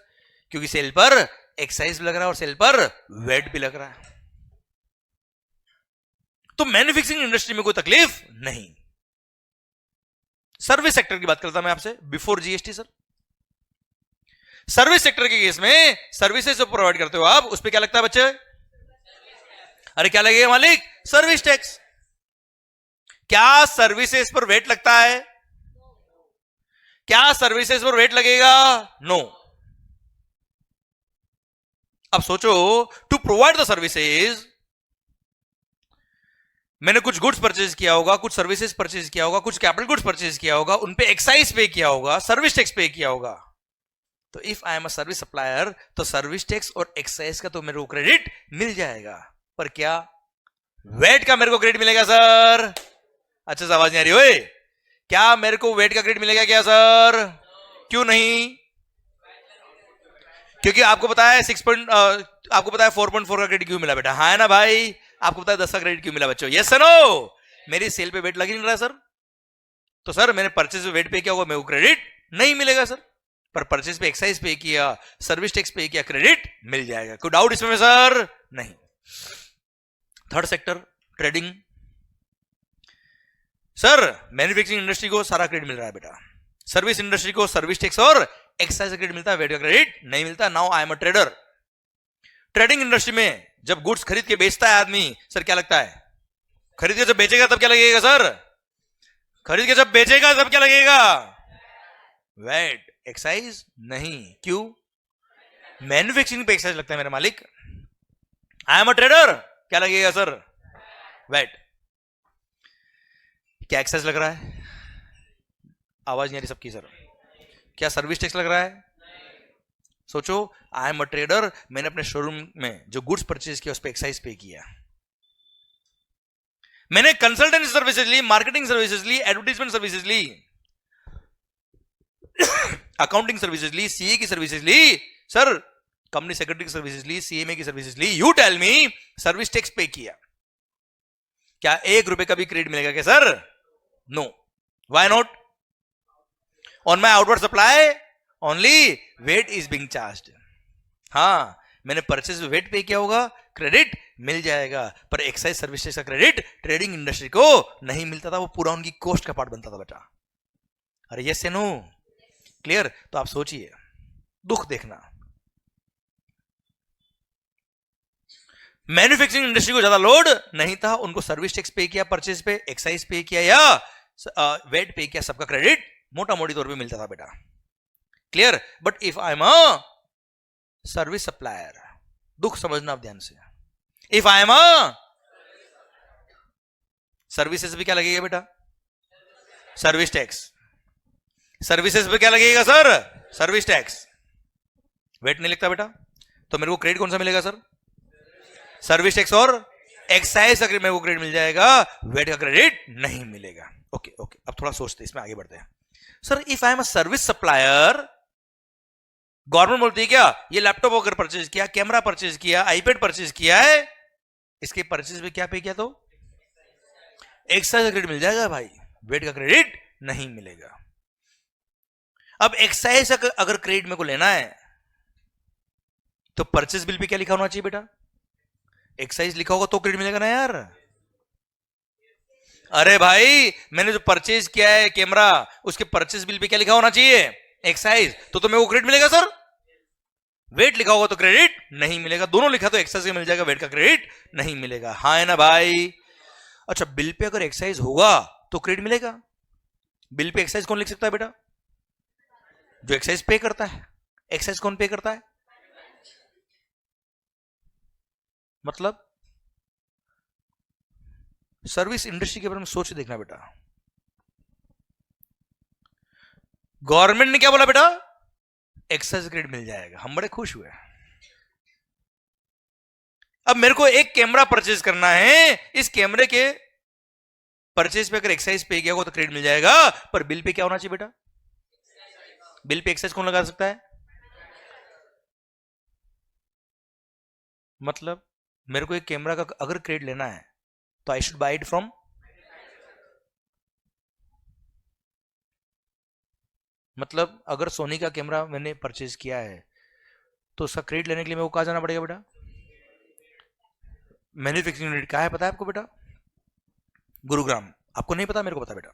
क्योंकि सेल पर एक्साइज भी लग रहा है और सेल पर वेट भी लग रहा है। तो मैन्युफैक्चरिंग इंडस्ट्री में कोई तकलीफ नहीं। सर्विस सेक्टर की बात करता मैं आपसे before GST sir. Service sector के केस में सर्विसेज जो प्रोवाइड करते हो आप, उस पर क्या लगता है बच्चे? अरे क्या लगेगा मालिक? Service tax. क्या सर्विसेज पर वेट लगता है? क्या सर्विसेज पर वेट लगेगा? नो। अब सोचो, टू प्रोवाइड द सर्विसेज मैंने कुछ गुड्स परचेज किया होगा, कुछ सर्विसेज परचेज किया होगा, कुछ कैपिटल गुड्स परचेज किया होगा, उन पे एक्साइज पे किया होगा, सर्विस टैक्स पे किया होगा। तो if I am a service supplier तो सर्विस टैक्स और एक्साइज का तो मेरे को क्रेडिट मिल जाएगा, पर क्या वेट का मेरे को क्रेडिट मिलेगा सर? अच्छा से आवाज नहीं आ रही ओए। क्या मेरे को वेट का क्रेडिट मिलेगा क्या सर? क्यों नहीं? क्योंकि आपको पता है 4.4 का क्रेडिट क्यों मिला बेटा? हाँ है ना भाई? आपको पता है 10 का क्रेडिट क्यों मिला बच्चों? Yes sir no? मेरी सेल पे वेट लग ही नहीं रहा सर, तो सर मैंने परचेज पे वेट पे किया होगा, मेरे को क्रेडिट नहीं मिलेगा सर। पर परचेज पे एक्साइज पे किया, सर्विस टैक्स पे किया, क्रेडिट मिल जाएगा। कोई डाउट इसमें सर? नहीं। Third sector trading. Sir manufacturing industry को सारा क्रेडिट मिल रहा है बेटा, सर्विस इंडस्ट्री को सर्विस टैक्स और एक्साइज क्रेडिट मिलता है, वेट का क्रेडिट नहीं मिलता। Now I am a trader. Trading industry में जब गुड्स खरीद के बेचता है आदमी, सर क्या लगता है? खरीद के जब बेचेगा तब क्या लगेगा सर? खरीद के जब बेचेगा तब क्या लगेगा? वैट। एक्साइज नहीं, क्यों? मैन्युफैक्चरिंग पे एक्साइज लगता है मेरे मालिक। आई एम अ ट्रेडर, क्या लगेगा सर? वैट। क्या एक्साइज लग रहा है? आवाज नहीं आ रही सबकी सर। क्या सर्विस टैक्स लग रहा है? सोचो, आई एम अ ट्रेडर, मैंने अपने शोरूम में जो गुड्स परचेज किया उस पर एक्साइज पे किया। मैंने कंसल्टेंसी सर्विसेज ली, मार्केटिंग सर्विसेज ली, एडवर्टाइजमेंट सर्विसेज ली, अकाउंटिंग सर्विसेज ली, सीए की सर्विसेज ली, सर कंपनी सेक्रेटरी की सर्विसेज ली, सीएमए की सर्विसेज ली। You tell me, service tax pay किया, क्या 1 रुपए का भी क्रेडिट मिलेगा क्या sir? No. Why not? On my outward supply only VAT is being charged. हाँ, मैंने परचेज में वेट पे किया होगा, क्रेडिट मिल जाएगा, पर एक्साइज सर्विस टैक्स का क्रेडिट ट्रेडिंग इंडस्ट्री को नहीं मिलता था, वो पूरा उनकी कॉस्ट का पार्ट बनता था बेटा। अरे यस या नो? क्लियर? तो आप सोचिए, दुख देखना, मैन्युफैक्चरिंग इंडस्ट्री को ज्यादा लोड नहीं था, उनको सर्विस टैक्स पे किया, परचेज पे एक्साइज पे किया या वेट पे किया, सबका क्रेडिट मोटा मोटी तौर पे मिलता था बेटा। Clear? But if I am a service supplier, दुख समझना आप ध्यान से, if I am a services पे क्या लगेगा बेटा? Service tax. सर्विसेज पे क्या लगेगा सर? Service tax. वेट नहीं लगता बेटा, तो मेरे को क्रेडिट कौन सा मिलेगा सर? सर्विस टैक्स और एक्साइज का मेरे को क्रेडिट मिल जाएगा, वेट का क्रेडिट नहीं मिलेगा। ओके ओके, अब थोड़ा सोचते हैं, इसमें आगे बढ़ते हैं। Sir if I am a service supplier, government बोलती है क्या, ये लैपटॉप अगर परचेज किया, कैमरा परचेज किया, आईपैड परचेज किया है, इसके परचेज में क्या पे किया तो एक्साइज का क्रेडिट मिल जाएगा भाई, वेट का क्रेडिट नहीं मिलेगा। अब एक्साइज का अगर क्रेडिट मेरे को लेना है तो परचेज बिल पे क्या लिखा होना चाहिए बेटा? एक्साइज लिखा होगा तो क्रेडिट मिलेगा ना यार। अरे भाई, मैंने जो परचेज किया है कैमरा, उसके परचेज बिल पे क्या लिखा होना चाहिए? एक्साइज। तो मेरे को क्रेडिट मिलेगा सर। वेट लिखा होगा तो क्रेडिट नहीं मिलेगा, दोनों लिखा तो एक्साइज मिल जाएगा, वेट का क्रेडिट नहीं मिलेगा। हाँ है ना भाई? अच्छा, बिल पे अगर एक्साइज होगा तो क्रेडिट मिलेगा। बिल पे एक्साइज कौन लिख सकता है बेटा? जो एक्साइज पे करता है। एक्साइज कौन पे करता है? मतलब सर्विस इंडस्ट्री के बारे में सोच देखना बेटा। गवर्नमेंट ने क्या बोला बेटा? एक्साइज क्रेडिट मिल जाएगा, हम बड़े खुश हुए। अब मेरे को एक कैमरा परचेज करना है, इस कैमरे के परचेज पे अगर एक्साइज पे किया होगा तो क्रेडिट मिल जाएगा, पर बिल पे क्या होना चाहिए बेटा? बिल पे एक्साइज कौन लगा सकता है? मतलब मेरे को एक कैमरा का अगर क्रेडिट लेना है तो I should buy it from, मतलब अगर सोनी का कैमरा मैंने परचेज किया है तो उसका क्रेडिट लेने के लिए मेरे को कहां जाना पड़ेगा बेटा? मैन्युफैक्चरिंग यूनिट कहां है पता है आपको बेटा? गुरुग्राम। आपको नहीं पता, मेरे को पता बेटा।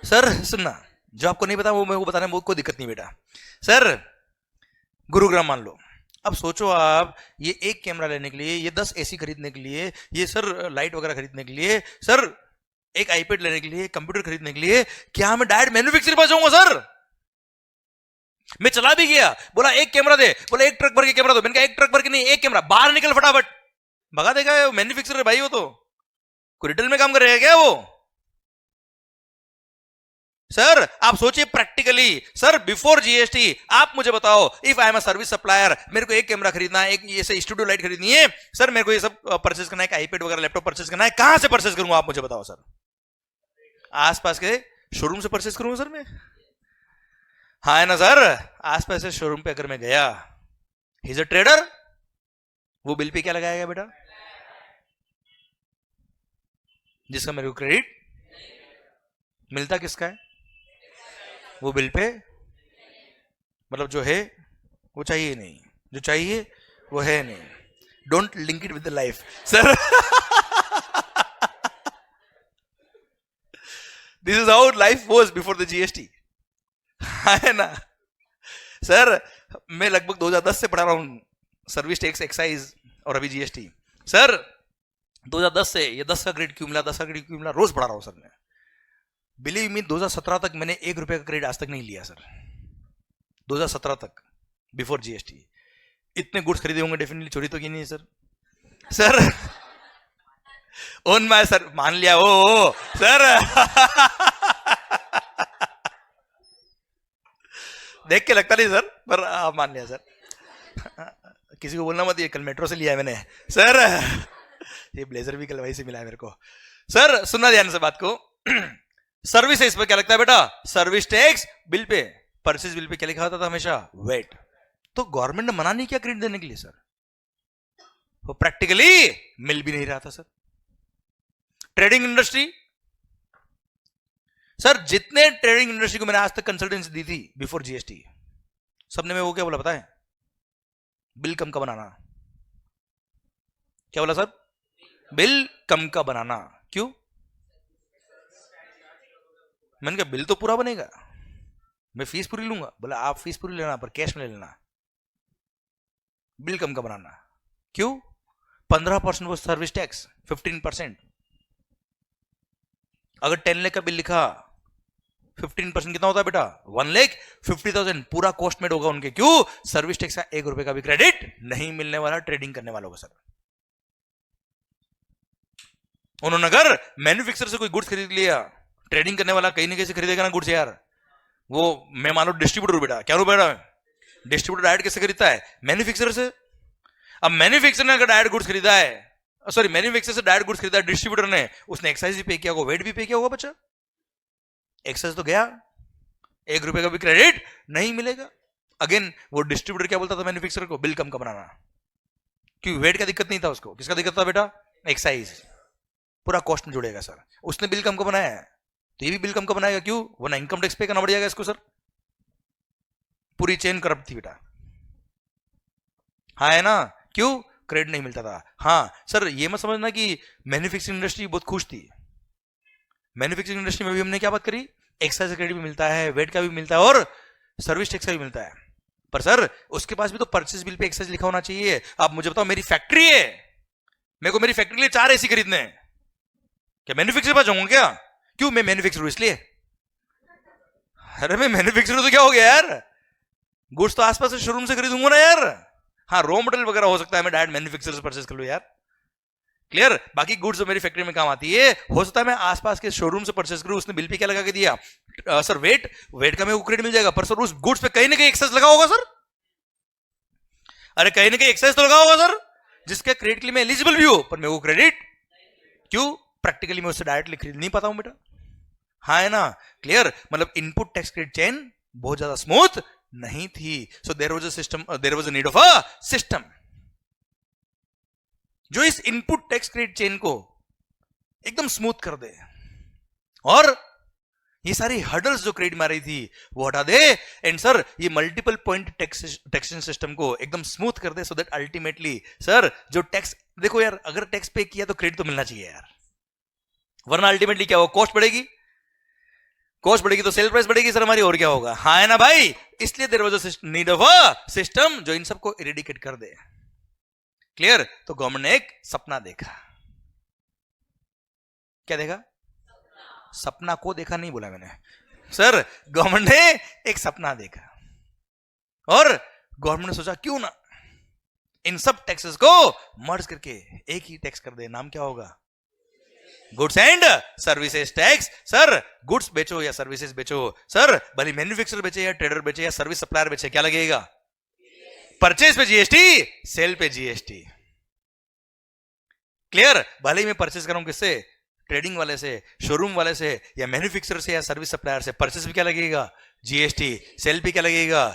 सर सुनना, जो आपको नहीं पता वो मेरे को बताने में कोई दिक्कत नहीं बेटा। सर गुरुग्राम मान लो, अब सोचो आप, ये एक कैमरा लेने के लिए, ये 10 एसी खरीदने के लिए, ये सर लाइट वगैरह खरीदने के लिए, सर एक आईपैड लेने के लिए, कंप्यूटर खरीदने के लिए, क्या मैं डायरेक्ट मैन्युफैक्चरर पास जाऊंगा सर? मैं चला भी गया, बोला एक कैमरा दे, बोला एक ट्रक भर के कैमरा दो। मैंने कहा एक ट्रक भर के नहीं, एक कैमरा। बाहर निकल फटाफट, भगा देगा मैन्युफैक्चरर भाई। वो तो कोई रिटेल में काम कर रहेगा क्या वो? सर आप सोचिए प्रैक्टिकली, सर बिफोर जीएसटी आप मुझे बताओ, if I am a service supplier, मेरे को एक कैमरा खरीदना है, एक ये से स्टूडियो लाइट खरीदनी है, सर मेरे को ये सब परचेज करना है, आईपैड वगैरह लैपटॉप परचेज करना है, कहां से परचेज करूंगा आप मुझे बताओ सर? आसपास के शोरूम से परचेज करूंगा सर मैं? हाँ है ना सर? आसपास के शोरूम पे अगर मैं गया, ही इज अ ट्रेडर, वो बिल पे क्या लगाएगा बेटा? जिसका मेरे को क्रेडिट मिलता किसका है? वो बिल पे, मतलब जो है वो चाहिए नहीं, जो चाहिए वो है नहीं। Don't link it with the life sir. This is how life was before the GST, है ना सर? मैं लगभग 2010 से पढ़ा रहा हूं सर्विस टैक्स, एक्साइज और अभी जीएसटी। सर 2010 से ये 10 का क्रेडिट क्यों मिला, 10 का क्रेडिट क्यों मिला, रोज पढ़ा रहा हूं सर मैं। बिलीव मी 2017 तक मैंने 1 रुपए का क्रेडिट आज तक नहीं लिया सर। 2017 तक, बिफोर जीएसटी। इतने गुड्स खरीदे होंगे डेफिनेटली, चोरी तो की नहीं है sir. Sir own my sir, मान लिया ओ सर। देख के लगता नहीं सर, पर मान लिया सर। किसी को बोलना मत, ये कल मेट्रो से लिया है मैंने सर। ये ब्लेजर भी कल वहीं से मिला है मेरे को सर। सुनना ध्यान से बात को। सर्विस है, इस पर क्या लगता है बेटा? Service tax. Bill pay, purchase bill pay क्या लिखा होता था हमेशा? वेट। तो गवर्नमेंट ने मना नहीं किया क्रेडिट देने के लिए सर, वो प्रैक्टिकली मिल भी नहीं रहा था सर। ट्रेडिंग इंडस्ट्री सर, जितने ट्रेडिंग इंडस्ट्री को मैंने आज तक कंसल्टेंसी दी थी बिफोर जीएसटी, सबने मैं वो क्या बोला पता है? बिल कम का बनाना। क्या बोला सर? बिल कम का बनाना। क्यों? मैंने कहा बिल तो पूरा बनेगा, मैं फीस पूरी लूंगा। बोला आप फीस पूरी लेना पर कैश में ले लेना, बिल कम का बनाना। क्यों? 15% वो सर्विस टैक्स, 15%। अगर 10 लाख का बिल लिखा, 15% कितना होता है बेटा? 1,50,000 पूरा कॉस्ट मेड होगा उनके। क्यों? सर्विस टैक्स का 1 रुपए का भी क्रेडिट नहीं मिलने वाला ट्रेडिंग करने वालों को सर। उन्होंने अगर मैन्युफैक्चरर से कोई गुड्स खरीद लिया, ट्रेडिंग करने वाला कहीं ना कहीं से खरीदेगा ना गुड्स यार। वो मैं मान लो डिस्ट्रीब्यूटर बेटा, क्या रू बेटा? डिस्ट्रीब्यूटर डायरेक्ट कैसे खरीदता है? मैन्युफैक्चरर से। अब मैन्युफैक्चरर ने अगर डायरेक्ट गुड्स खरीदा है, सॉरी मैन्युफैक्चरर से डायरेक्ट गुड्स खरीदा है डिस्ट्रीब्यूटर ने, उसने एक्साइज भी पे किया होगा, वेट भी पे किया होगा बच्चा। एक्साइज तो गया, 1 रुपए का भी क्रेडिट नहीं मिलेगा। अगेन वो डिस्ट्रीब्यूटर क्या बोलता था मैन्युफैक्चरर को? बिल कम का बनाना। क्यों? वेट का दिक्कत नहीं था उसको, किसका दिक्कत था बेटा? एक्साइज। पूरा कॉस्ट में जुड़ेगा सर। उसने बिल कम का बनाया है तो ये भी बिल कम का बनाएगा। क्यों? वो ना इनकम टैक्स पे करना पड़ जाएगा इसको सर। पूरी चेन करप्ट थी बेटा। हाँ है ना? क्यों? क्रेडिट नहीं मिलता था। हाँ सर, ये मत समझना कि मैन्युफैक्चरिंग इंडस्ट्री बहुत खुश थी। मैन्युफैक्चरिंग इंडस्ट्री में भी हमने क्या बात करी? एक्साइज क्रेडिट भी मिलता है, वेट का भी मिलता है और सर्विस टैक्स का भी मिलता है। पर सर उसके पास भी तो परचेज बिल पे एक्साइज लिखा होना चाहिए। आप मुझे बताओ, मेरी फैक्ट्री है, मेरे को मेरी फैक्ट्री के लिए 4 एसी खरीदने हैं, क्या मैन्युफैक्चरर पास जाऊंगा क्या? क्यों? मैं मैन्युफैक्चरर हूं इसलिए। अरे मैं मैन्युफैक्चरर तो क्या हो गया यार? गुड्स तो आसपास से शोरूम से खरीदूंगा ना यार। हाँ रॉ मटेरियल वगैरह हो सकता है मैं डायरेक्ट मैन्युफैक्चरर से परचेज कर लूं यार। क्लियर? बाकी गुड्स जो मेरी फैक्ट्री में काम आती है, हो सकता है मैं आसपास के शोरूम से परचेज करूं। उसने बिल पे क्या लगा के दिया? सर वेट का मेरे को क्रेडिट मिल जाएगा, पर सर उस गुड्स पे कहीं ना कहीं एक्साइज लगा होगा सर। अरे कहीं ना कहीं एक्साइज तो लगा होगा सर, जिसके क्रेडिट के लिए मैं एलिजिबल भी हूं, पर मेरे को क्रेडिट क्यों? प्रैक्टिकली मैं उससे डायरेक्टली खरीद नहीं पाता हूं बेटा। हाँ है ना? क्लियर? मतलब इनपुट टैक्स क्रेडिट चेन बहुत ज्यादा स्मूथ नहीं थी। So there was a system, there was a need of a system जो इस इनपुट टैक्स क्रेडिट चेन को एकदम स्मूथ कर दे और ये सारी हर्डल्स जो क्रेडिट में आ रही थी वो हटा दे। एंड सर ये मल्टीपल पॉइंट टैक्सेशन सिस्टम को एकदम स्मूथ कर दे, सो दैट अल्टीमेटली सर जो टैक्स, देखो यार अगर टैक्स पे किया तो क्रेडिट तो मिलना चाहिए यार, वरना अल्टीमेटली क्या होगा? कॉस्ट बढ़ेगी, कॉस्ट बढ़ेगी तो सेल प्राइस बढ़ेगी सर हमारी, और क्या होगा? हाँ है ना भाई? इसलिए there was a need of a system जो इन सबको इरेडिकेट कर दे। क्लियर? तो गवर्नमेंट ने एक सपना देखा। क्या देखा? सपना को देखा नहीं बोला मैंने सर, गवर्नमेंट ने एक सपना देखा और गवर्नमेंट ने सोचा क्यों ना इन सब टैक्सेस को मर्ज करके एक ही टैक्स कर दे। नाम क्या होगा? Goods and services tax. Sir goods बेचो या सर्विसेज बेचो सर, भले मैन्युफैक्चरर बेचे या ट्रेडर बेचे या सर्विस सप्लायर बेचे, क्या लगेगा? परचेज पे जीएसटी, सेल पे जीएसटी। क्लियर? भले ही मैं परचेज कर रहा हूं किससे? ट्रेडिंग वाले से, शोरूम वाले से या मैन्युफैक्चरर से या सर्विस सप्लायर से, परचेज भी क्या लगेगा? जीएसटी। सेल भी क्या लगेगा?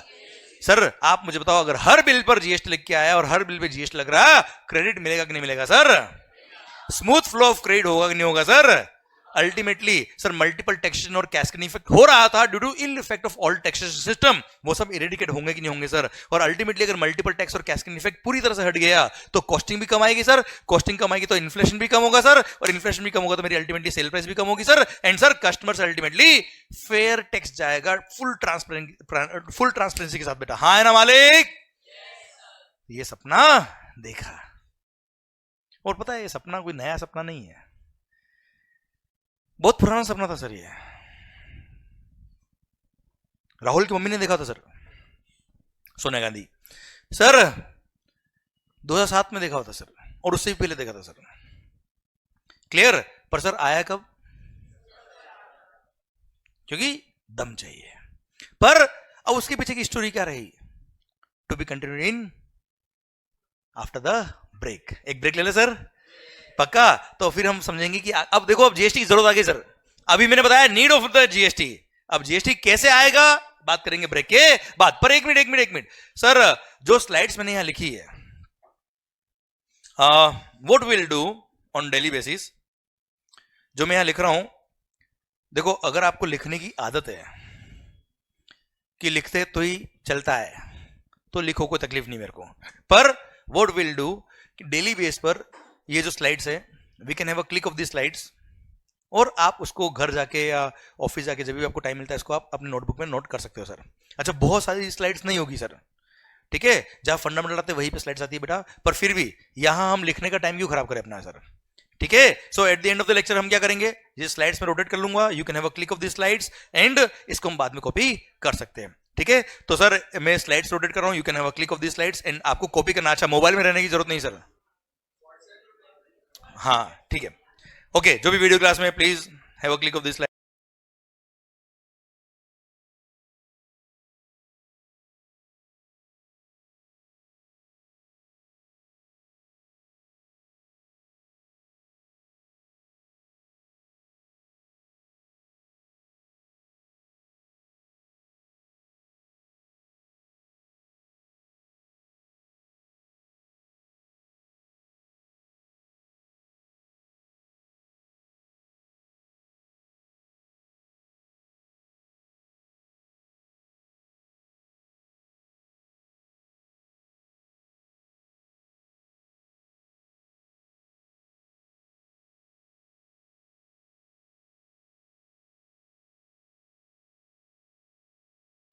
सर आप मुझे बताओ, अगर हर बिल पर जीएसटी लिख के आया और हर बिल पे जीएसटी लग रहा, क्रेडिट मिलेगा कि नहीं मिलेगा sir? Smooth flow of credit होगा कि नहीं होगा sir? Ultimately sir multiple taxation और कैस्केडिंग इफेक्ट हो रहा था due to ill effect of all taxation system, वो सब इरेडिकेट होंगे कि नहीं होंगे सर? और अल्टीमेटली अगर मल्टीपल टैक्स और कैस्केडिंग इफेक्ट पूरी तरह से हट गया तो कॉस्टिंग भी कम आएगी सर, कॉस्टिंग कम आएगी तो इन्फ्लेशन भी कम होगा सर, और इन्फ्लेशन भी कम होगा तो मेरी अल्टीमेटली सेल प्राइस भी कम होगी sir. And sir customer ultimately fair tax जाएगा फुल ट्रांसपेरेंसी के साथ बेटा। हाँ है ना मालिक? ये सपना देखा। और पता है ये सपना कोई नया सपना नहीं है, बहुत पुराना सपना था सर ये। राहुल की मम्मी ने देखा था सर, सोनिया गांधी। सर 2007 में देखा होता सर, और उससे भी पहले देखा था सर। क्लियर? पर सर आया कब? क्योंकि दम चाहिए। पर अब उसके पीछे की स्टोरी क्या रही? To be continued in after the break. एक ब्रेक ले ले सर, पक्का? तो फिर हम समझेंगे कि अब देखो, अब जीएसटी की जरूरत आ गई सर। अभी मैंने बताया नीड ऑफ द जीएसटी। अब जीएसटी कैसे आएगा बात करेंगे ब्रेक के बाद। पर एक मिनट सर, जो स्लाइड्स मैंने यहां लिखी है, what will do on daily basis, जो मैं यहां लिख रहा हूं, देखो अगर आपको लिखने की आदत है कि लिखते तो ही चलता है, तो लिखो, कोई तकलीफ नहीं मेरे को। पर व्हाट विल डू कि डेली बेस पर ये जो स्लाइड्स है, we can have a click of the slides, और आप उसको घर जाके या ऑफिस जाके जब भी आपको टाइम मिलता है, इसको आप अपने नोटबुक में नोट कर सकते हो सर। अच्छा, बहुत सारी स्लाइड्स नहीं होगी सर, ठीक है? जहां फंडामेंटल आते हैं वहीं पे स्लाइड्स आती है बेटा, पर फिर भी यहां हम लिखने का टाइम क्यों खराब करें अपना सर, ठीक है? So at the end of the lecture हम क्या करेंगे, ये स्लाइड्स में रोटेट कर लूंगा, you can have a click of the slides, and इसको हम बाद में कॉपी कर सकते हैं, ठीक है? तो सर मैं स्लाइड्स रोटेट कर रहा हूं, you can have a click of the slides, and आपको कॉपी करना, अच्छा मोबाइल में रहने की जरूरत नहीं सर, हाँ ठीक है, ओके। जो भी वीडियो क्लास में, please have a click of this slide.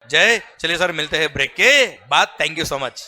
जय, चलिए सर मिलते हैं ब्रेक के बाद। Thank you so much.